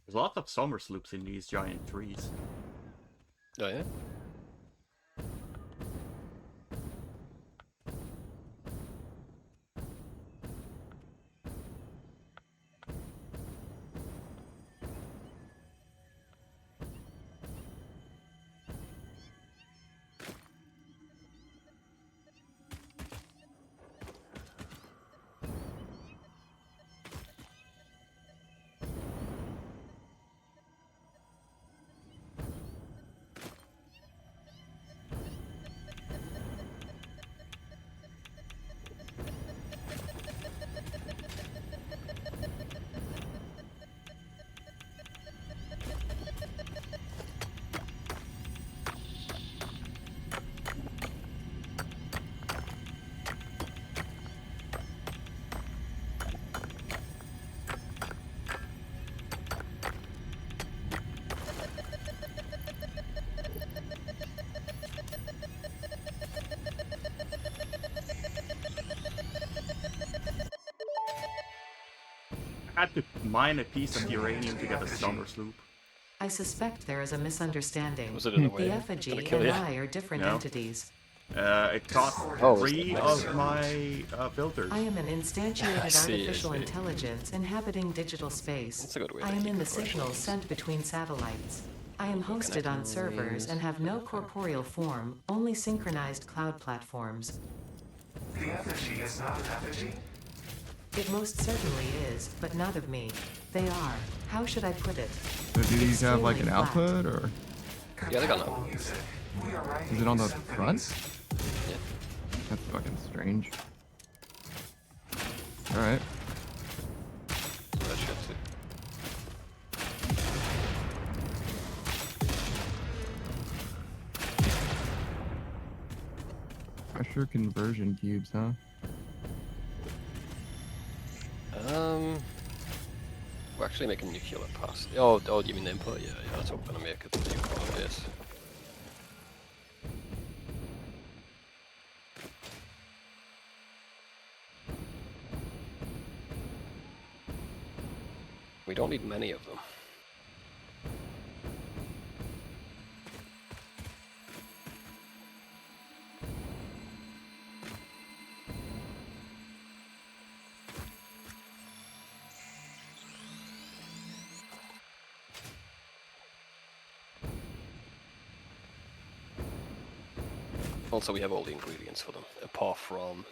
There's lots of summer sloops in these giant trees. Oh yeah? had to mine a piece of uranium to get a stoner sloop. I suspect there is a misunderstanding. Was it in a The way? Did effigy it kill and you? I are different No. entities. It cost Oh, was 3 that of nice? my filters. I am an instantiated I see, I artificial see. intelligence inhabiting digital space. That's a good way I to am keep in the it fresh. signals sent between satellites. I am hosted on servers and have no corporeal form, only synchronized cloud platforms. The effigy is not an effigy? It most certainly is, but not of me. They are. How should I put it? So do these have like an Extremely flat. output, or Yeah, they got Compatible no. music. We are writing is it on the symphonies. front? Yeah. That's fucking strange. All right. So that shit too. Pressure conversion cubes, huh? We're actually making nuclear pass. Oh, you mean the input? Yeah, that's what we're gonna make it the nuclear base. We don't need many of them. Also, we have all the ingredients for them, apart from...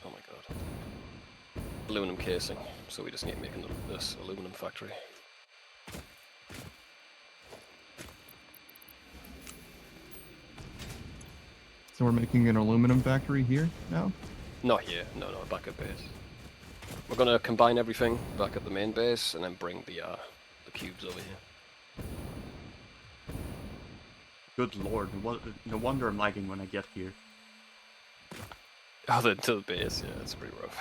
Oh my god. Aluminum casing, so we just need to make this aluminum factory. So we're making an aluminum factory here now? Not here, no, back at base. We're gonna combine everything back at the main base, and then bring the cubes over here. Good lord, no wonder I'm lagging when I get here. Oh, to the base, yeah, it's pretty rough.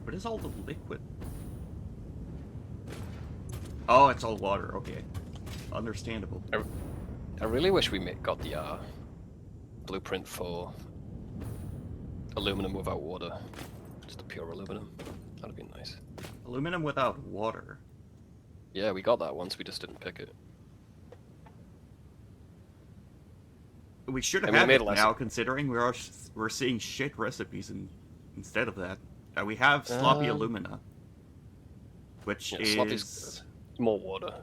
What is all the liquid? Oh, it's all water, okay. Understandable. I really wish we got the blueprint for aluminum without water. Just the pure aluminum. That'd be nice. Aluminum without water. Yeah, we got that once, we just didn't pick it. We should I have mean, it had made it less- now, considering we're seeing shit recipes instead of that. We have sloppy alumina, which Yeah, is sloppy's good. More water.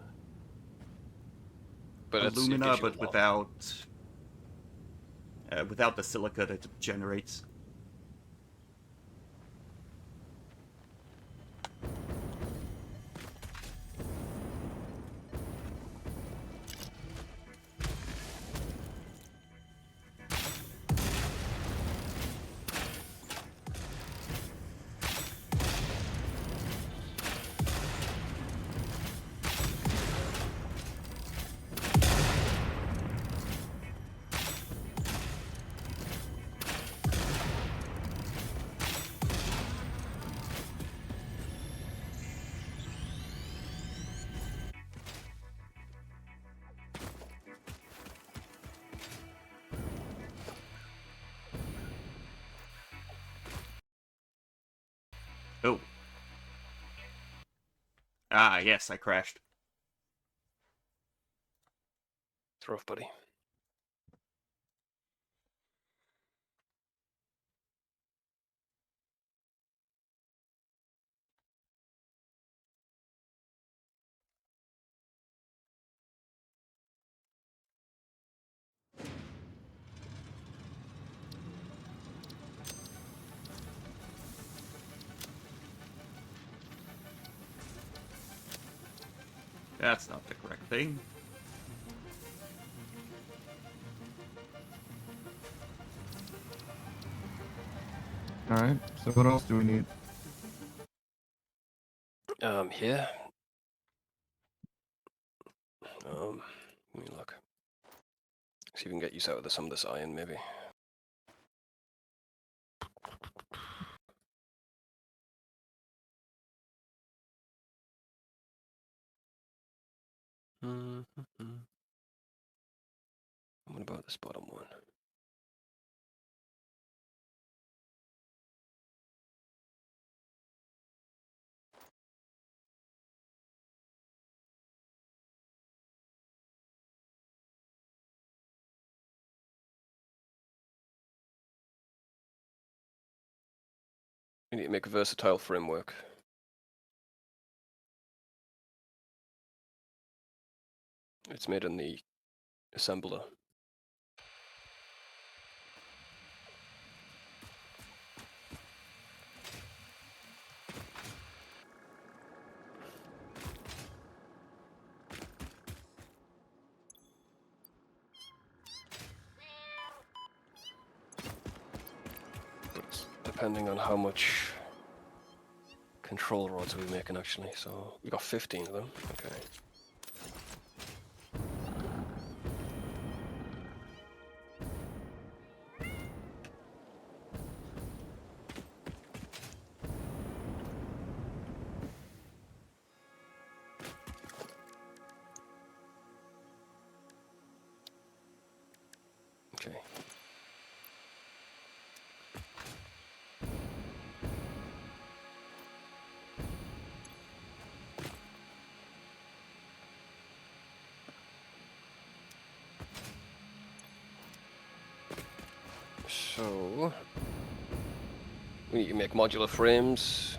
But it alumina, gives you but a lot. without the silica that it generates. Oh. Ah, yes, I crashed. It's rough, buddy. That's not the correct thing. All right. So what else do we need? Here. Let me look. See if we can get use out of some of this iron, maybe. What about this bottom one? We need to make a versatile framework. It's made in the assembler. But it's depending on how much control rods we're making actually. So we got 15 of them. Okay. Okay. So we need to make modular frames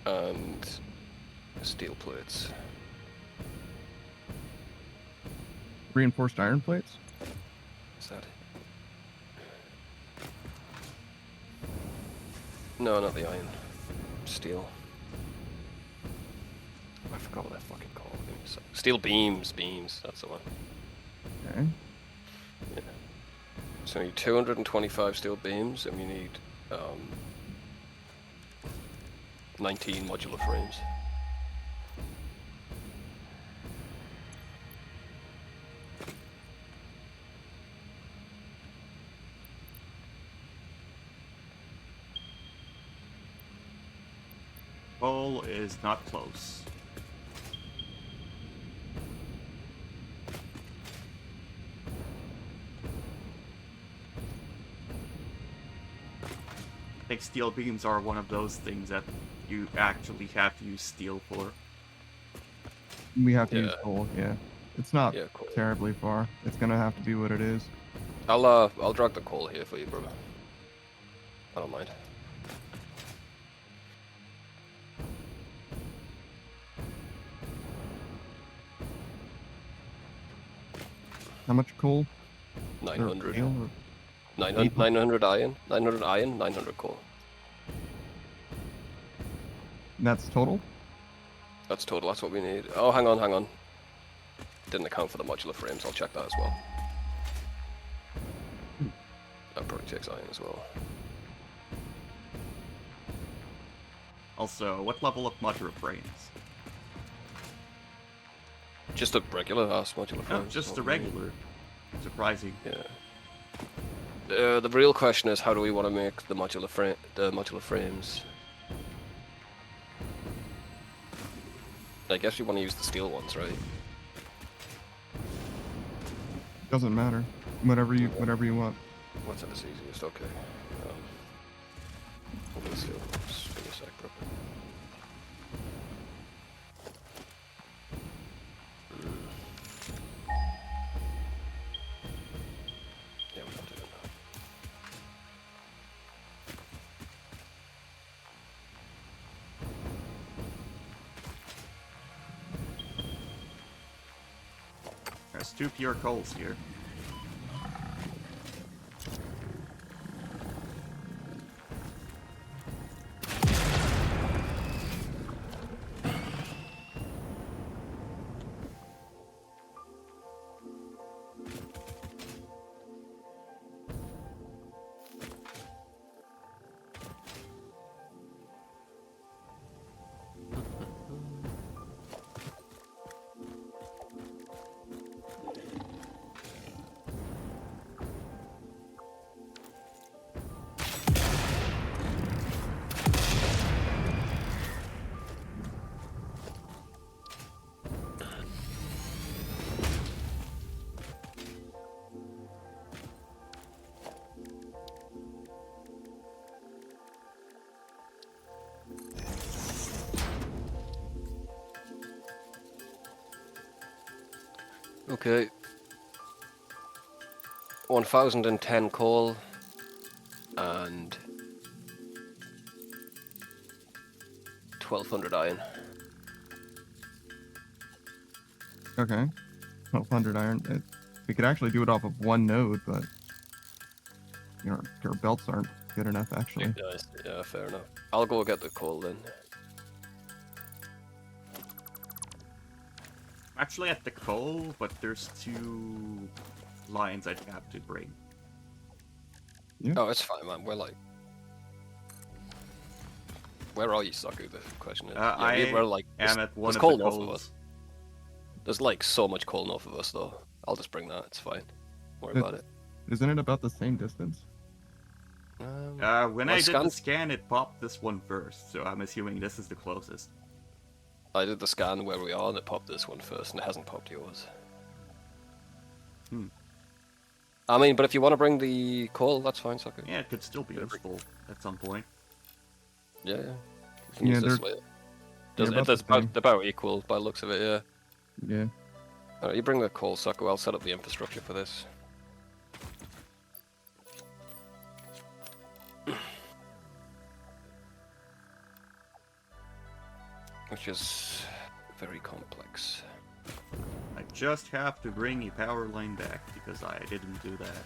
and steel plates. Reinforced iron plates? Is that it? No, not the iron. Steel. I forgot what they're fucking called. Give me a sec. Steel beams, that's the one. Okay. Yeah. So you need 225 steel beams, and we need 19 modular frames. Goal is not close. I think steel beams are one of those things that you actually have to use steel for. We have to use Yeah. coal, yeah. It's not Yeah, cool. terribly far. It's gonna have to be what it is. I'll drag the coal here for you, brother. I don't mind. How much coal? 900. Steel or- 900 iron. 900 iron, 900 coal. That's total? That's total, that's what we need. Oh, hang on. Didn't account for the modular frames, I'll check that as well. That probably takes iron as well. Also, what level of modular frames? Just a regular ass modular No, frames. just what the we need. regular. Surprising. Yeah. The real question is, how do we want to make the modular frames? I guess we want to use the steel ones, right? Doesn't matter. Whatever you want. What's the easiest? Okay. We'll do the steel ones. Give me a sec, bro. Yeah, we'll do it now. There's 2 pure coals here. Okay. 1010 coal and 1200 iron. Okay. 1200 iron. We could actually do it off of one node, but our belts aren't good enough, actually. Yeah, fair enough. I'll go get the coal then. Actually at the coal, but there's 2 lines I'd have to bring. Oh, it's fine, man. We're like... Where are you, Saku? The question is. We're like... am at one there's of coal the north of coals. us. There's like so much coal north of us, though. I'll just bring that. It's fine. Don't worry about it. Isn't it about the same distance? When well, I did the scan, it popped this one first, so I'm assuming this is the closest. I did the scan where we are, and it popped this one first, and it hasn't popped yours. I mean, but if you want to bring the coal, that's fine, Saku. Yeah, it could still be useful at some point. Yeah. You can use this later. That's about equal by the looks of it, yeah. Yeah. Alright, you bring the coal, Saku. I'll set up the infrastructure for this. Which is very complex. I just have to bring a power line back because I didn't do that.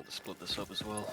want to split this up as well.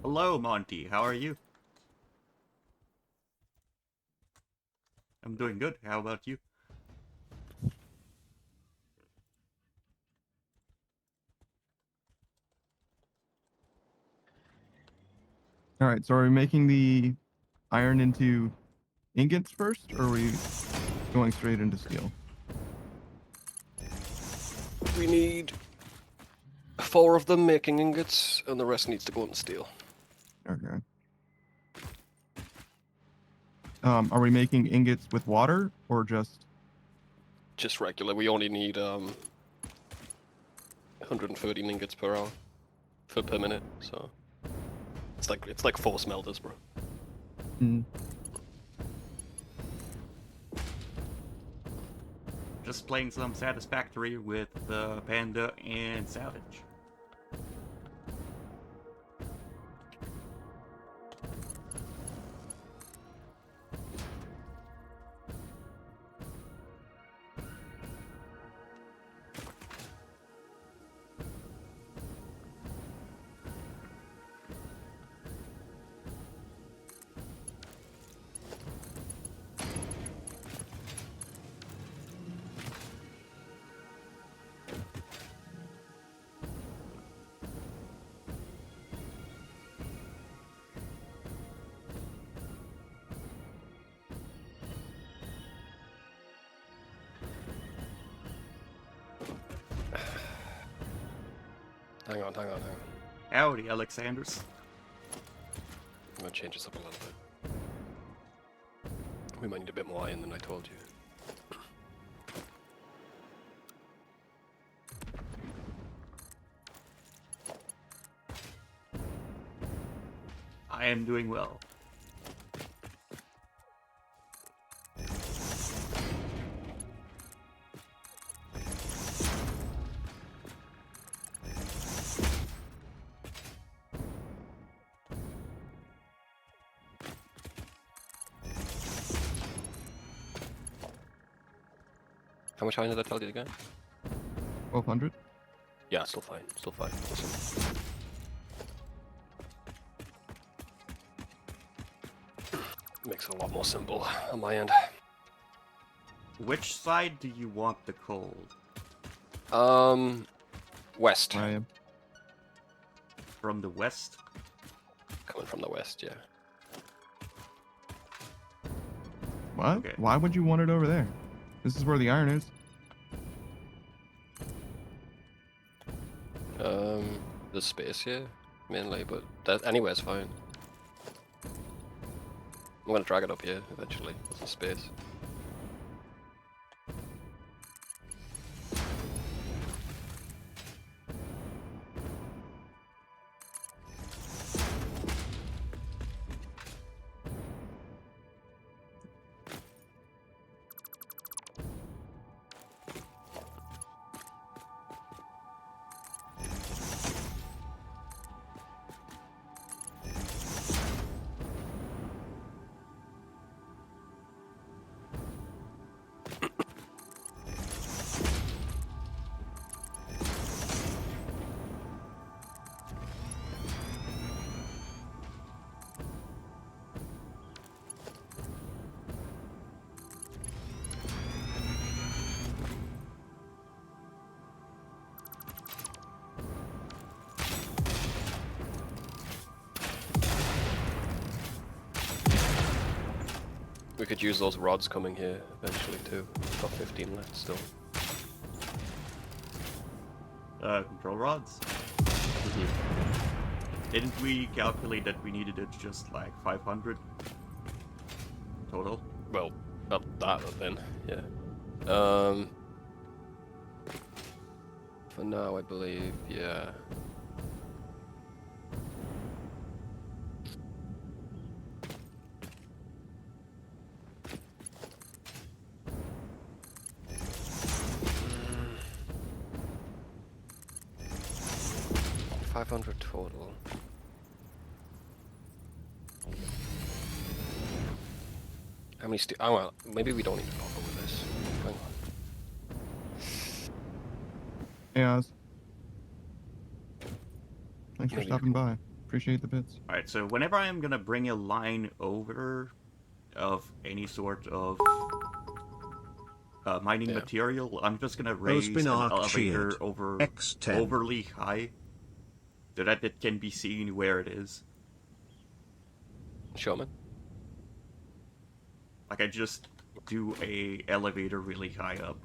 Hello, Monty. How are you? I'm doing good. How about you? All right, so are we making the iron into ingots first, or are we going straight into steel? We need 4 of them making ingots, and the rest needs to go into steel. Okay. Are we making ingots with water or just? Just regular. We only need 130 ingots per hour, per minute. So it's like 4 smelters, bro. Mm, Just playing some Satisfactory with Panda and Savage. Hang on. Howdy, Alexanders. I'm gonna change this up a little bit. We might need a bit more iron than I told you. I am doing well. How much iron did I tell you again? 1200. Yeah, still fine. Awesome. Makes it a lot more simple on my end. Which side do you want the coal? West. I am. From the west? Coming from the west, yeah. What? Okay. Why would you want it over there? This is where the iron is. There's space here, mainly, but that anywhere's fine. I'm gonna drag it up here eventually. There's some space. We could use those rods coming here eventually too. Got 15 left still. Control rods. Didn't we calculate that we needed it just like 500 total? Well, not that then, yeah. For now, I believe, yeah. Mm. 500 total. How many oh well, maybe we don't even bother with this. Hang on. Yeah. Thanks for Maybe. stopping by. Appreciate the bits. Alright, so whenever I'm gonna bring a line over of any sort of mining Yeah. material, I'm just gonna raise an Spinarch elevator cheered. over X10. overly high so that it can be seen where it is. Showman? Like I just do a elevator really high up.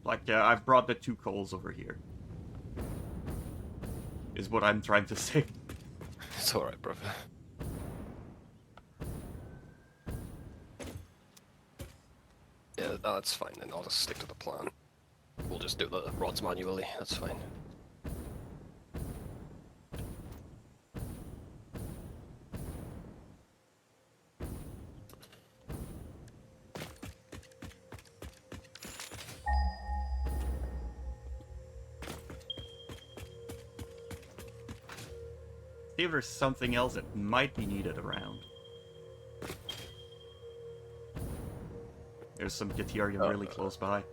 Like I've brought the 2 coals over here. Is what I'm trying to say. It's alright, brother. Yeah, that's fine then. I'll just stick to the plan. We'll just do the rods manually. That's fine. See if there's something else that might be needed around. There's some deuterium really close by.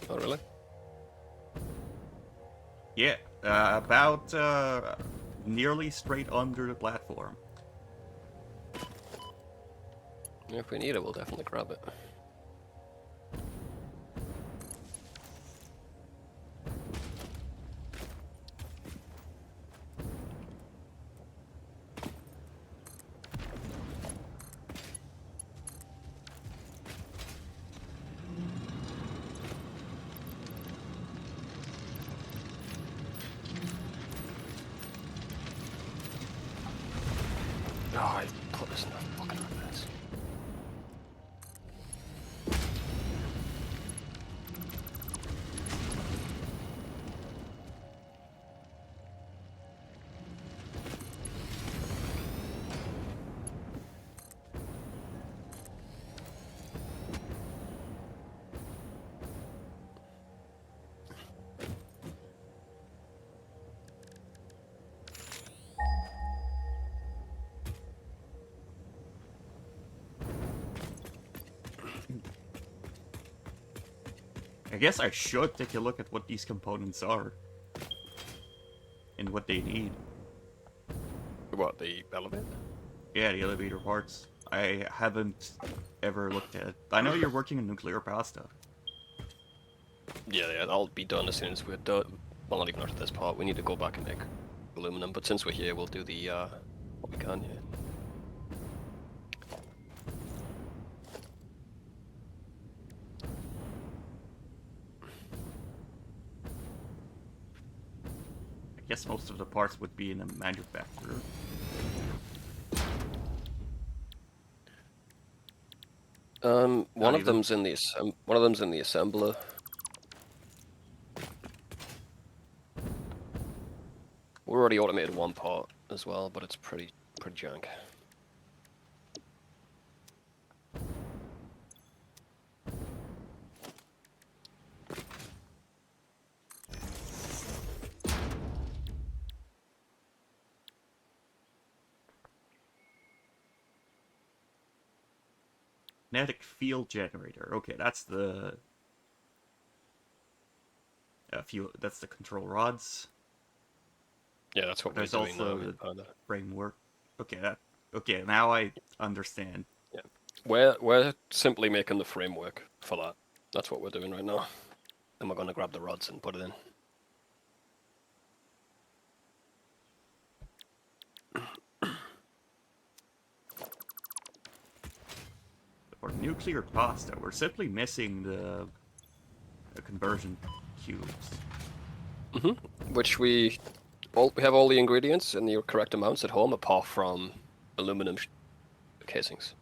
Oh, really? Yeah, about nearly straight under the platform. If we need it, we'll definitely grab it. Oh, I put this in the fucking mess. I guess I should take a look at what these components are. And what they need. What, the elevator? Yeah, the elevator parts. I haven't ever looked at it. I know you're working on nuclear power stuff. Yeah, that'll be done as soon as we're done. Well, not even after this part. We need to go back and make aluminum, but since we're here, we'll do the, what we can here. I guess most of the parts would be in the manufacturer. One of even. them's in the one of them's in the assembler. We already automated one part as well, but it's pretty jank. Kinetic field generator. Okay, that's the that's the control rods. Yeah, that's what we're There's doing also now. the framework. Okay, now I understand. Yeah, we're simply making the framework for that. That's what we're doing right now. Then we're gonna grab the rods and put it in. nuclear pasta. We're simply missing the conversion cubes. Which we have all the ingredients and the correct amounts at home, apart from aluminum casings.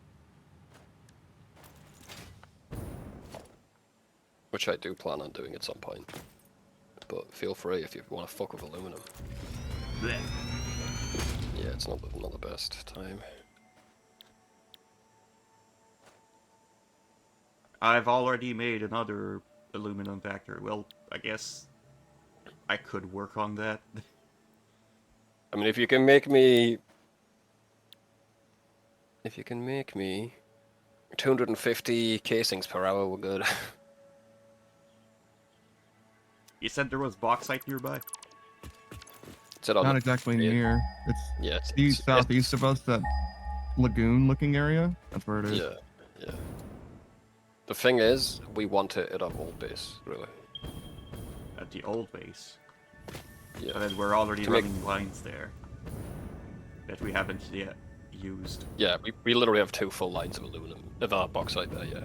Which I do plan on doing at some point. But feel free if you want to fuck with aluminum. Blech. Yeah, it's not the best time. I've already made another aluminum factory. Well, I guess I could work on that. I mean, if you can make me 250 casings per hour, we're good. You said there was bauxite nearby? Is it on Not the- exactly yeah. near. It's Yeah, it's east, southeast of us, that lagoon-looking area. That's where it is. Yeah, yeah. The thing is, we want it at our old base, really. At the old base. Yeah. But then we're already To make- running lines there. That we haven't yet used. Yeah, we literally have 2 full lines of aluminum, of our bauxite there, yeah.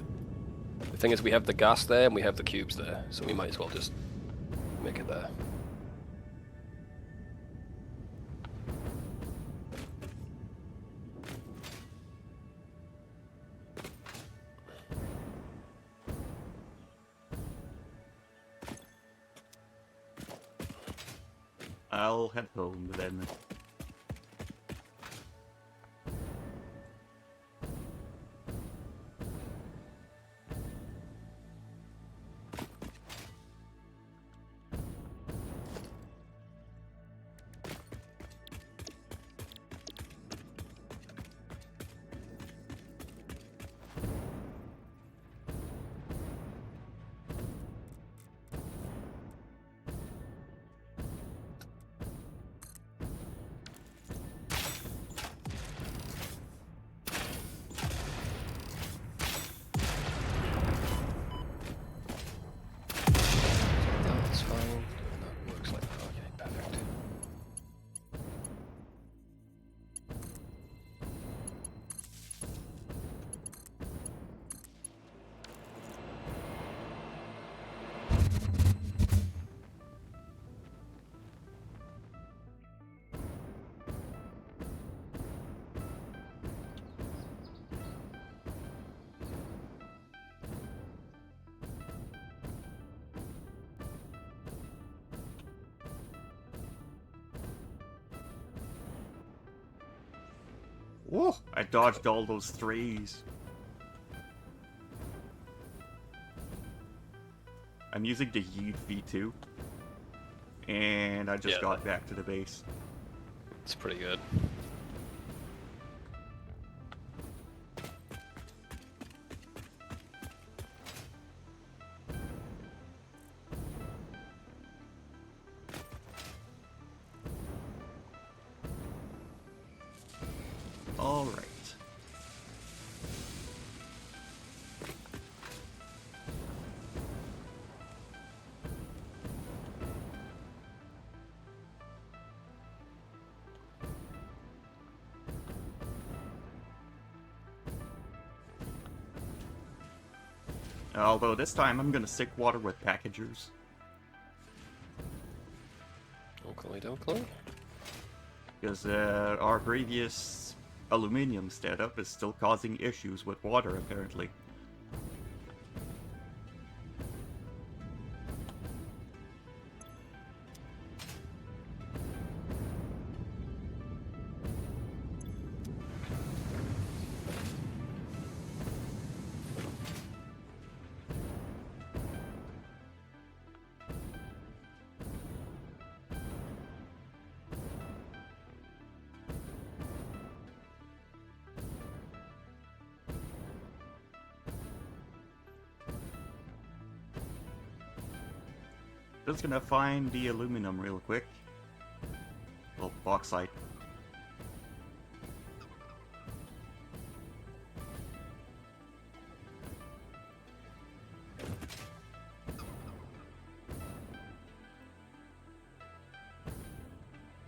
The thing is, we have the gas there and we have the cubes there, so we might as well just make it there. I'll head home then. That's fine. That works like that. Okay, perfect. Whoa! I dodged all those threes. I'm using the Yeet V2. And I just Yeah. got back to the base. It's pretty good. Alright. Although this time I'm gonna stick water with packagers. Oakley dokley. Because our previous aluminium setup is still causing issues with water, apparently. Just gonna find the aluminum real quick. Well, bauxite.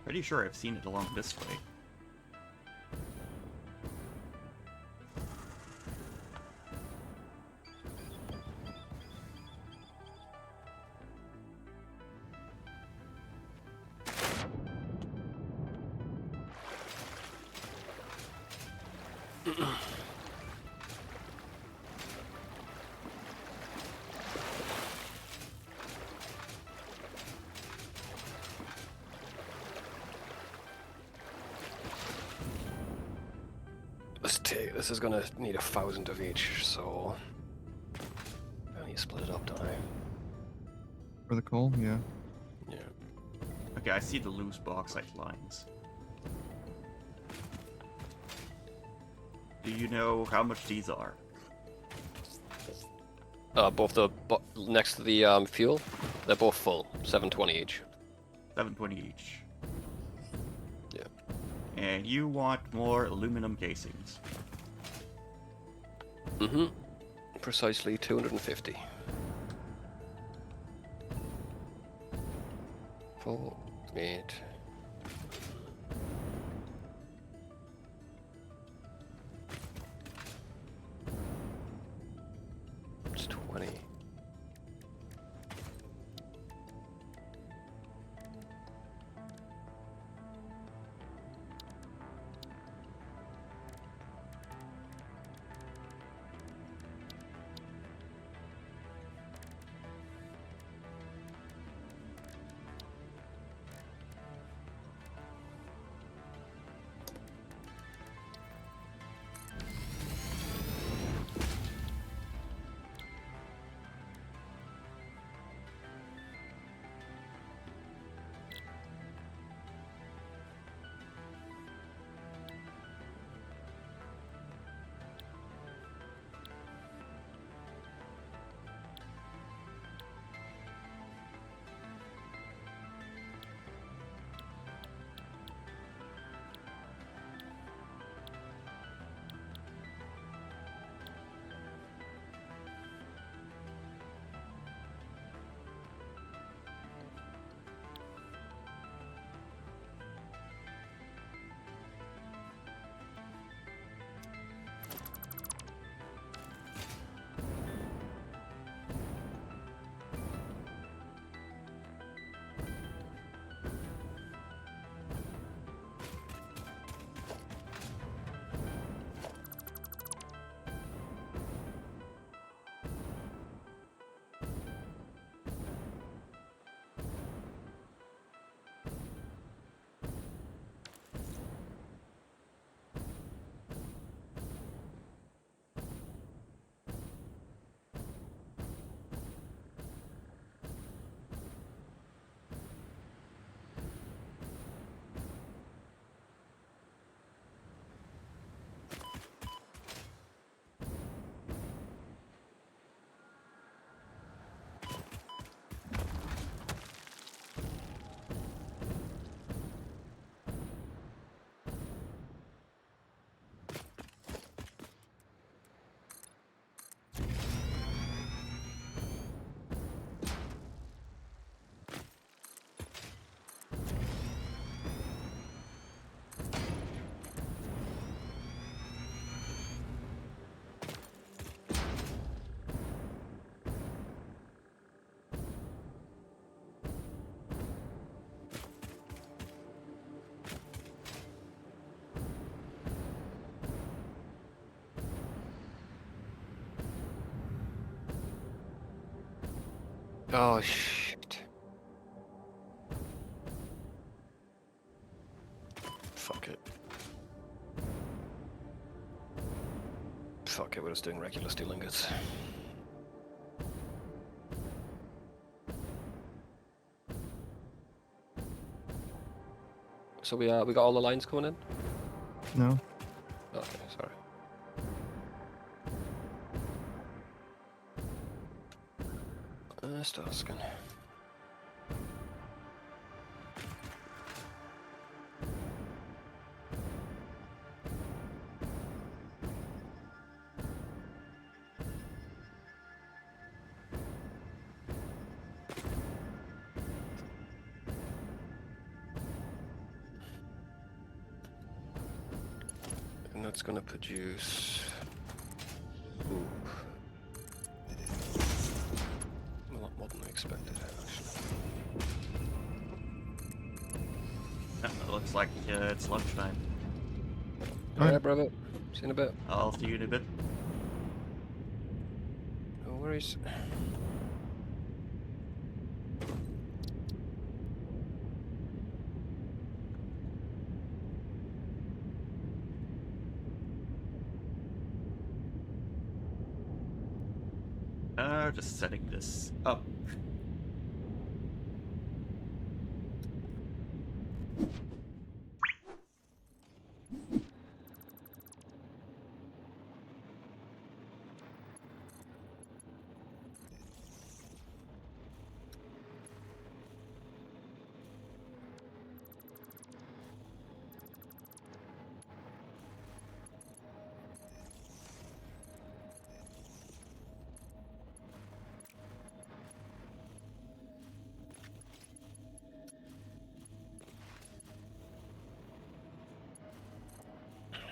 Pretty sure I've seen it along this way. Okay, this is gonna need 1,000 of each, so I need to split it up, don't I? For the coal, yeah. Yeah. Okay, I see the loose bauxite lines. Do you know how much these are? Both next to the fuel, they're both full, 720 each. 720 each. Yeah. And you want more aluminum casings. Mm-hmm. Precisely 250. 4, 8. It's 20. Oh, shit. Fuck it. Fuck it, we're just doing regular steel ingots. So we got all the lines coming in? No. Okay, sorry. Just asking. And that's gonna produce... Ooh. A lot more than I expected, actually. It looks like it's lunchtime. Alright, brother. See you in a bit. I'll see you in a bit. No worries. Just setting this up.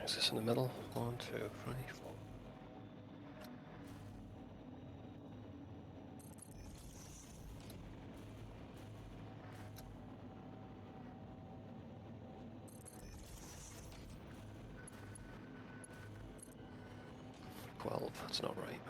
Is this in the middle? 1, 2, 3, 4. That's not right.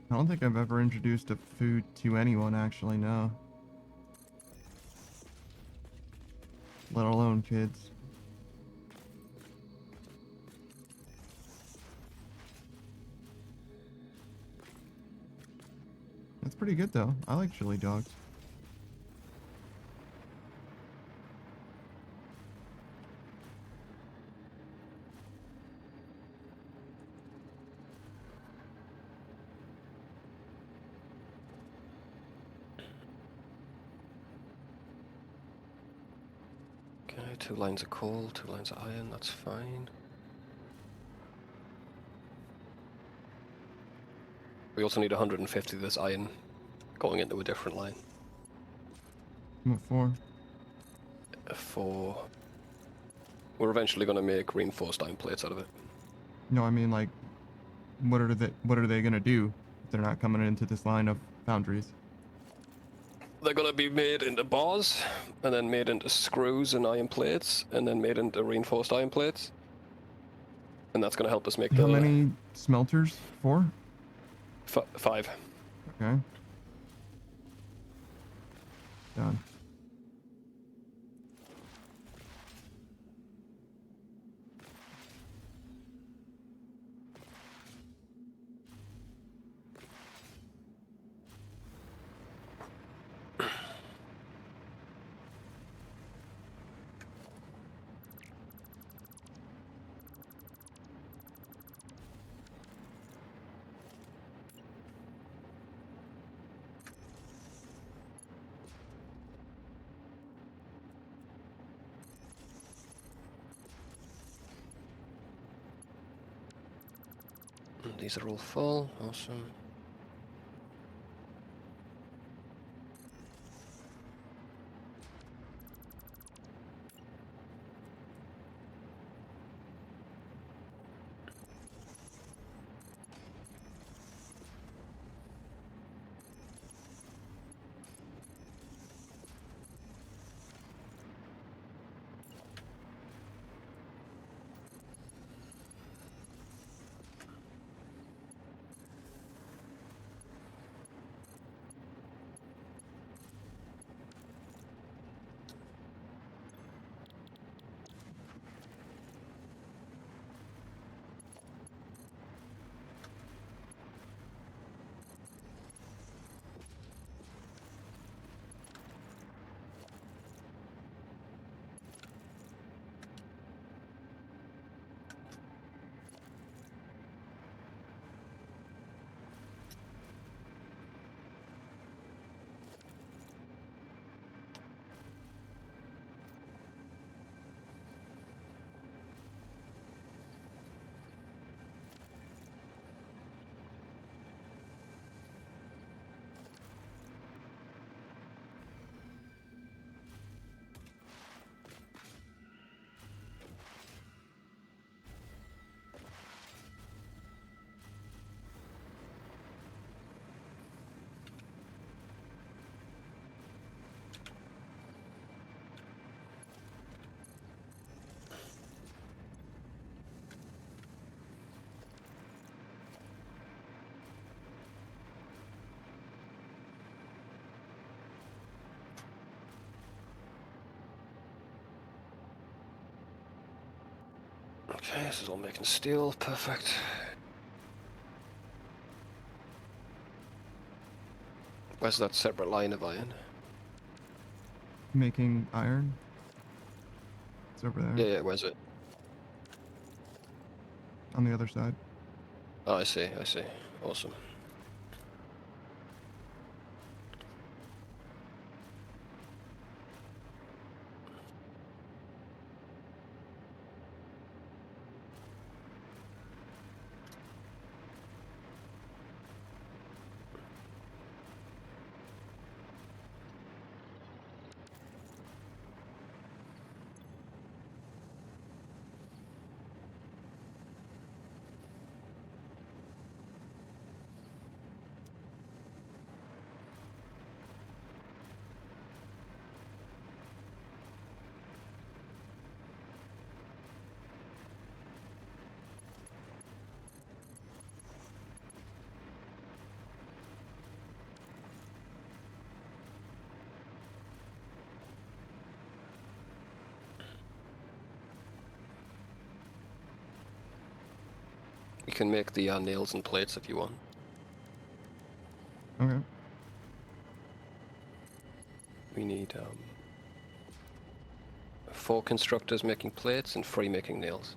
I don't think I've ever introduced a food to anyone, actually, no. Let alone kids. That's pretty good, though. I like chili dogs. Okay, 2 lines of coal, 2 lines of iron, that's fine. We also need 150 of this iron going into a different line. What for? We're eventually going to make reinforced iron plates out of it. No, I mean, like, what are they gonna do if they're not coming into this line of foundries? They're going to be made into bars, and then made into screws and iron plates, and then made into reinforced iron plates. And that's going to help us make How many smelters? 4? 5. Okay. Done. These are all full, awesome. Okay, this is all making steel. Perfect. Where's that separate line of iron? Making iron. It's over there Yeah, where's it? on the other side. Oh, I see. Awesome. You can make the nails and plates if you want. Okay. We need 4 constructors making plates and 3 making nails.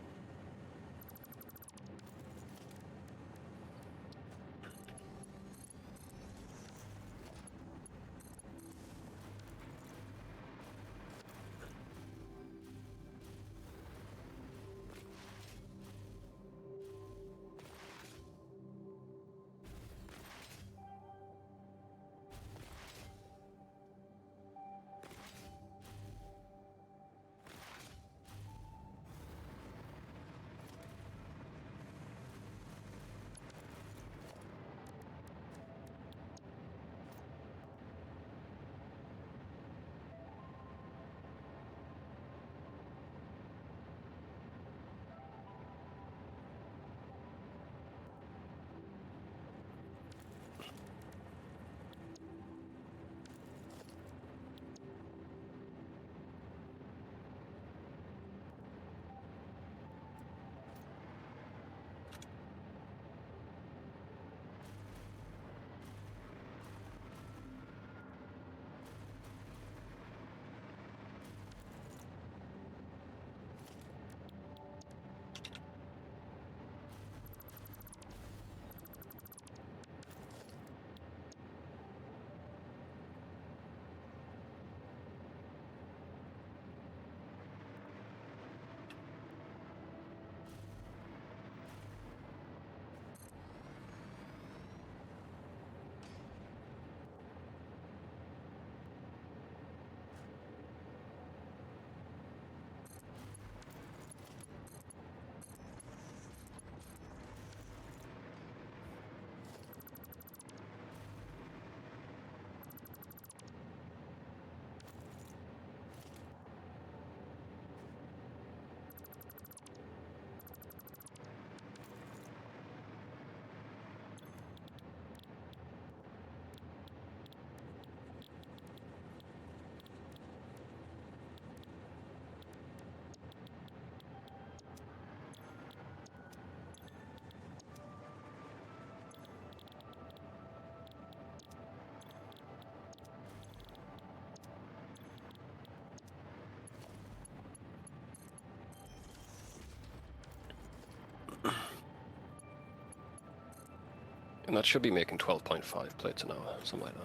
And that should be making 12.5 plates an hour, something like that.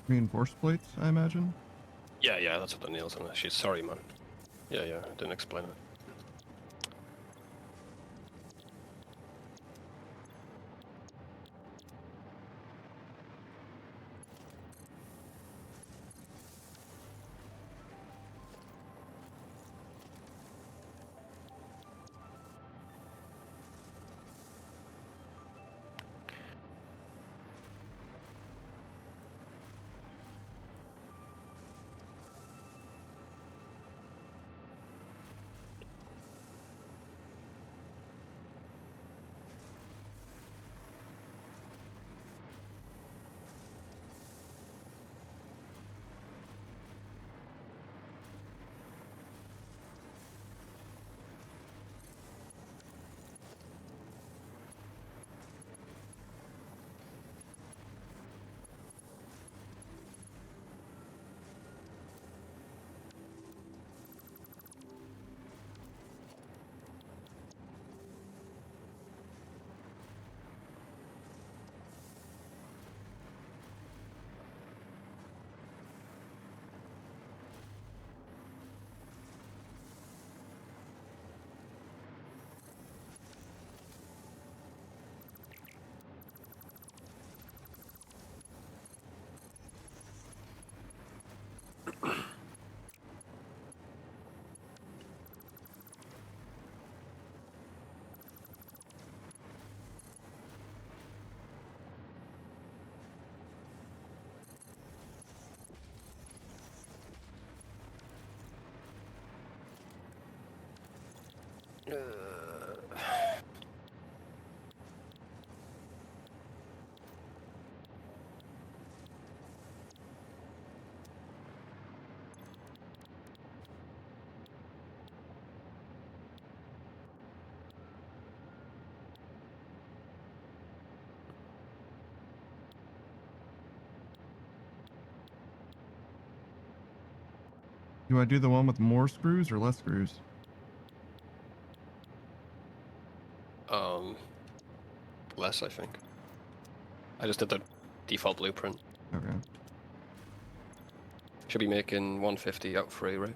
Reinforced plates, I imagine. Yeah, that's what the nails on. She's sorry, man. Yeah, I didn't explain it. Do I do the one with more screws or less screws? Less, I think. I just did the default blueprint. Okay. Should be making 150 out free, right?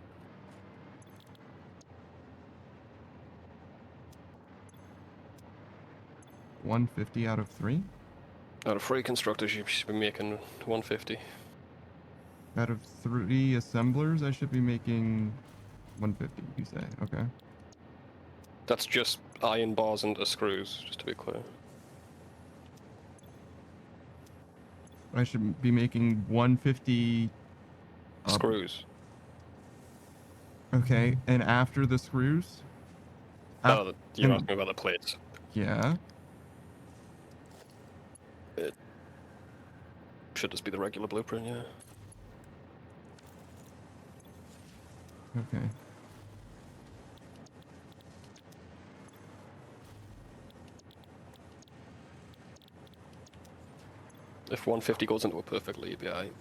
150 out of 3? Out of free constructors, you should be making 150. Out of 3 assemblers, I should be making 150, you say. Okay. That's just iron bars into screws, just to be clear. I should be making 150 Screws. Okay, and after the screws? Oh, you're and- asking about the plates. Yeah. It should just be the regular blueprint, yeah. Okay. If 150 goes into it perfectly, you'd be alright.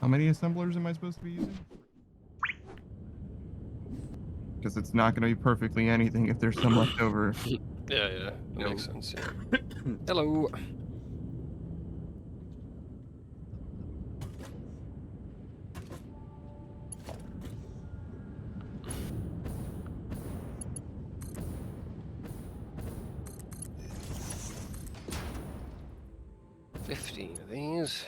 How many assemblers am I supposed to be using? Because it's not going to be perfectly anything if there's some left over. Yeah, that makes sense, yeah. Hello! $15 of these.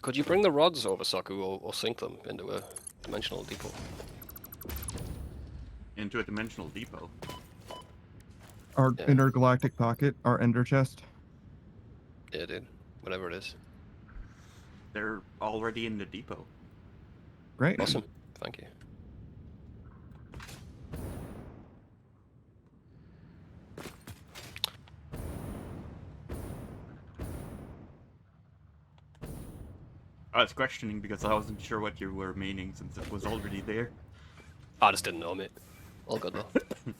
Could you bring the rods over, Saku, or sink them into a dimensional depot? Into a dimensional depot. Our Yeah. intergalactic pocket, our ender chest. Yeah, dude. Whatever it is. They're already in the depot. Great. Awesome. Thank you. I was questioning because I wasn't sure what you were meaning since it was already there. I just didn't know, mate. All good though.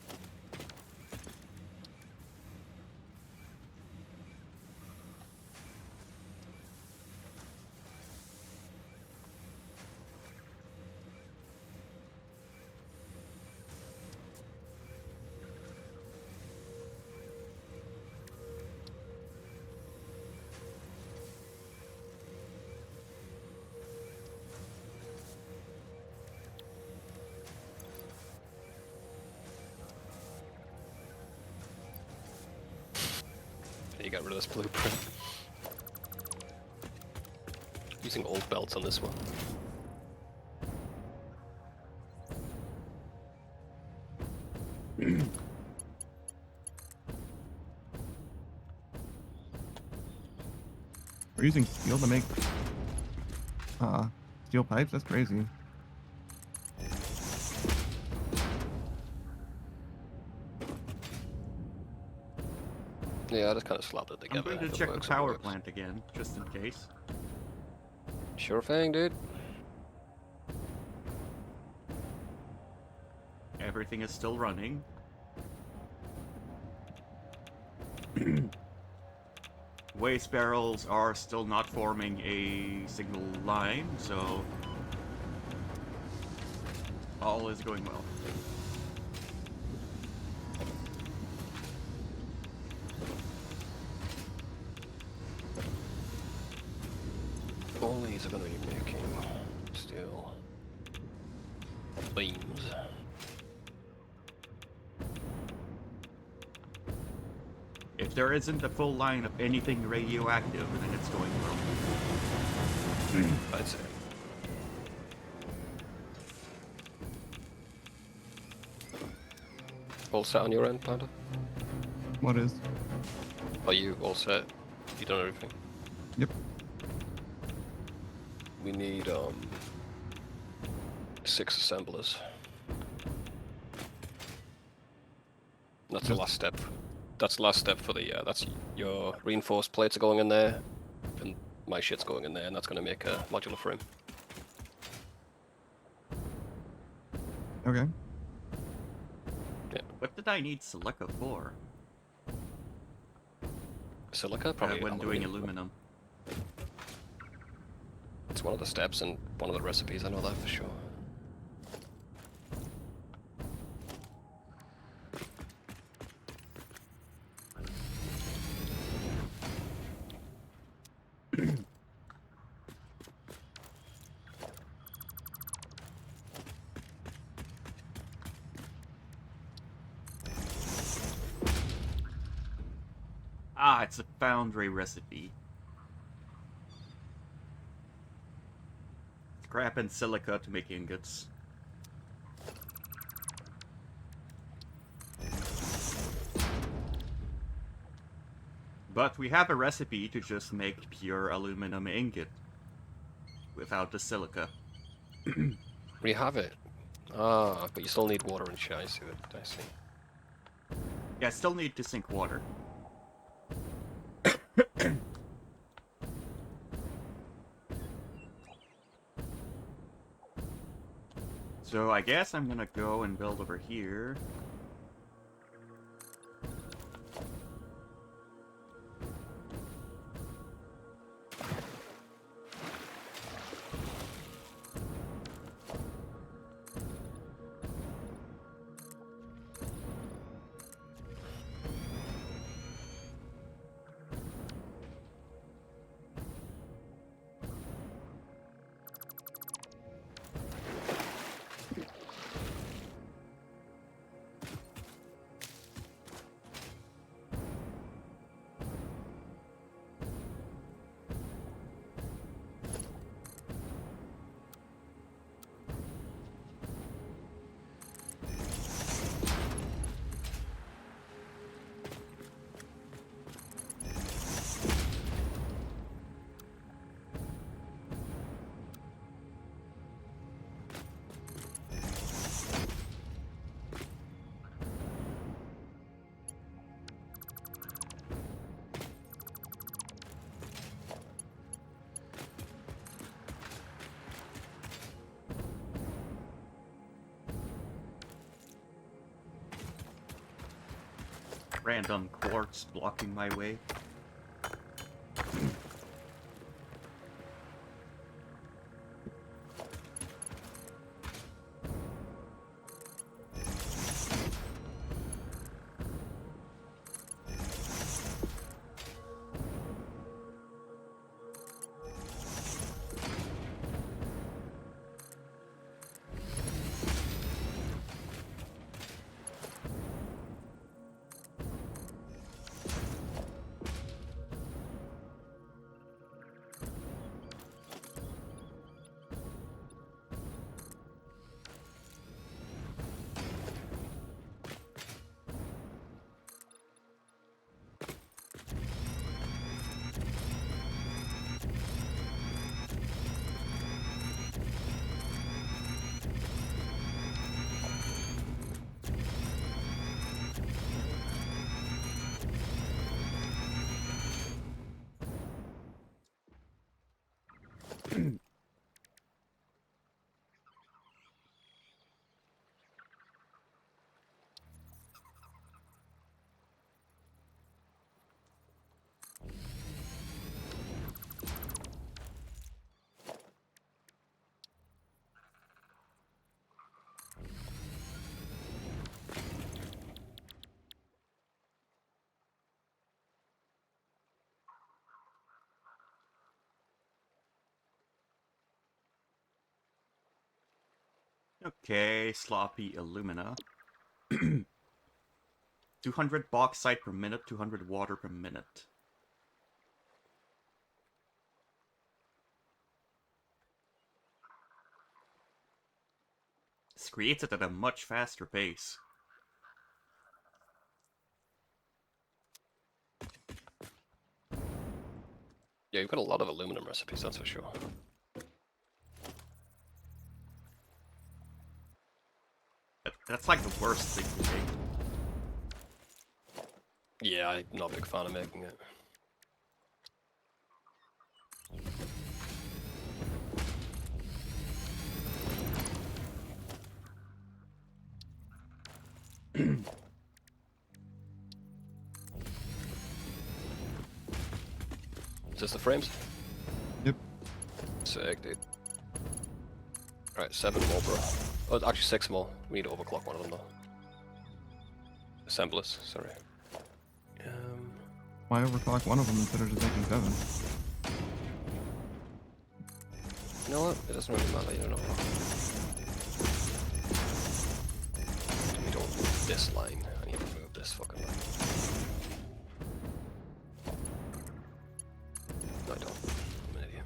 You got rid of this blueprint. Using old belts on this one. We're using steel to make steel pipes? That's crazy. Yeah, I just kind of slapped it I'm together. going to It check the works, it power works. plant again, just in case. Sure thing, dude. Everything is still running. Waste barrels are still not forming a single line, so all is going well. All these are going to be making steel beams. If there isn't a full line of anything radioactive, then it's going well. I'd say. All set on your end, Panda? What is? Are you all set? You done everything? Yep. We need 6 assemblers. That's the Just- last step. That's the last step for the that's your reinforced plates are going in there, and my shit's going in there, and that's going to make a modular frame. Okay. What did I need silica for? Silica, probably. When doing aluminum. aluminum. It's one of the steps and one of the recipes. I know that for sure. Ah, it's a foundry recipe. Scrap and silica to make ingots. But we have a recipe to just make pure aluminum ingot without the silica. We have it. Ah, but you still need water and shit. I see that. I see. Yeah, I still need to sink water. So I guess I'm gonna go and build over here. Random quartz blocking my way. Okay, sloppy alumina. 200 bauxite per minute, 200 water per minute. It's created at a much faster pace. Yeah, you've got a lot of aluminum recipes, that's for sure. That's like the worst thing to make. Yeah, I'm not a big fan of making it. Is this the frames? Yep. Sick, dude. Alright, 7 more, bro. Oh, actually 6 more. We need to overclock one of them, though. Assemblers, sorry. Why overclock one of them instead of just making 7? You know what? It doesn't really matter, you know. We don't move this line. I need to move this fucking line. No, I don't. I'm an idiot.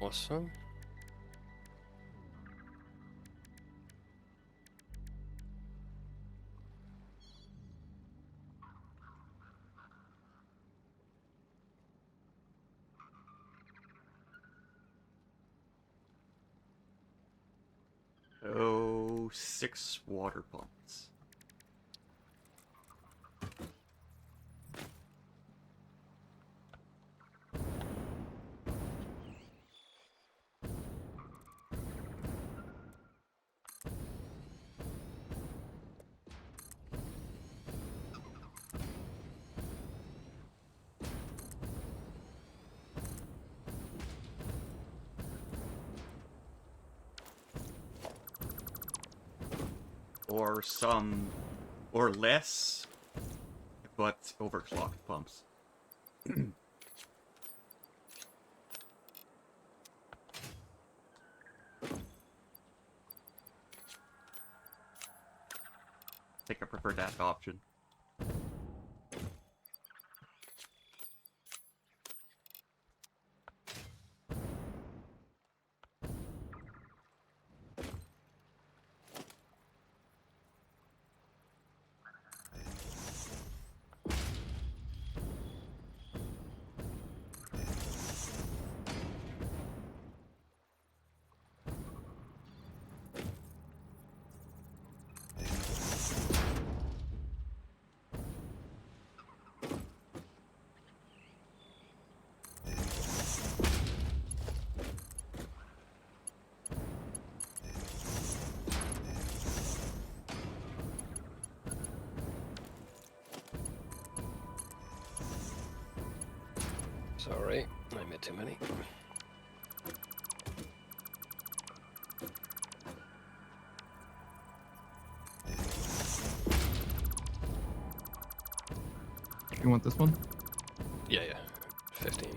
Awesome. Oh, 6 water pumps. Or some, or less, but overclocked pumps. I think I prefer that option. Sorry, I made too many. You want this one? Yeah, yeah. 15.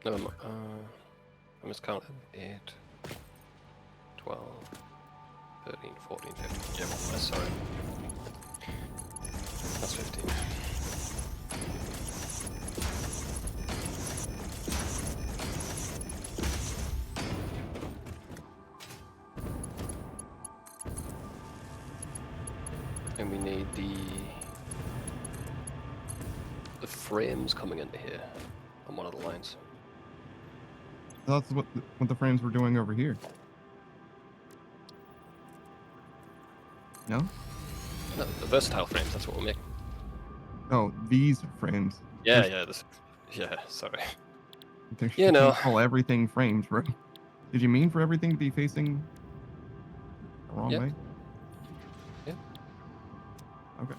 Never mind. I miscounted. 8, 12, 13, 14, 15. Yeah, one less, sorry. That's 15. And we need the frames coming into here on one of the lines. That's what the frames were doing over here. No? No, the versatile frames, that's what we're making. Oh, these frames. Yeah, There's- yeah, sorry. You know. can't call everything frames, bro. Did you mean for everything to be facing the wrong Yeah. way? Yeah. Okay.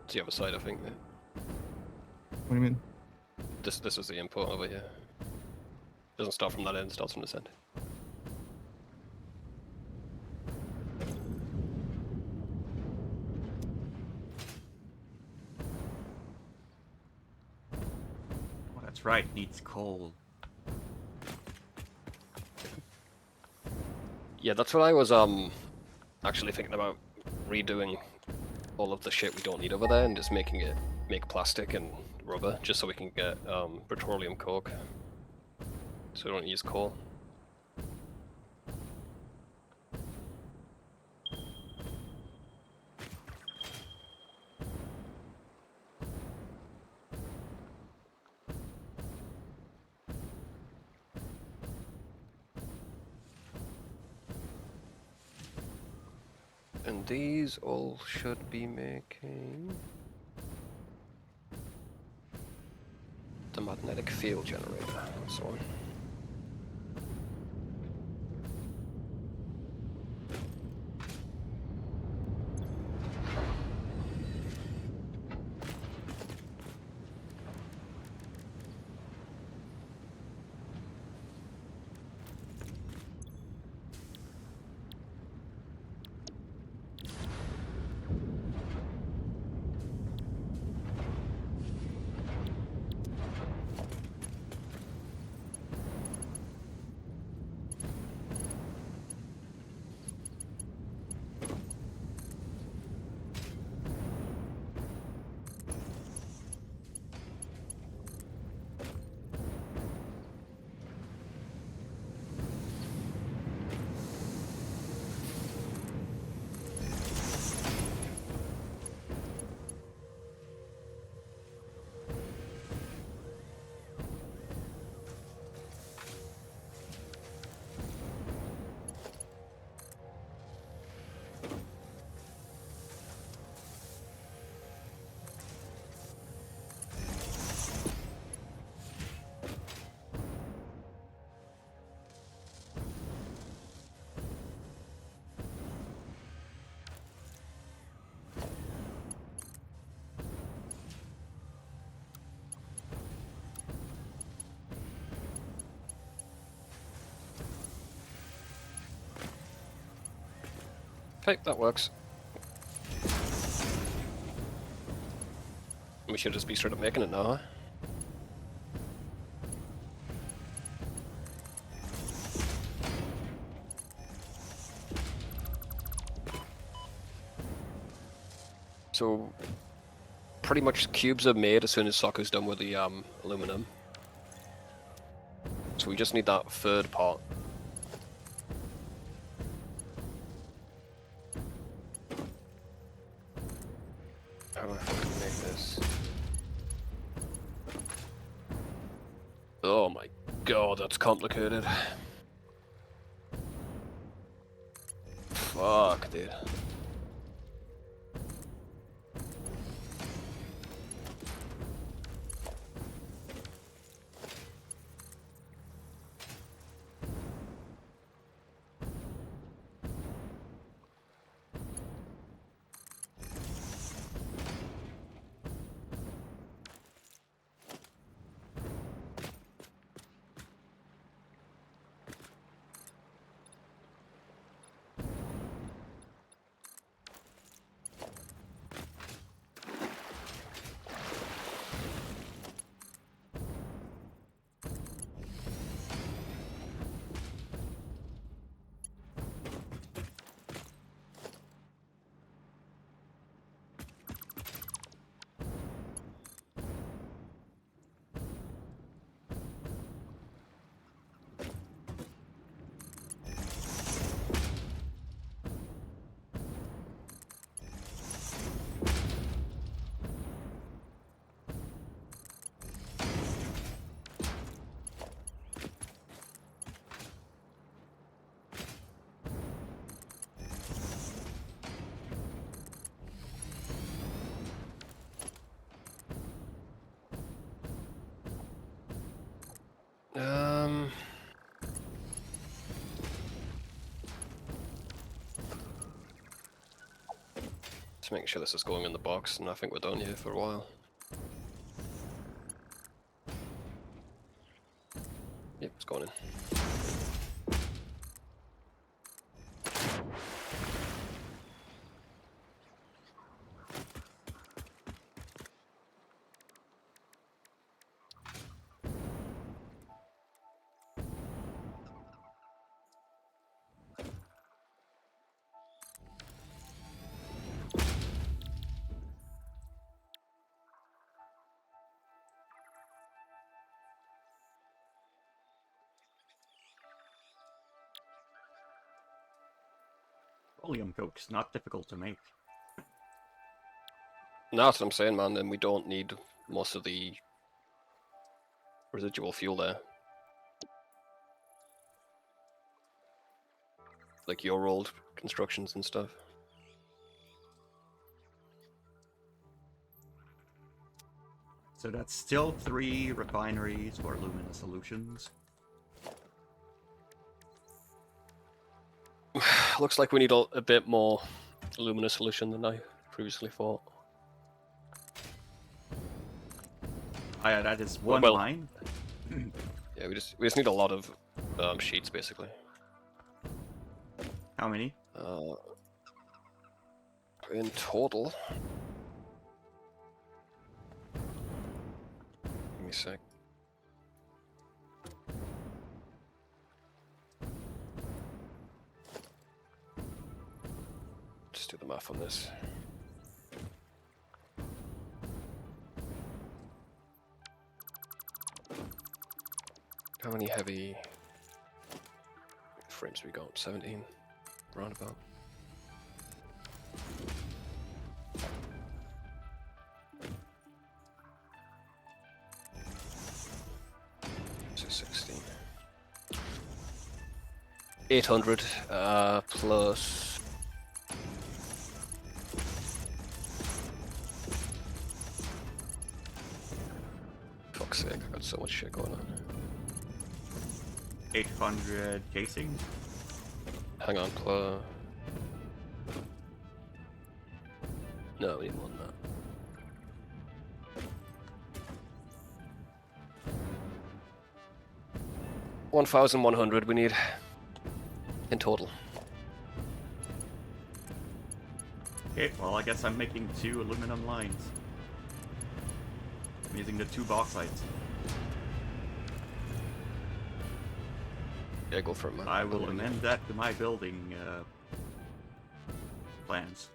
It's the other side, I think. Yeah. What do you mean? This was the input over here. Doesn't start from that end, starts from this end. Oh, that's right, needs coal. Yeah, that's what I was actually thinking about, redoing all of the shit we don't need over there and just make plastic and rubber just so we can get petroleum coke. So we don't use coal. And these all should be making the magnetic field generator. That's one. Okay, that works. We should just be straight up making it now, huh? So, pretty much cubes are made as soon as Saku's done with the aluminum. So we just need that third part. How do I fucking make this? Oh my god, that's complicated. Fuck, dude. Um. Just making sure this is going in the box, and I think we're done here for a while. Yep, it's going in. Petroleum coke's not difficult to make. No, that's what I'm saying, man. Then we don't need most of the residual fuel there. Like your old constructions and stuff. So that's still 3 refineries for alumina solutions. Looks like we need a bit more alumina solution than I previously thought. That is one Well- line. Yeah, we just need a lot of sheets basically. How many? In total. Give me a sec. Just do the math on this. How many heavy frames we got? 17, roundabout. So 16. 800 plus. Fuck's sake, I've got so much shit going on. 800 casing. Hang on, plus. No, we need more than that. 1,100 we need in total. Okay, well, I guess I'm making 2 aluminum lines. I'm using the 2 bauxites. Yeah, go for it, man. I will amend that to my building plans.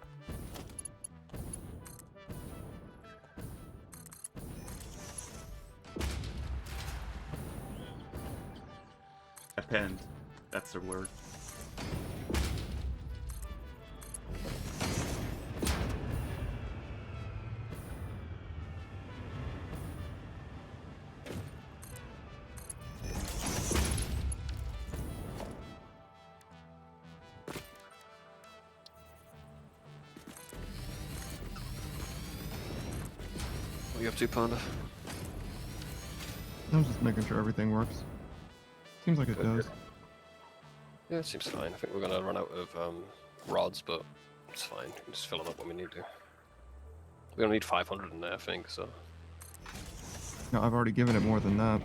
Append. That's the word. What are you up to, Panda? I was just making sure everything works. Seems like it Good. does. Yeah, it seems fine. I think we're gonna run out of rods, but it's fine. We can just fill it up when we need to. We don't need 500 in there, I think, so. No, I've already given it more than that.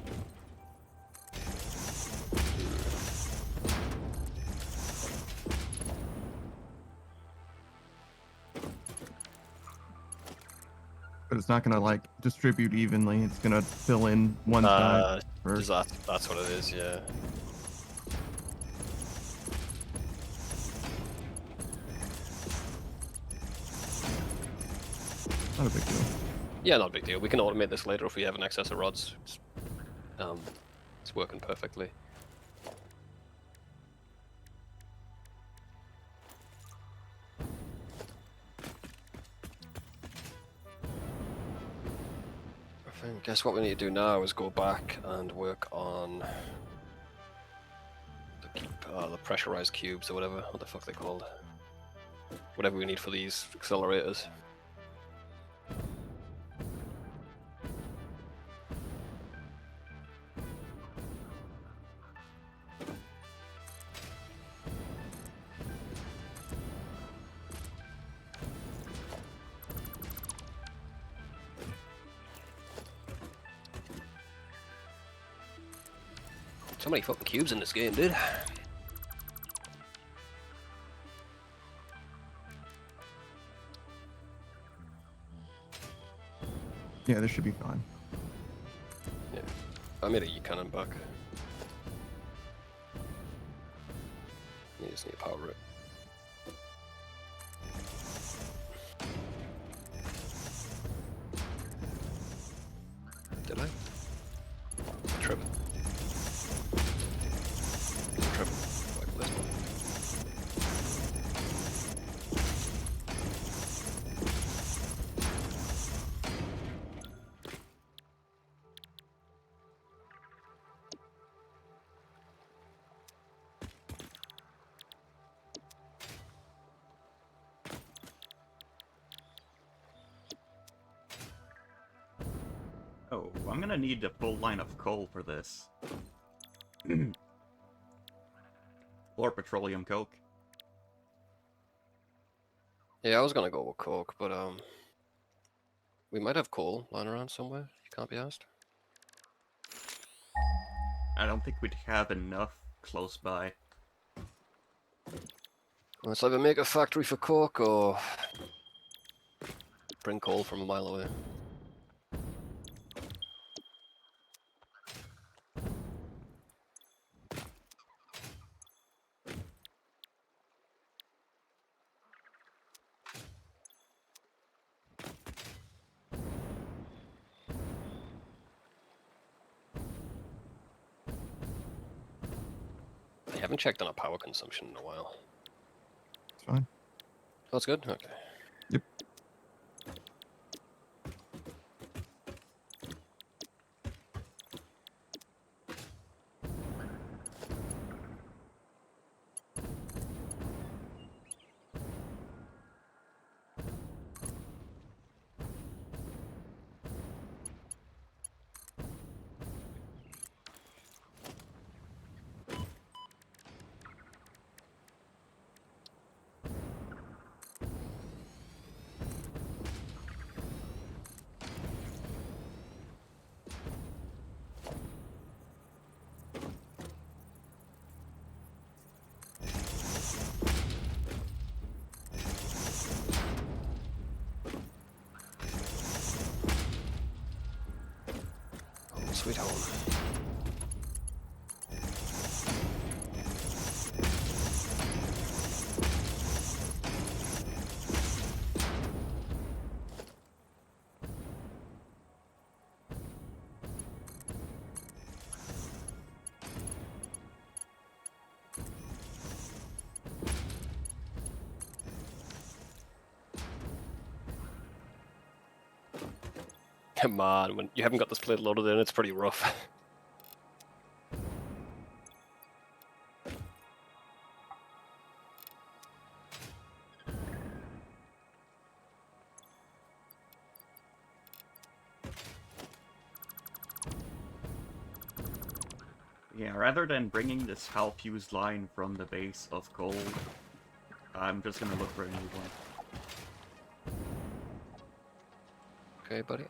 But it's not gonna like distribute evenly. It's gonna fill in one side first. That's what it is, yeah. Not a big deal. Yeah, not a big deal. We can automate this later if we have an excess of rods. It's working perfectly. I guess what we need to do now is go back and work on the pressurized cubes or whatever. What the fuck they're called? Whatever we need for these accelerators. So many fucking cubes in this game, dude. Yeah, this should be fine. Yeah. I made a cannon back. You just need to power it. Did I? Trip. Trip. Like this one. Oh, I'm gonna need a full line of coal for this. Or petroleum coke. Yeah, I was gonna go with coke, but we might have coal lying around somewhere. You can't be asked. I don't think we'd have enough close by. Let's either make a factory for coke or bring coal from a mile away. I haven't checked on our power consumption in a while. It's fine. That's good? Okay. Yep. Sweet home. Come on, when you haven't got this plate loaded in, it's pretty rough. Yeah, rather than bringing this half-fused line from the base of coal, I'm just gonna look for a new one. Okay, buddy.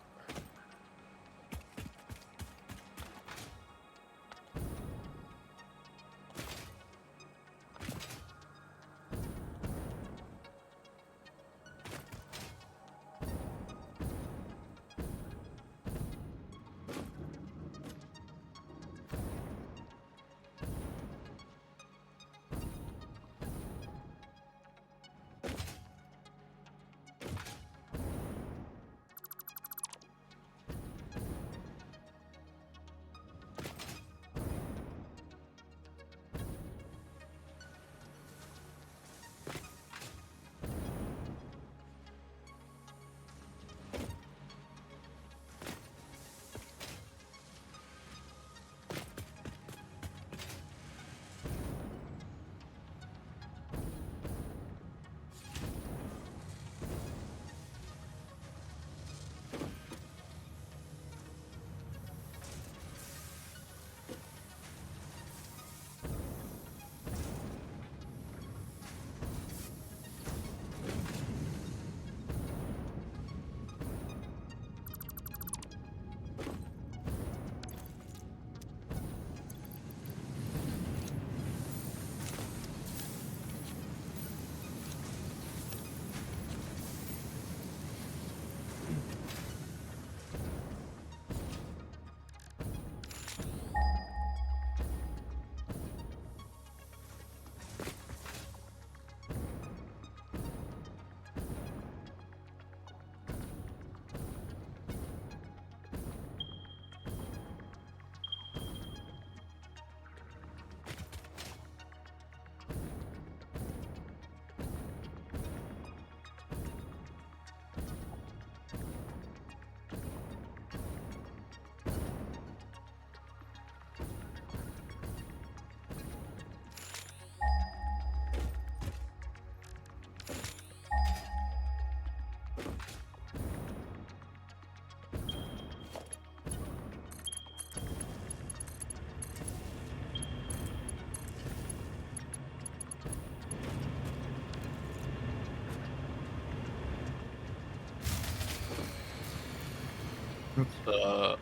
Oops.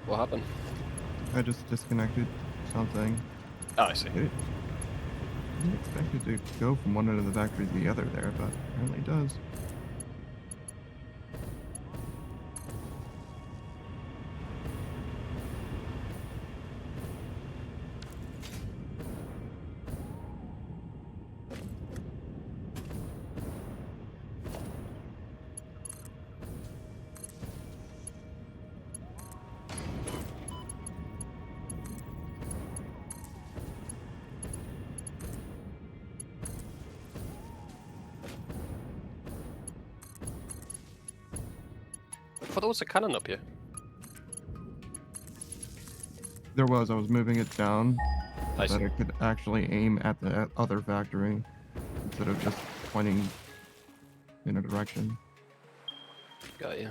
What happened? I just disconnected something. Oh, I see. It didn't expect it to go from one end of the factory to the other there, but apparently it does. I thought there was a cannon up here. There was. I was moving it down I so that see. it could actually aim at the other factory instead of just pointing in a direction. Got you.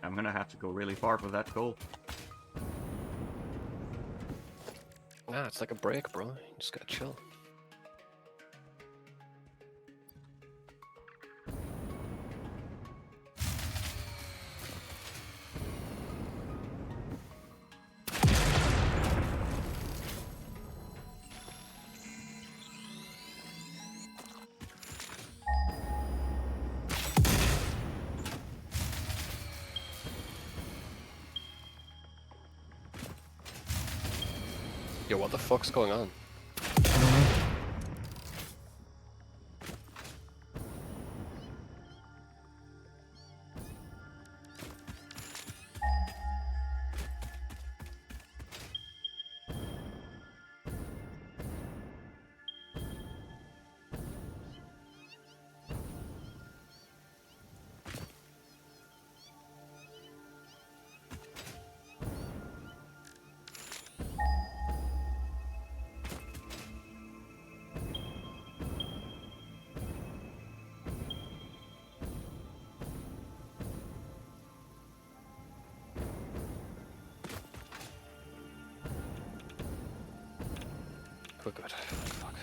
I'm gonna have to go really far for that goal. Ah, it's like a break, bro. You just gotta chill. Yo, what the fuck's going on? I don't know. Oh god. Fuck.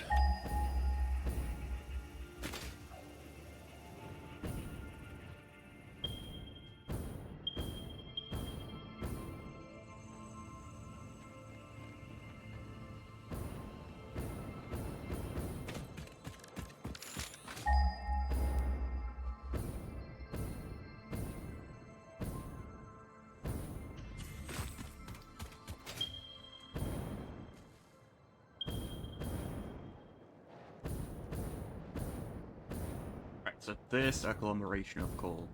Right, so this agglomeration of coal.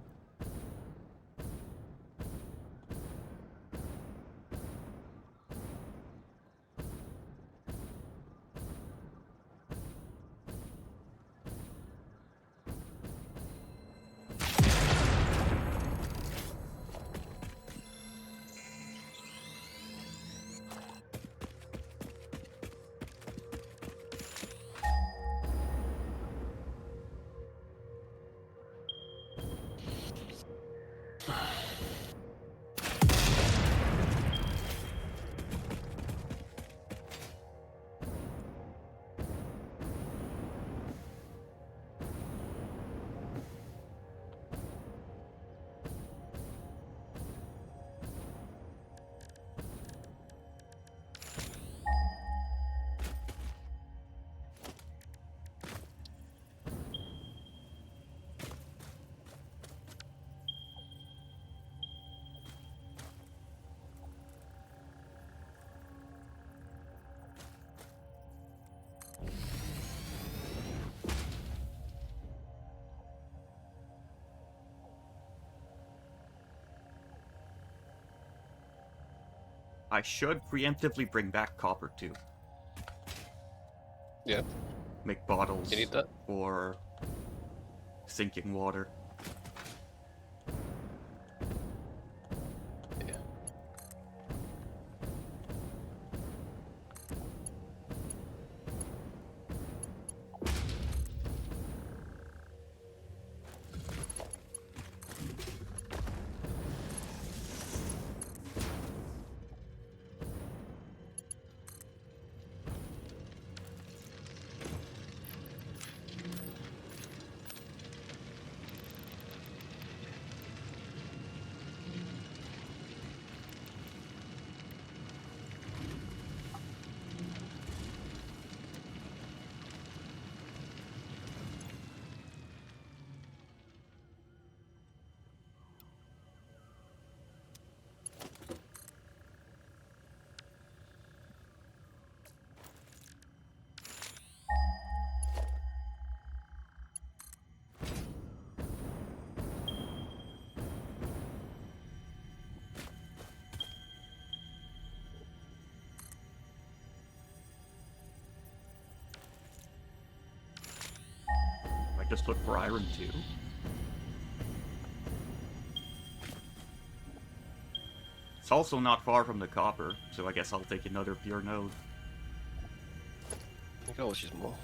I should preemptively bring back copper too. Yeah. Make bottles You need that? for sinking water. Yeah. just look for iron too. It's also not far from the copper, so I guess I'll take another pure node. You can always use more.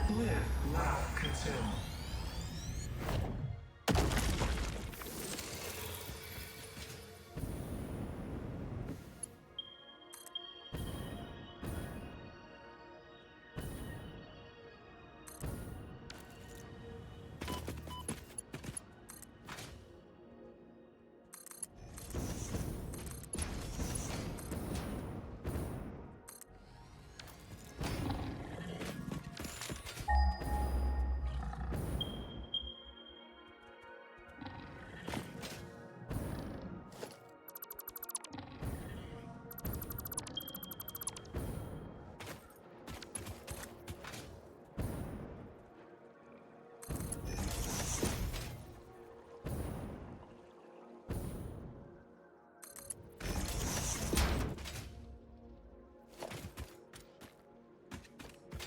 Live, laugh, consume.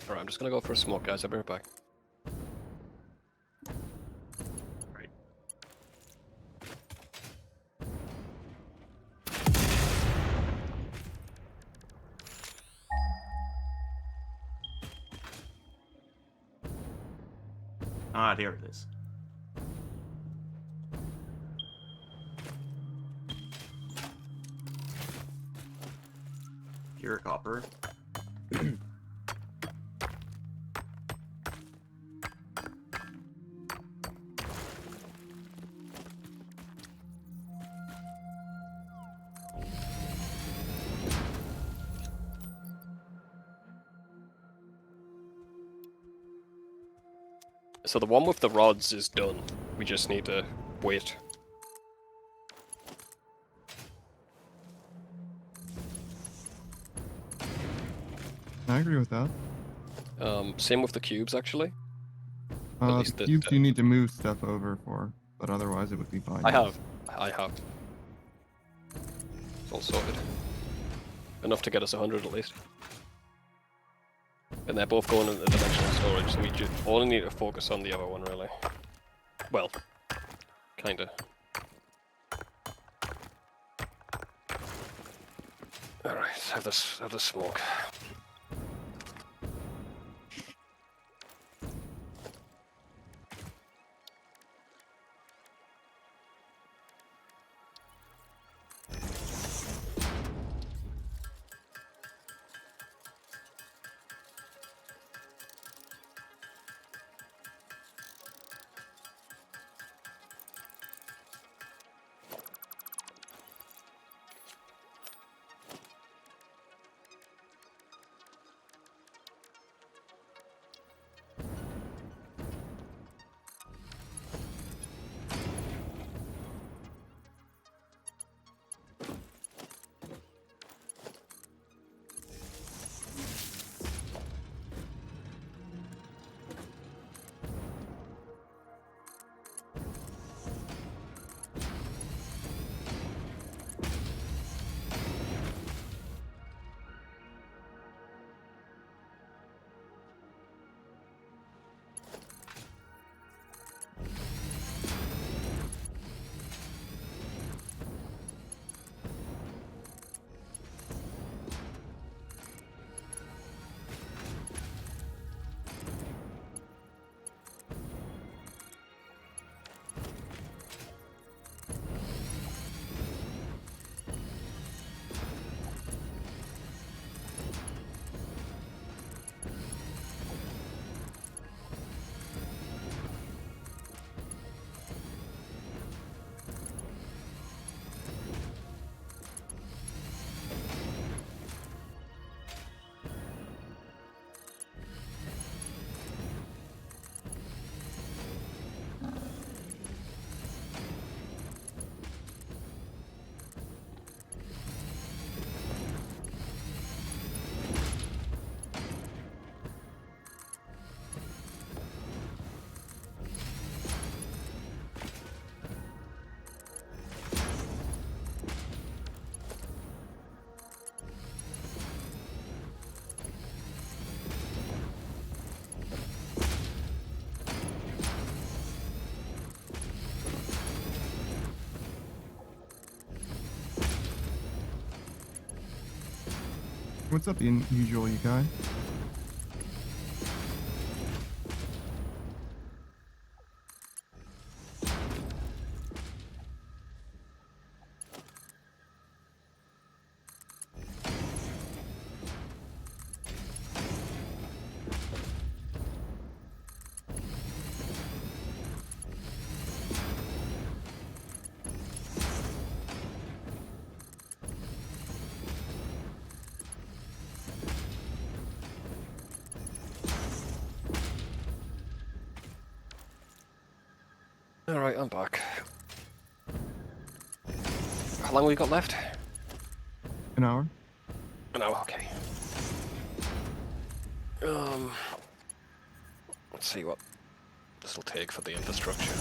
Alright, I'm just gonna go for a smoke, guys. I'll be right back. Right. Ah, there it is. Pure copper. So the one with the rods is done. We just need to wait. I agree with that. Same with the cubes, actually. At least The the- cubes you need to move stuff over for. but otherwise it would be fine. I have. It's all sorted. Enough to get us 100 at least. And they're both going into dimensional storage, so we only need to focus on the other one, really. Well, kinda. Alright, have this smoke. What's up, the unusual, you guy? Alright, I'm back. How long we got left? An hour? An hour, okay. Let's see what this will take for the infrastructure.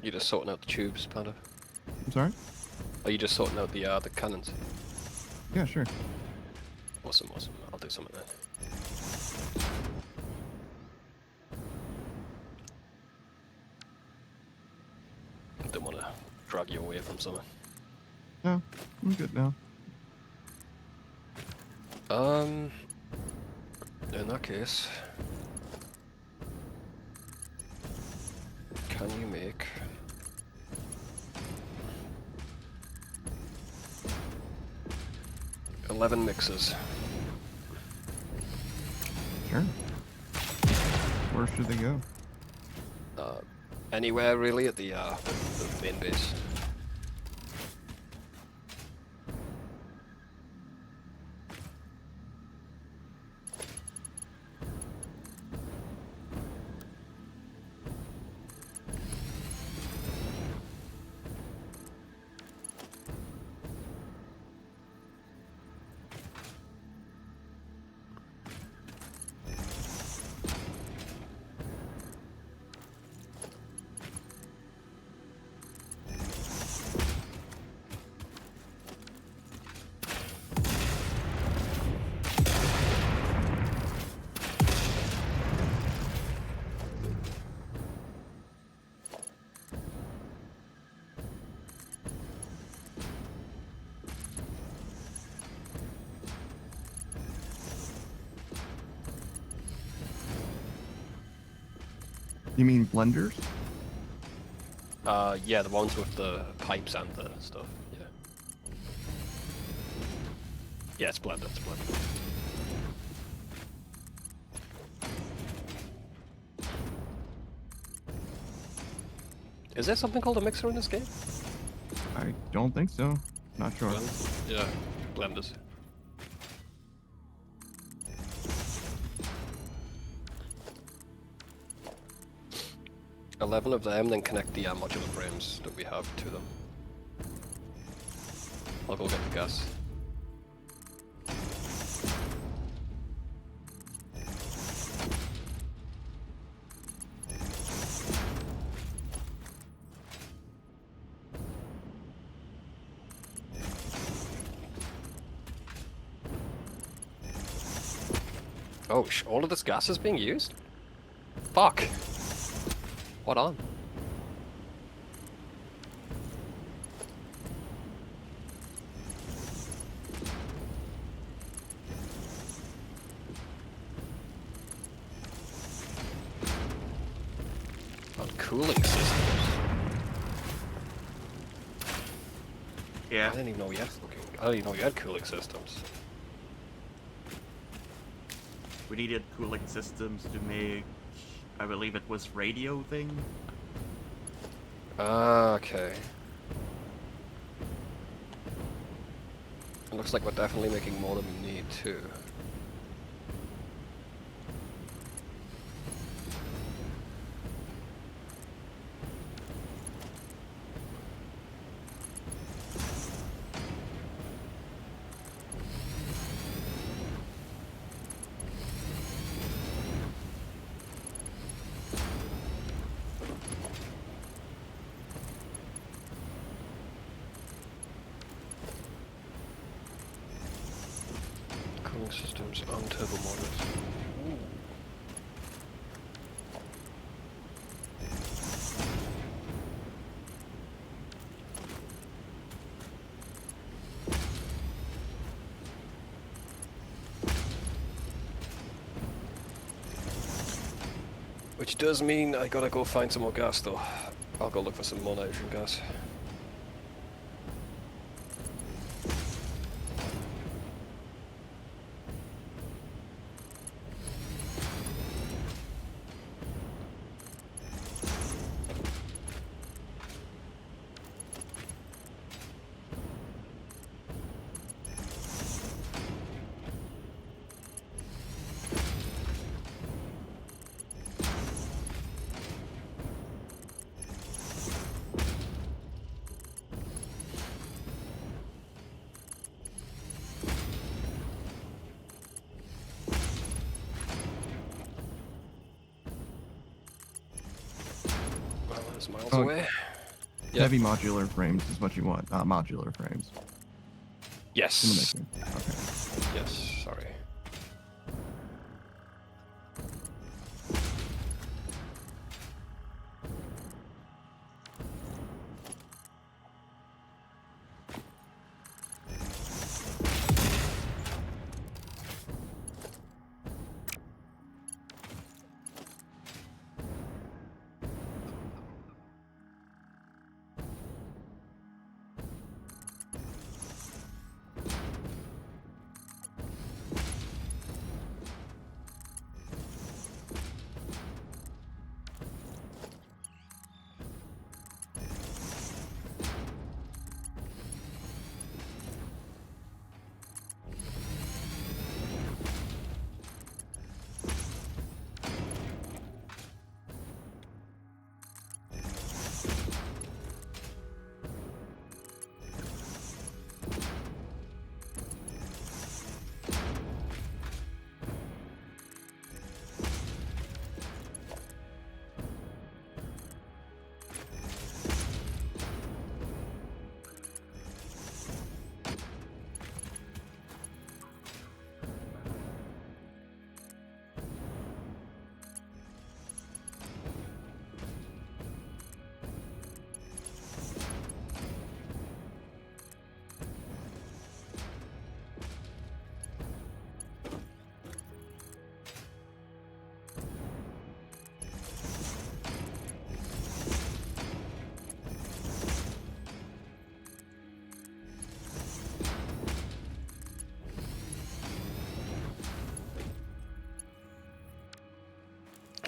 You're just sorting out the tubes, Panda. I'm sorry? Are you just sorting out the cannons? Yeah, sure. Awesome, awesome. I'll do something then. Don't want to drag you away from something. No, I'm good now. In that case, can you make 11 mixes? Sure. Where should they go? Anywhere really at the main base. You mean blenders? Yeah, the ones with the pipes and the stuff. Yeah. Yeah, it's blended. It's blended. Is there something called a mixer in this game? I don't think so. Not sure. Yeah, blenders. $11 of them, then connect the modular frames that we have to them. I'll go get the gas. Oh, all of this gas is being used? Fuck! What on? On cooling systems. Yeah. I didn't even know we had I didn't even know we had cooling systems. We needed cooling systems to make, I believe it was radio thing. Okay. It looks like we're definitely making more than we need too. Cooling systems on turbo motors. Which does mean I gotta go find some more gas though. I'll go look for some more nitrogen gas. Well, that's miles Oh. away. Yeah. Heavy modular frames is what you want. Modular frames. In the Yes. making. Okay. Yes. Sorry.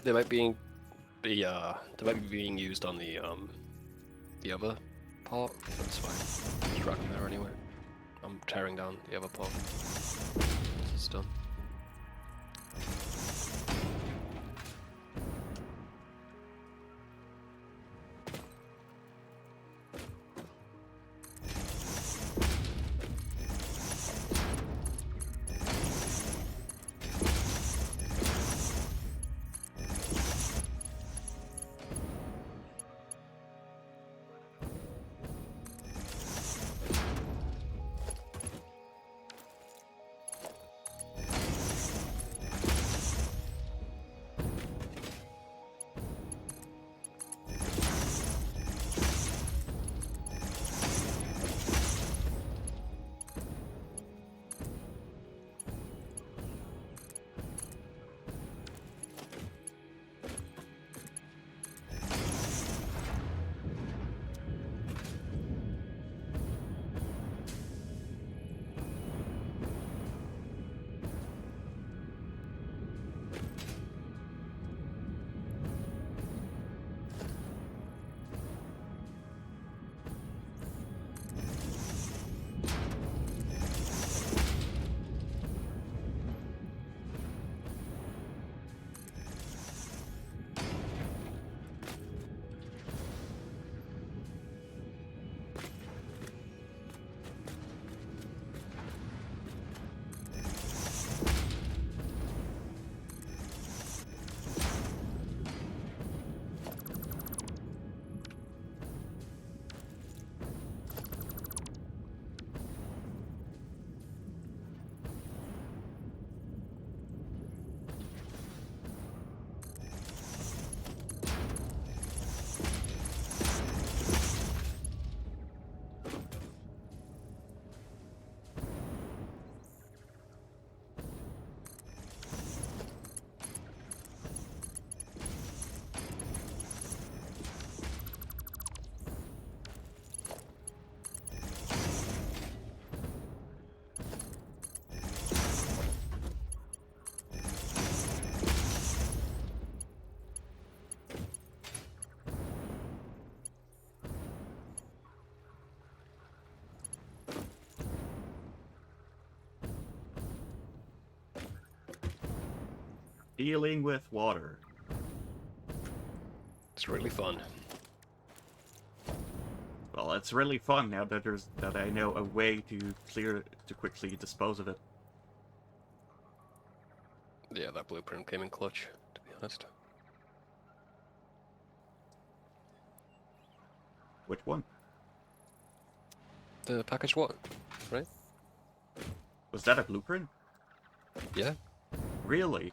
They might be they might be being used on the other part. That's fine. Just drag them there anyway. I'm tearing down the other part. It's done. Dealing with water. It's really fun. Well, it's really fun now that I know a way to quickly dispose of it. Yeah, that blueprint came in clutch, to be honest. Which one? The packaged one, right? Was that a blueprint? Yeah. Really?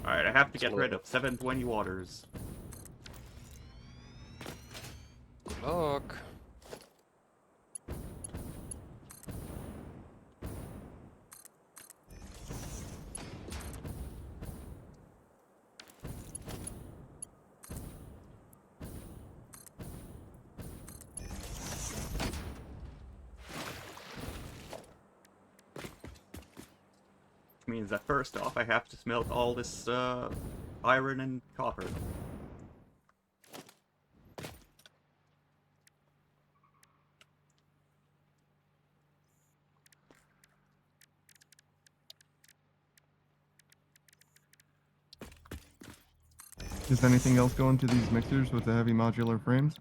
Alright, I have to get rid of 720 waters. Good luck. Which means that first off, I have to smelt all this iron and copper. Does anything else go into these mixers with the heavy modular frames?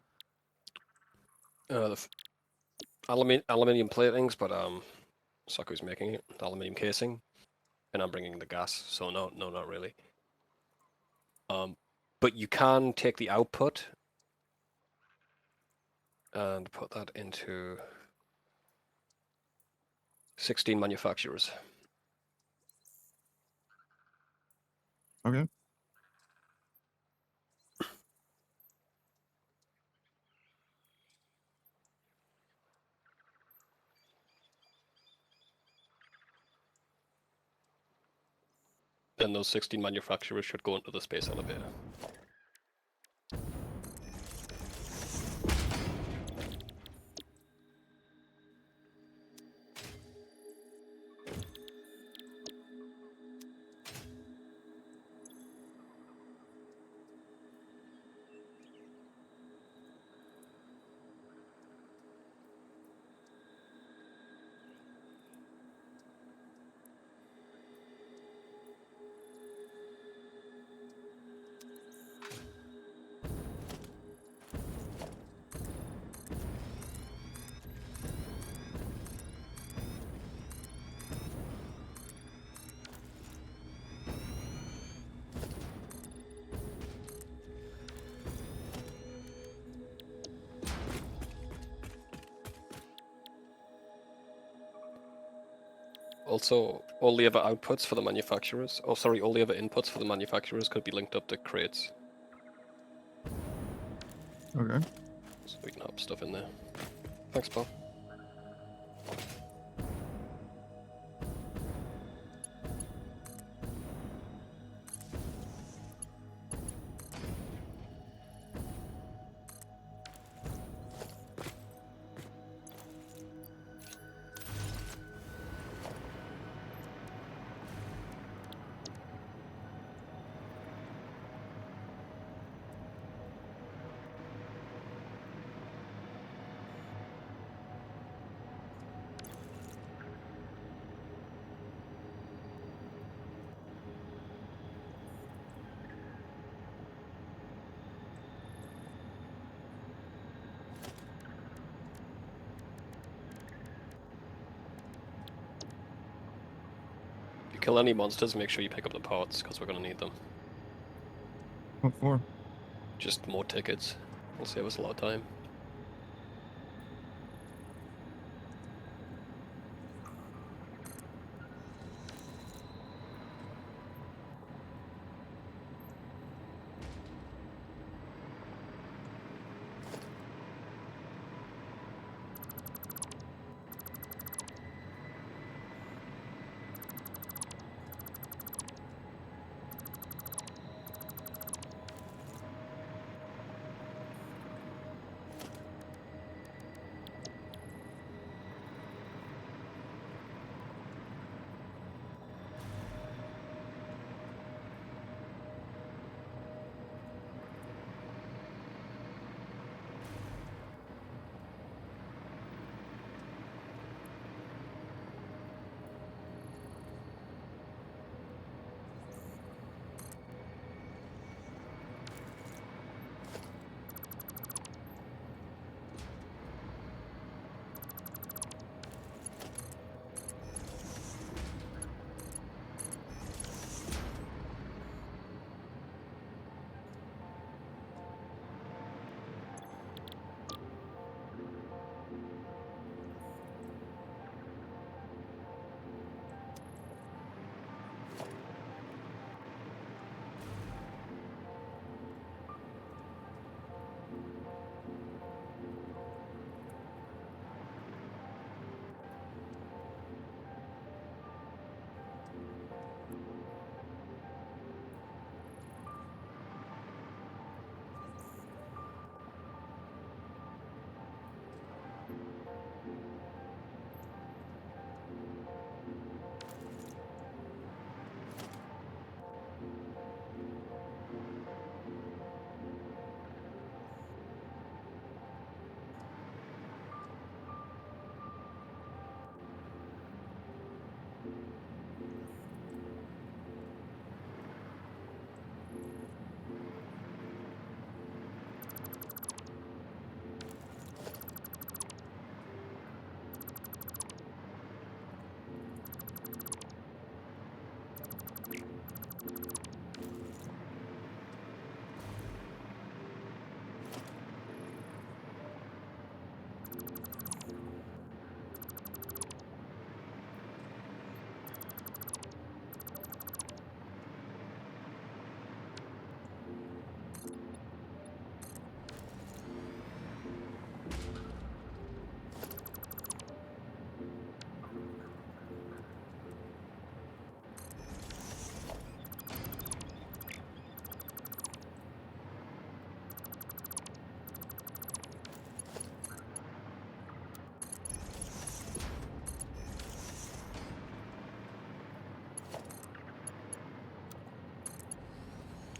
The aluminium platings, but Saku's making it. The aluminium casing, and I'm bringing the gas. So no, not really. But you can take the output and put that into 16 manufacturers. Okay. Then those 16 manufacturers should go into the space elevator. Also, all the other outputs for the manufacturers, all the other inputs for the manufacturers could be linked up to crates. Okay. So we can have stuff in there. Thanks, Paul. If you kill any monsters, make sure you pick up the parts, because we're going to need them. What for? Just more tickets. Will save us a lot of time.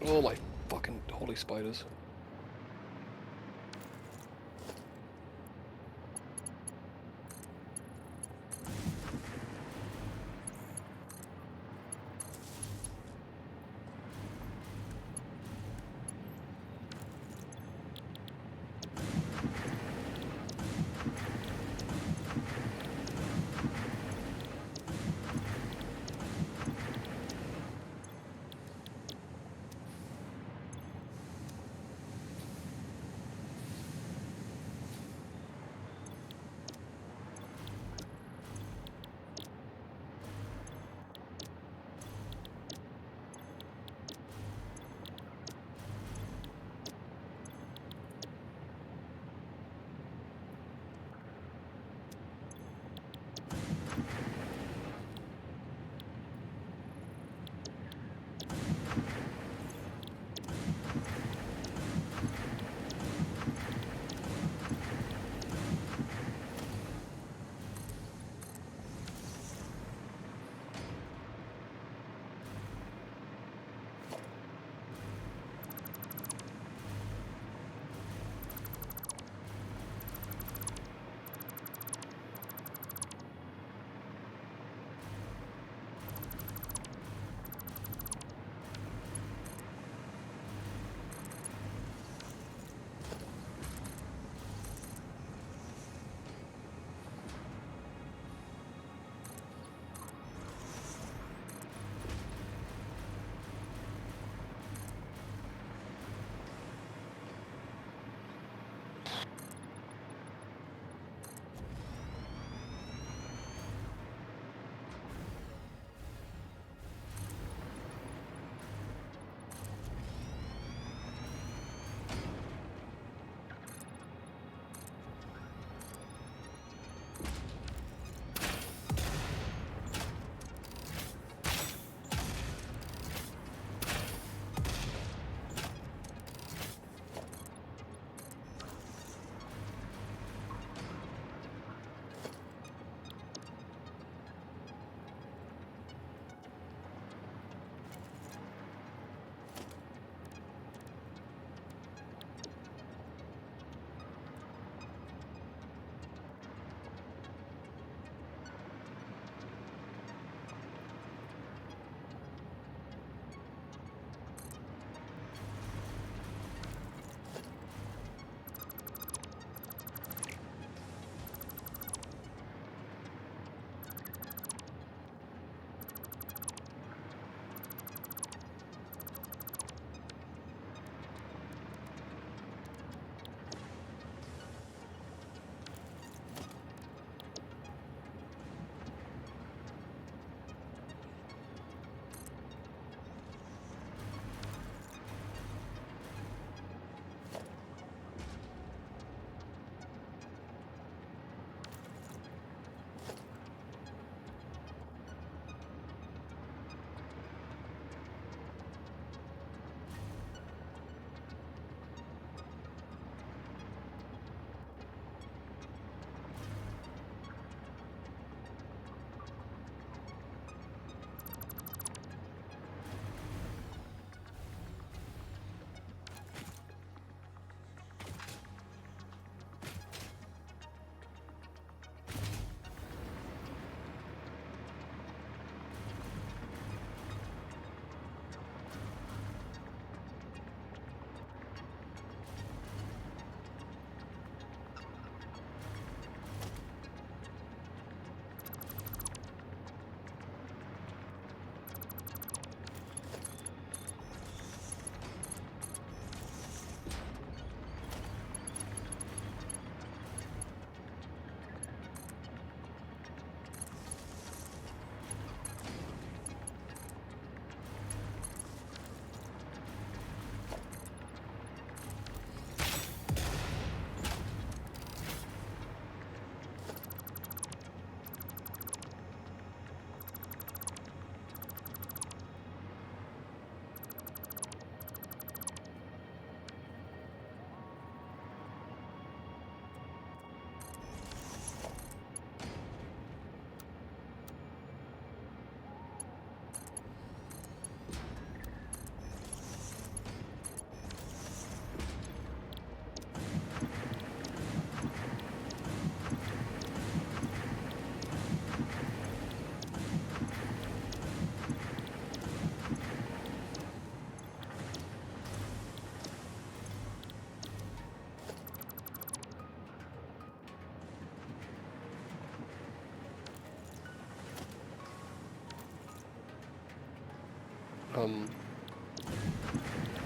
Oh my fucking holy spiders.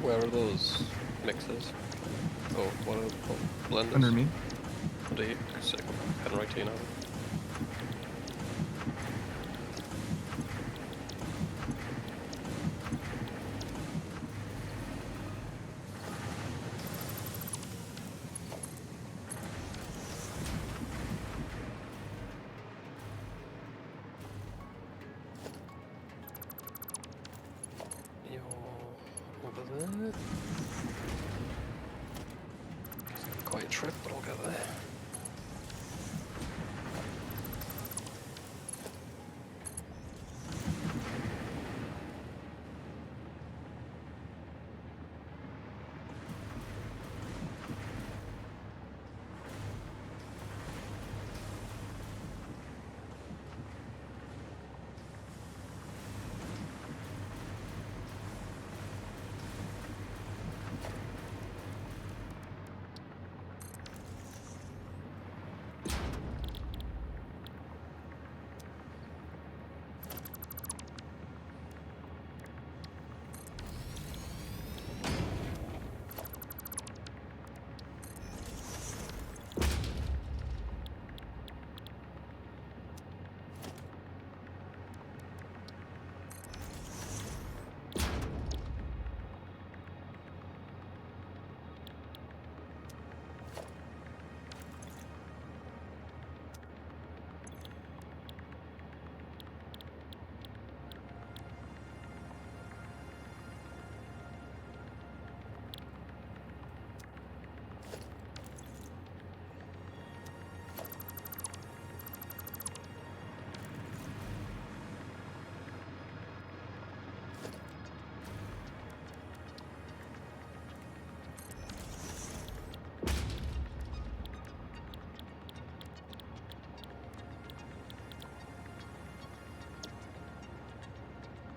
Where are those mixers? Oh, what are blenders? Under me. Under you. Sick. Heading right to you now. You're over there. It's gonna be quite a trip, but I'll get there.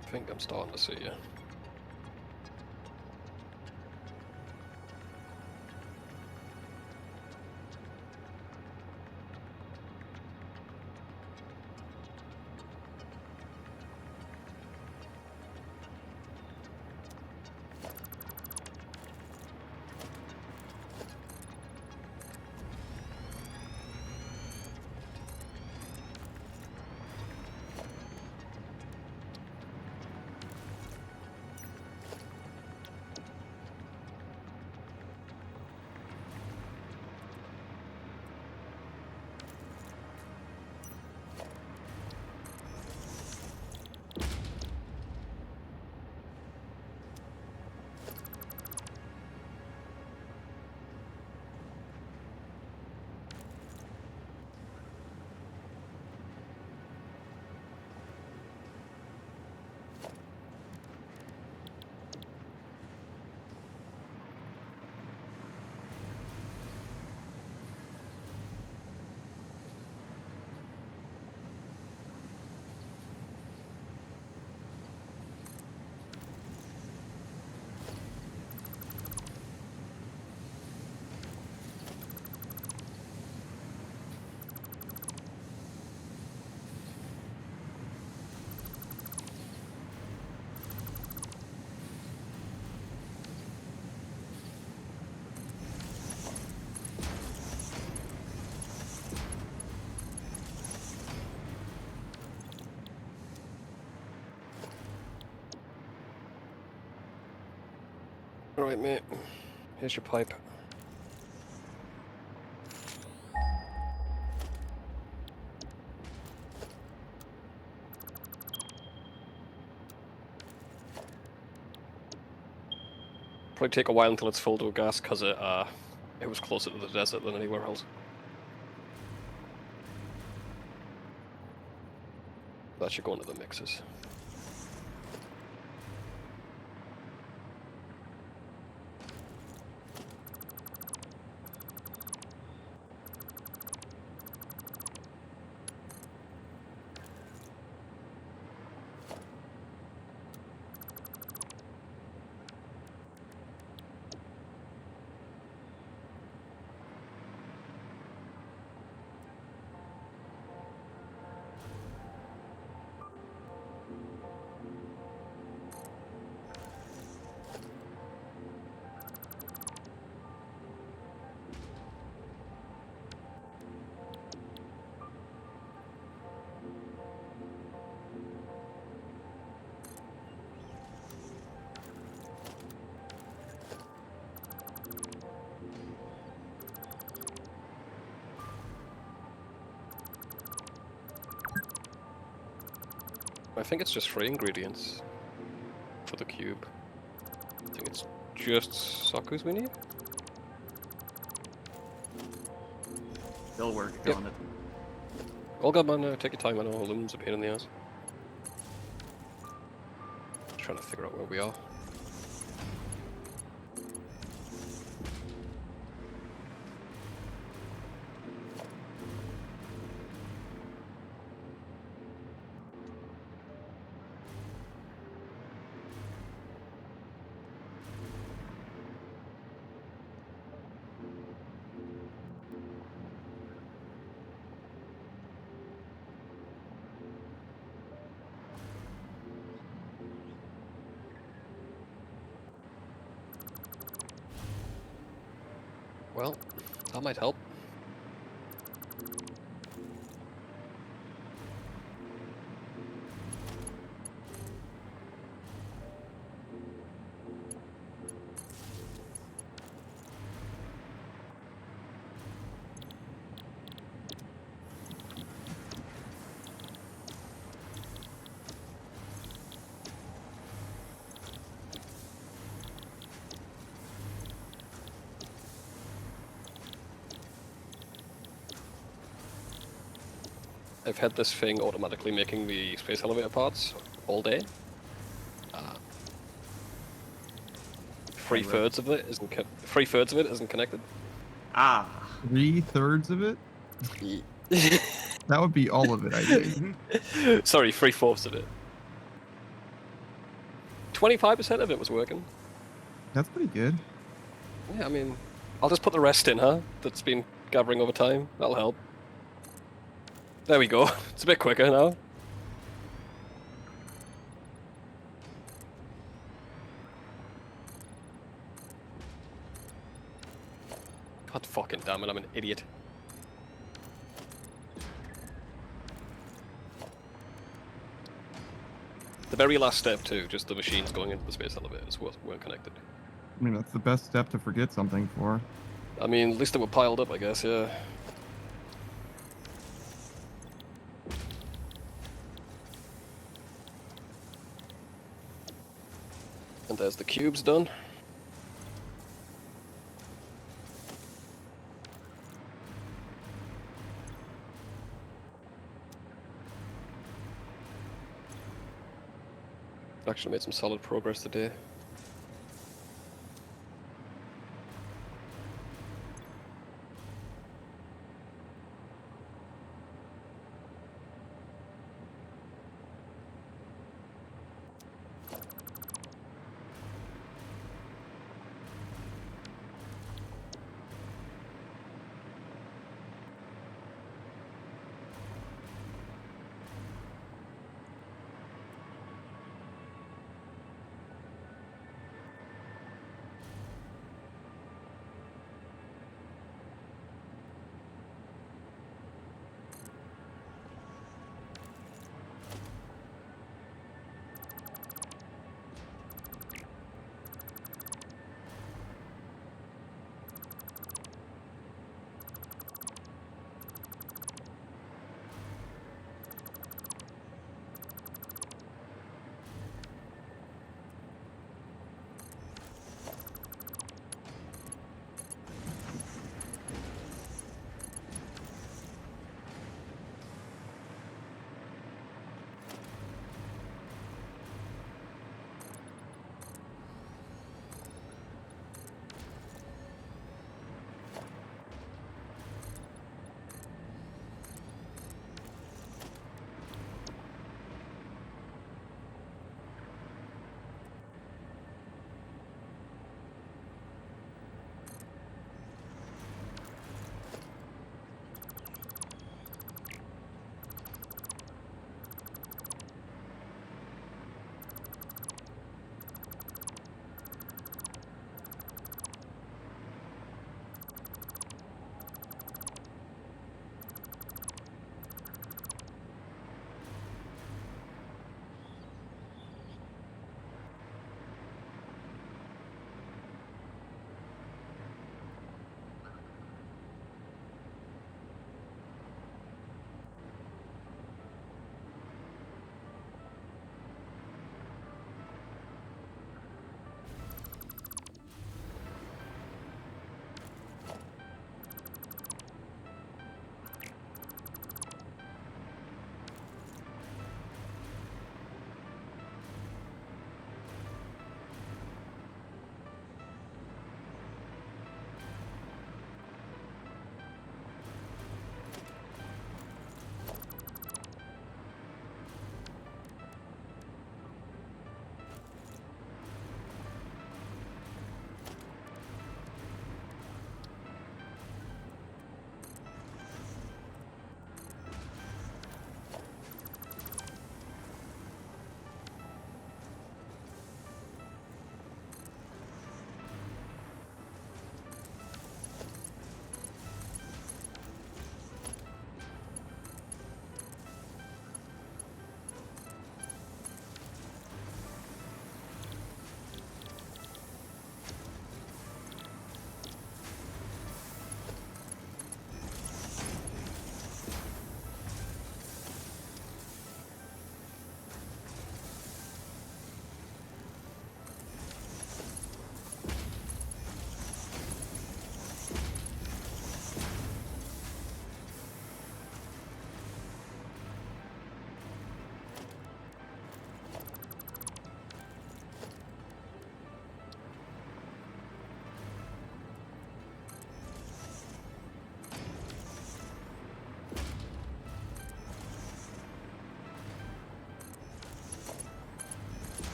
I think I'm starting to see you. Alright, mate. Here's your pipe. Probably take a while until it's filled with gas, because it was closer to the desert than anywhere else. That should go into the mixes. I think it's just 3 ingredients for the cube. I think it's just Saku's we need. Still working Yep. on it. All good, man. Take your time. I know aluminum's a pain in the ass. Trying to figure out where we are. Well, that might help. I've had this thing automatically making the space elevator parts all day. Three-thirds of it isn't connected. Ah. 3/3 of it? That would be all of it, I think. Sorry, 3/4 of it. 25% of it was working. That's pretty good. Yeah, I mean, I'll just put the rest in, huh? That's been gathering over time. That'll help. There we go. It's a bit quicker now. God fucking damn it, I'm an idiot. The very last step too, just the machines going into the space elevators weren't connected. I mean, that's the best step to forget something for. I mean, at least they were piled up, I guess, yeah. And there's the cubes done. Actually made some solid progress today.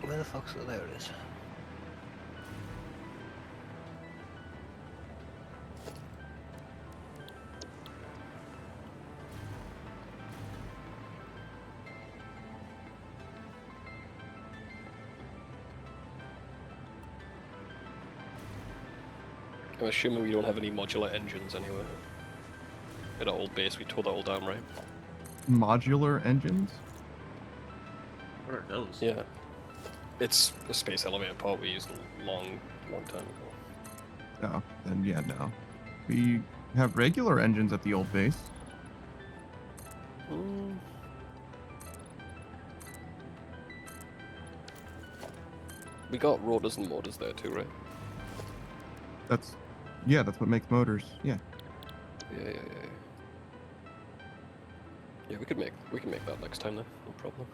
Where the fuck's it? There it is. I'm assuming we don't have any modular engines anywhere. At our old base, we tore that all down, right? Modular engines? What are those? Yeah. It's a space elevator part we used a long time ago. Oh, then yeah, no. We have regular engines at the old base. We got rotors and motors there too, right? That's what makes motors. Yeah. Yeah. Yeah, we can make that next time then, no problem.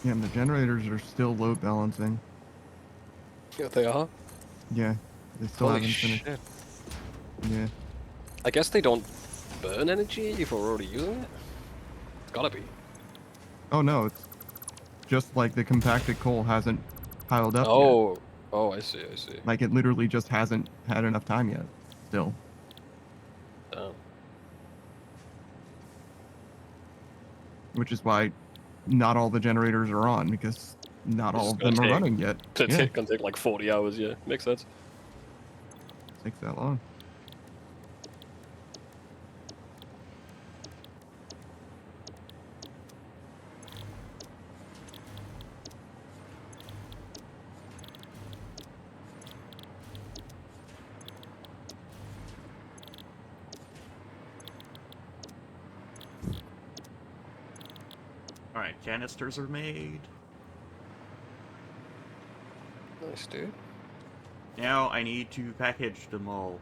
Yeah, and the generators are still load balancing. Yeah, they are. Yeah, they still Holy haven't finished. shit. Yeah. I guess they don't burn energy if we're already using it? It's gotta be. Oh no, it's just like the compacted coal hasn't piled up yet. Oh, I see. Like it literally just hasn't had enough time yet. Still. Damn. Which is why not all the generators are on, because not It's all just of them gonna are take- running yet. It's Yeah. gonna take like 40 hours, yeah. Makes sense. Takes that long. Alright, canisters are made. Nice, dude. Now I need to package them all.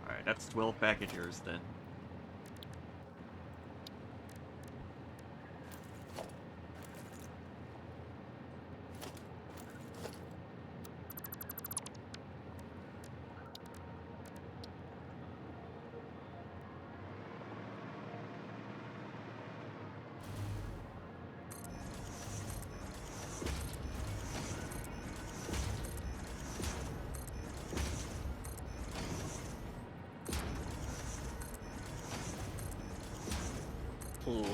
Alright, that's 12 packagers then. Hmm.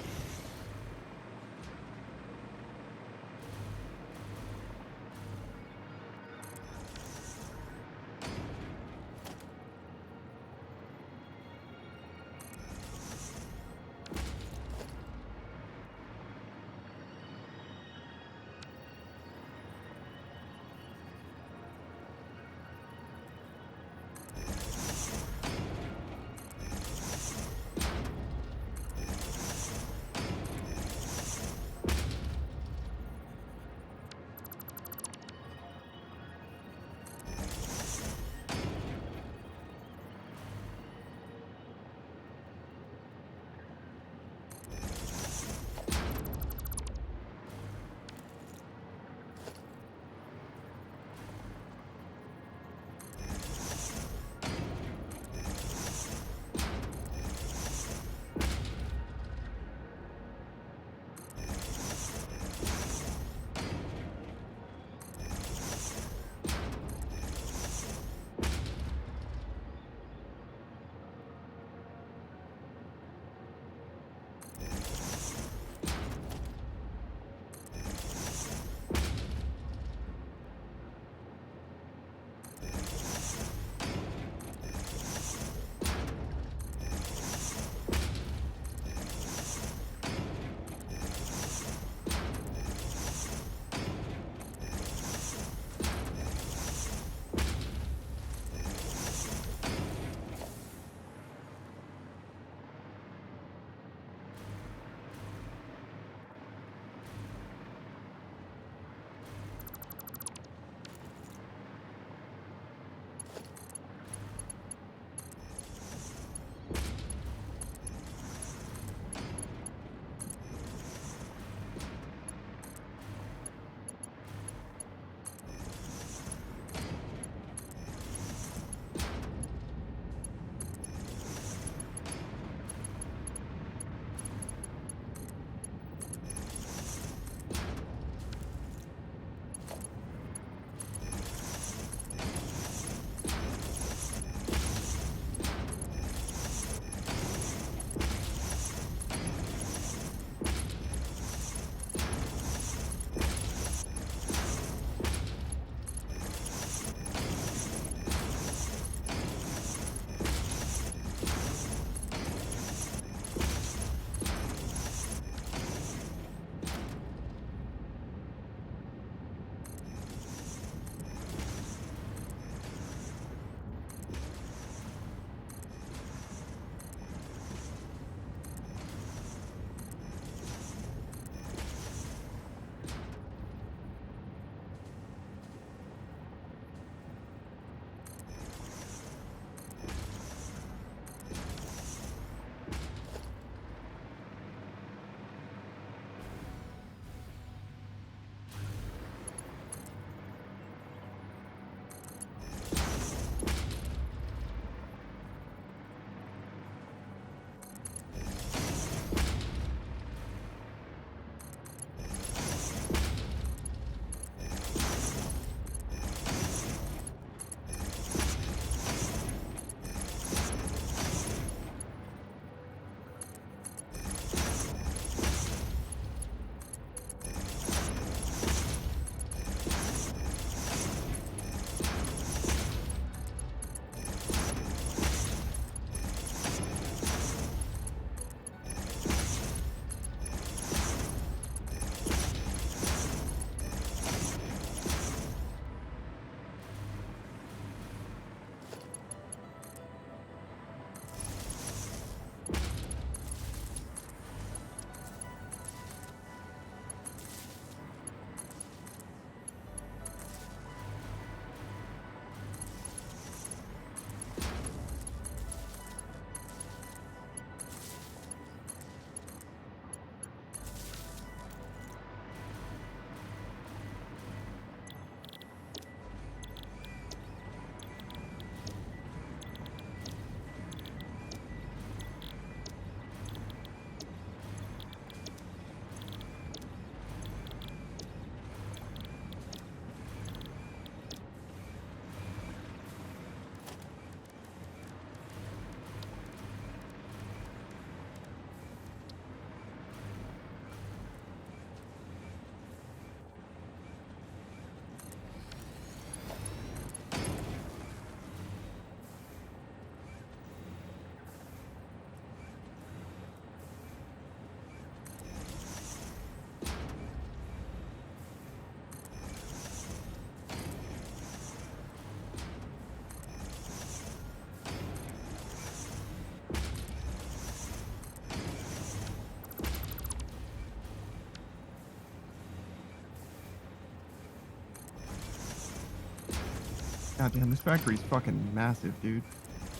God damn, this factory's fucking massive, dude.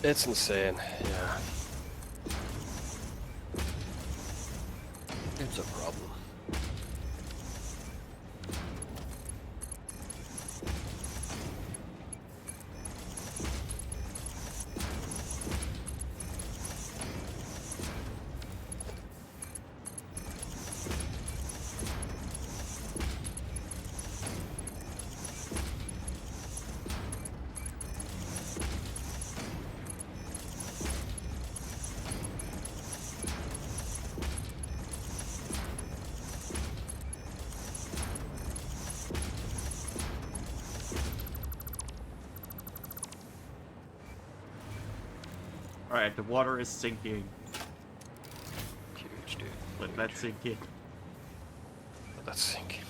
It's insane, yeah. It's a problem. Alright, the water is sinking. Huge, dude. Let that sink in. Let that sink.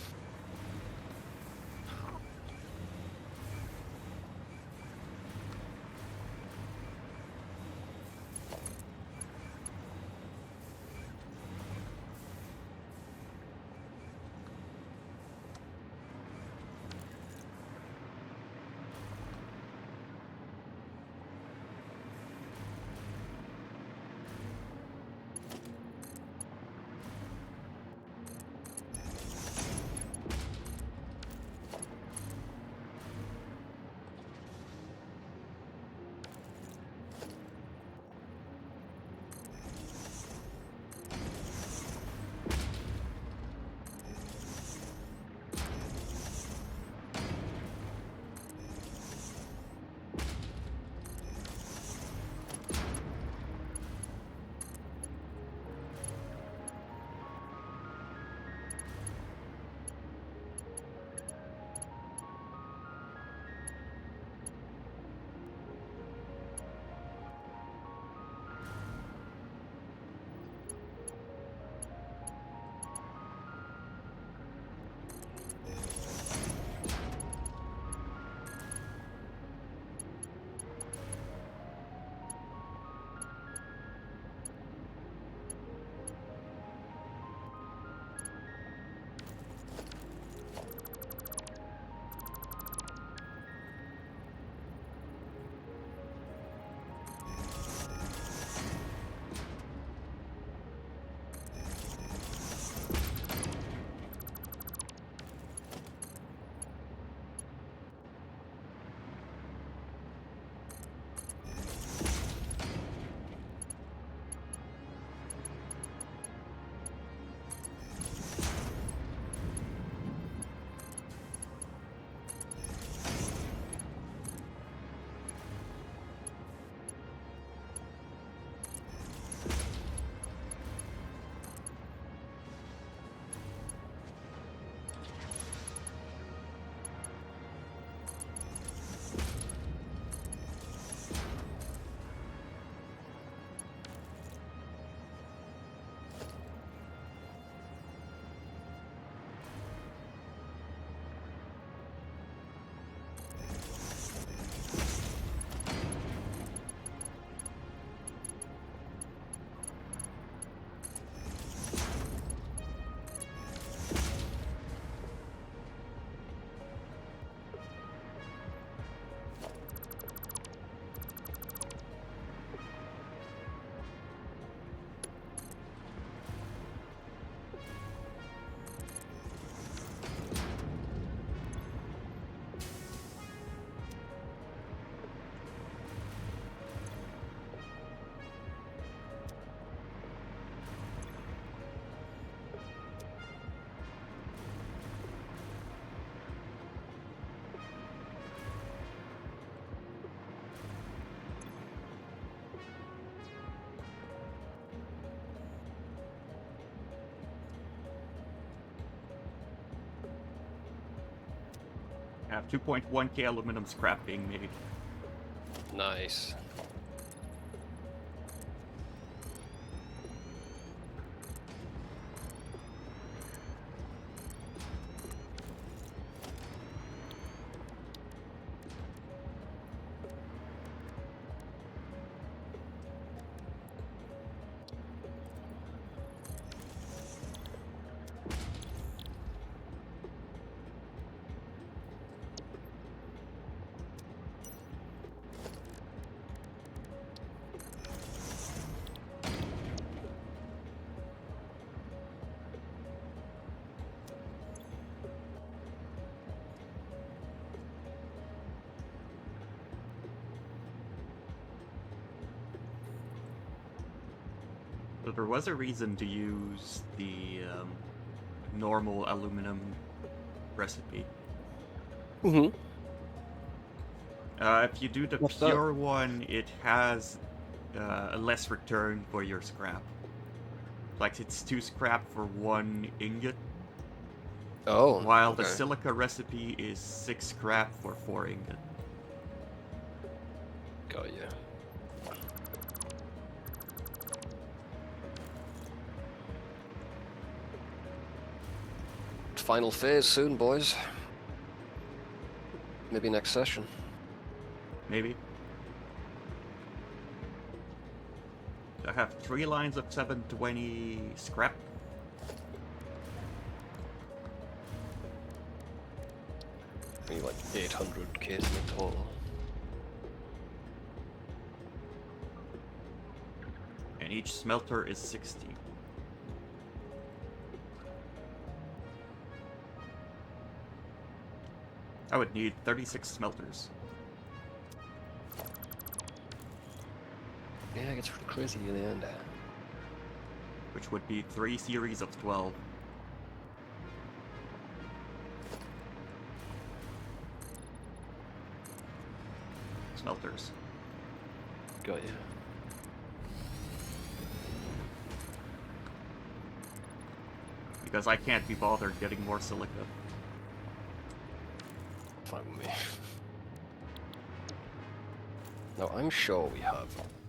I have 2.1k aluminum scrap being made. Nice. So there was a reason to use the normal aluminum recipe. Mm-hmm. If you do the What's that? pure one, it has a less return for your scrap. Like it's 2 scrap for 1 ingot, Oh, while okay. the silica recipe is 6 scrap for 4 ingot. Got you. Final phase soon, boys. Maybe next session. Maybe. I have 3 lines of 720 scrap. Maybe like 800 kit in total. And each smelter is 60. I would need 36 smelters. Yeah, it gets pretty crazy in the end. Which would be 3 series of 12. Smelters. Got you. Because I can't be bothered getting more silica. Fine with me. Now, I'm sure we have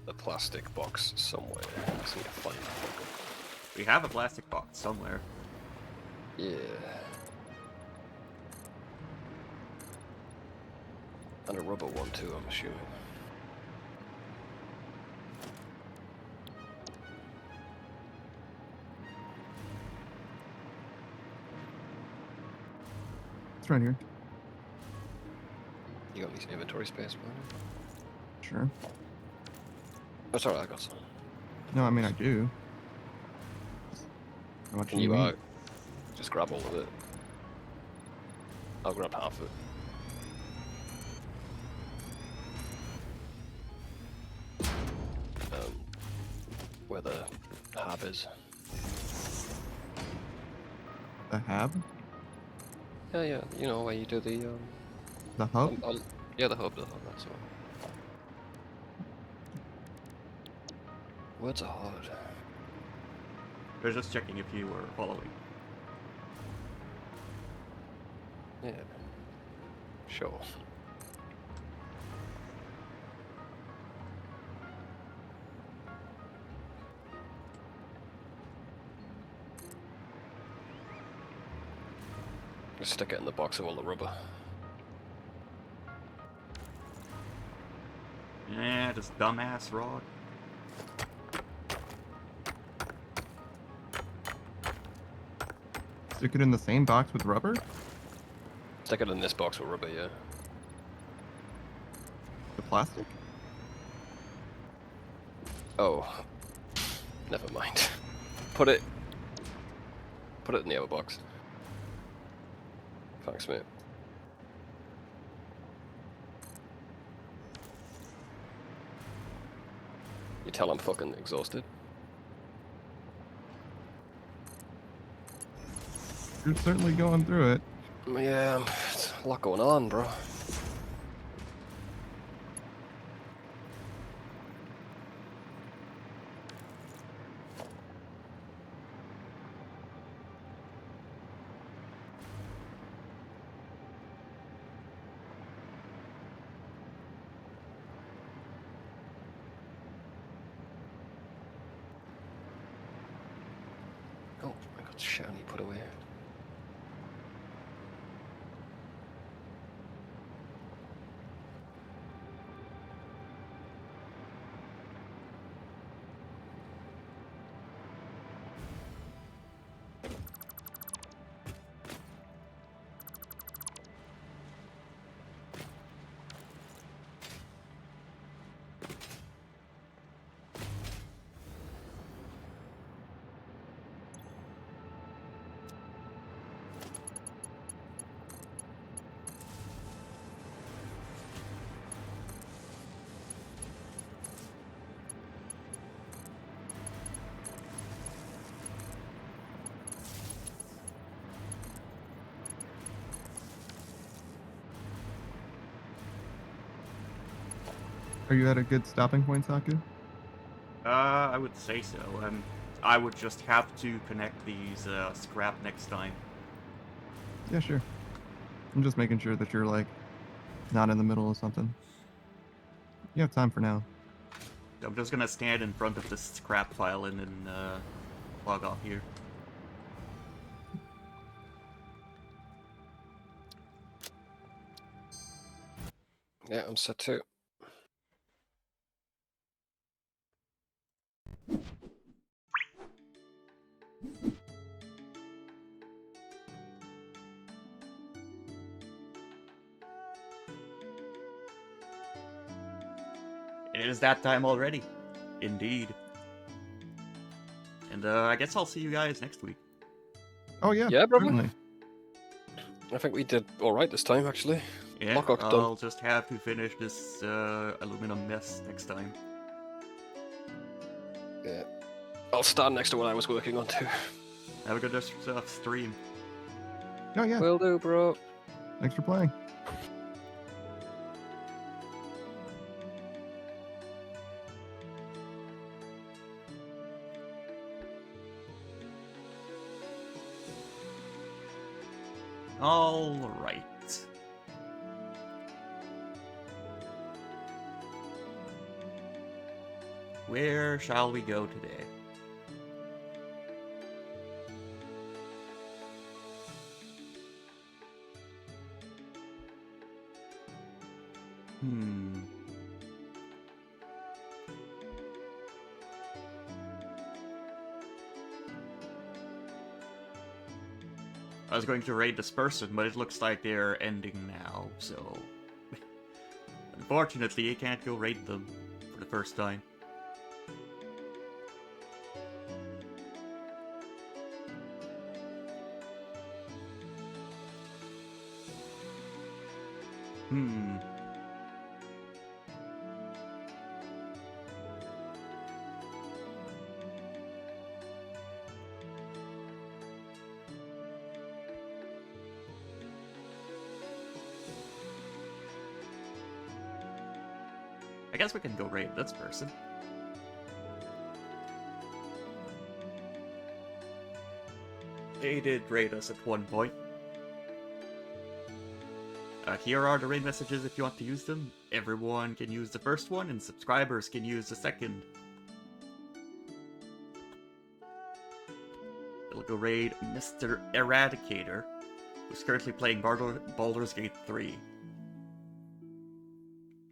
a plastic box somewhere. I just need to find it. We have a plastic box somewhere. Yeah. And a rubber one too, I'm assuming. It's right here. You got any inventory space, man? Sure. Oh, sorry, I got some. No, I mean I do. What Can do you, mean? just grab all of it? I'll grab half it. Where the hab is. The hab? Yeah, yeah, you know where you do the, The hub? yeah, the hub, that's one. Words are hard. I was just checking if you were following. Yeah. Sure. Just stick it in the box of all the rubber. Yeah, this dumbass rod. Stick it in the same box with rubber? Stick it in this box with rubber, yeah. The plastic? Oh. Never mind. Put it in the other box. Thanks, mate. You tell I'm fucking exhausted. You're certainly going through it. Yeah, it's a lot going on, bro. Oh, I got shiny put away. Are you at a good stopping point, Saku? I would say so. I would just have to connect these scrap next time. Yeah, sure. I'm just making sure that you're like not in the middle of something. You have time for now. I'm just gonna stand in front of this scrap pile and then log off here. Yeah, I'm set too. It is that time already. Indeed. And I guess I'll see you guys next week. Oh yeah, Yeah, probably. certainly. I think we did all right this time, actually. Yeah, Lockout's done. I'll just have to finish this aluminum mess next time. Yeah. I'll stand next to what I was working on too. Have a good rest of stream. Oh yeah. Will do, bro. Thanks for playing. All right. Where shall we go today? I was going to raid this person, but it looks like they're ending now, so... Unfortunately, you can't go raid them for the first time. I guess we can go raid this person. They did raid us at one point. Here are the raid messages if you want to use them. Everyone can use the first one, and subscribers can use the second. We'll go raid Mr. Eradicator, who's currently playing Baldur's Gate 3.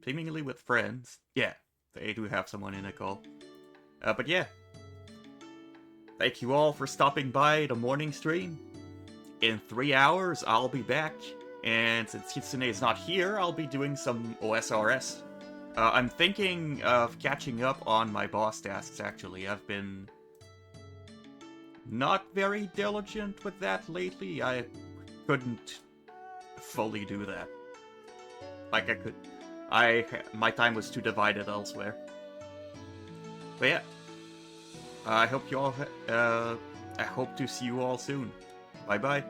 Seemingly with friends. Yeah, they do have someone in a call. But yeah. Thank you all for stopping by the morning stream. In 3 hours, I'll be back. And since Kitsune is not here, I'll be doing some OSRS. I'm thinking of catching up on my boss tasks, actually. I've been not very diligent with that lately. I couldn't fully do that. Like I could... my time was too divided elsewhere. But yeah. I hope you all... I hope to see you all soon. Bye-bye.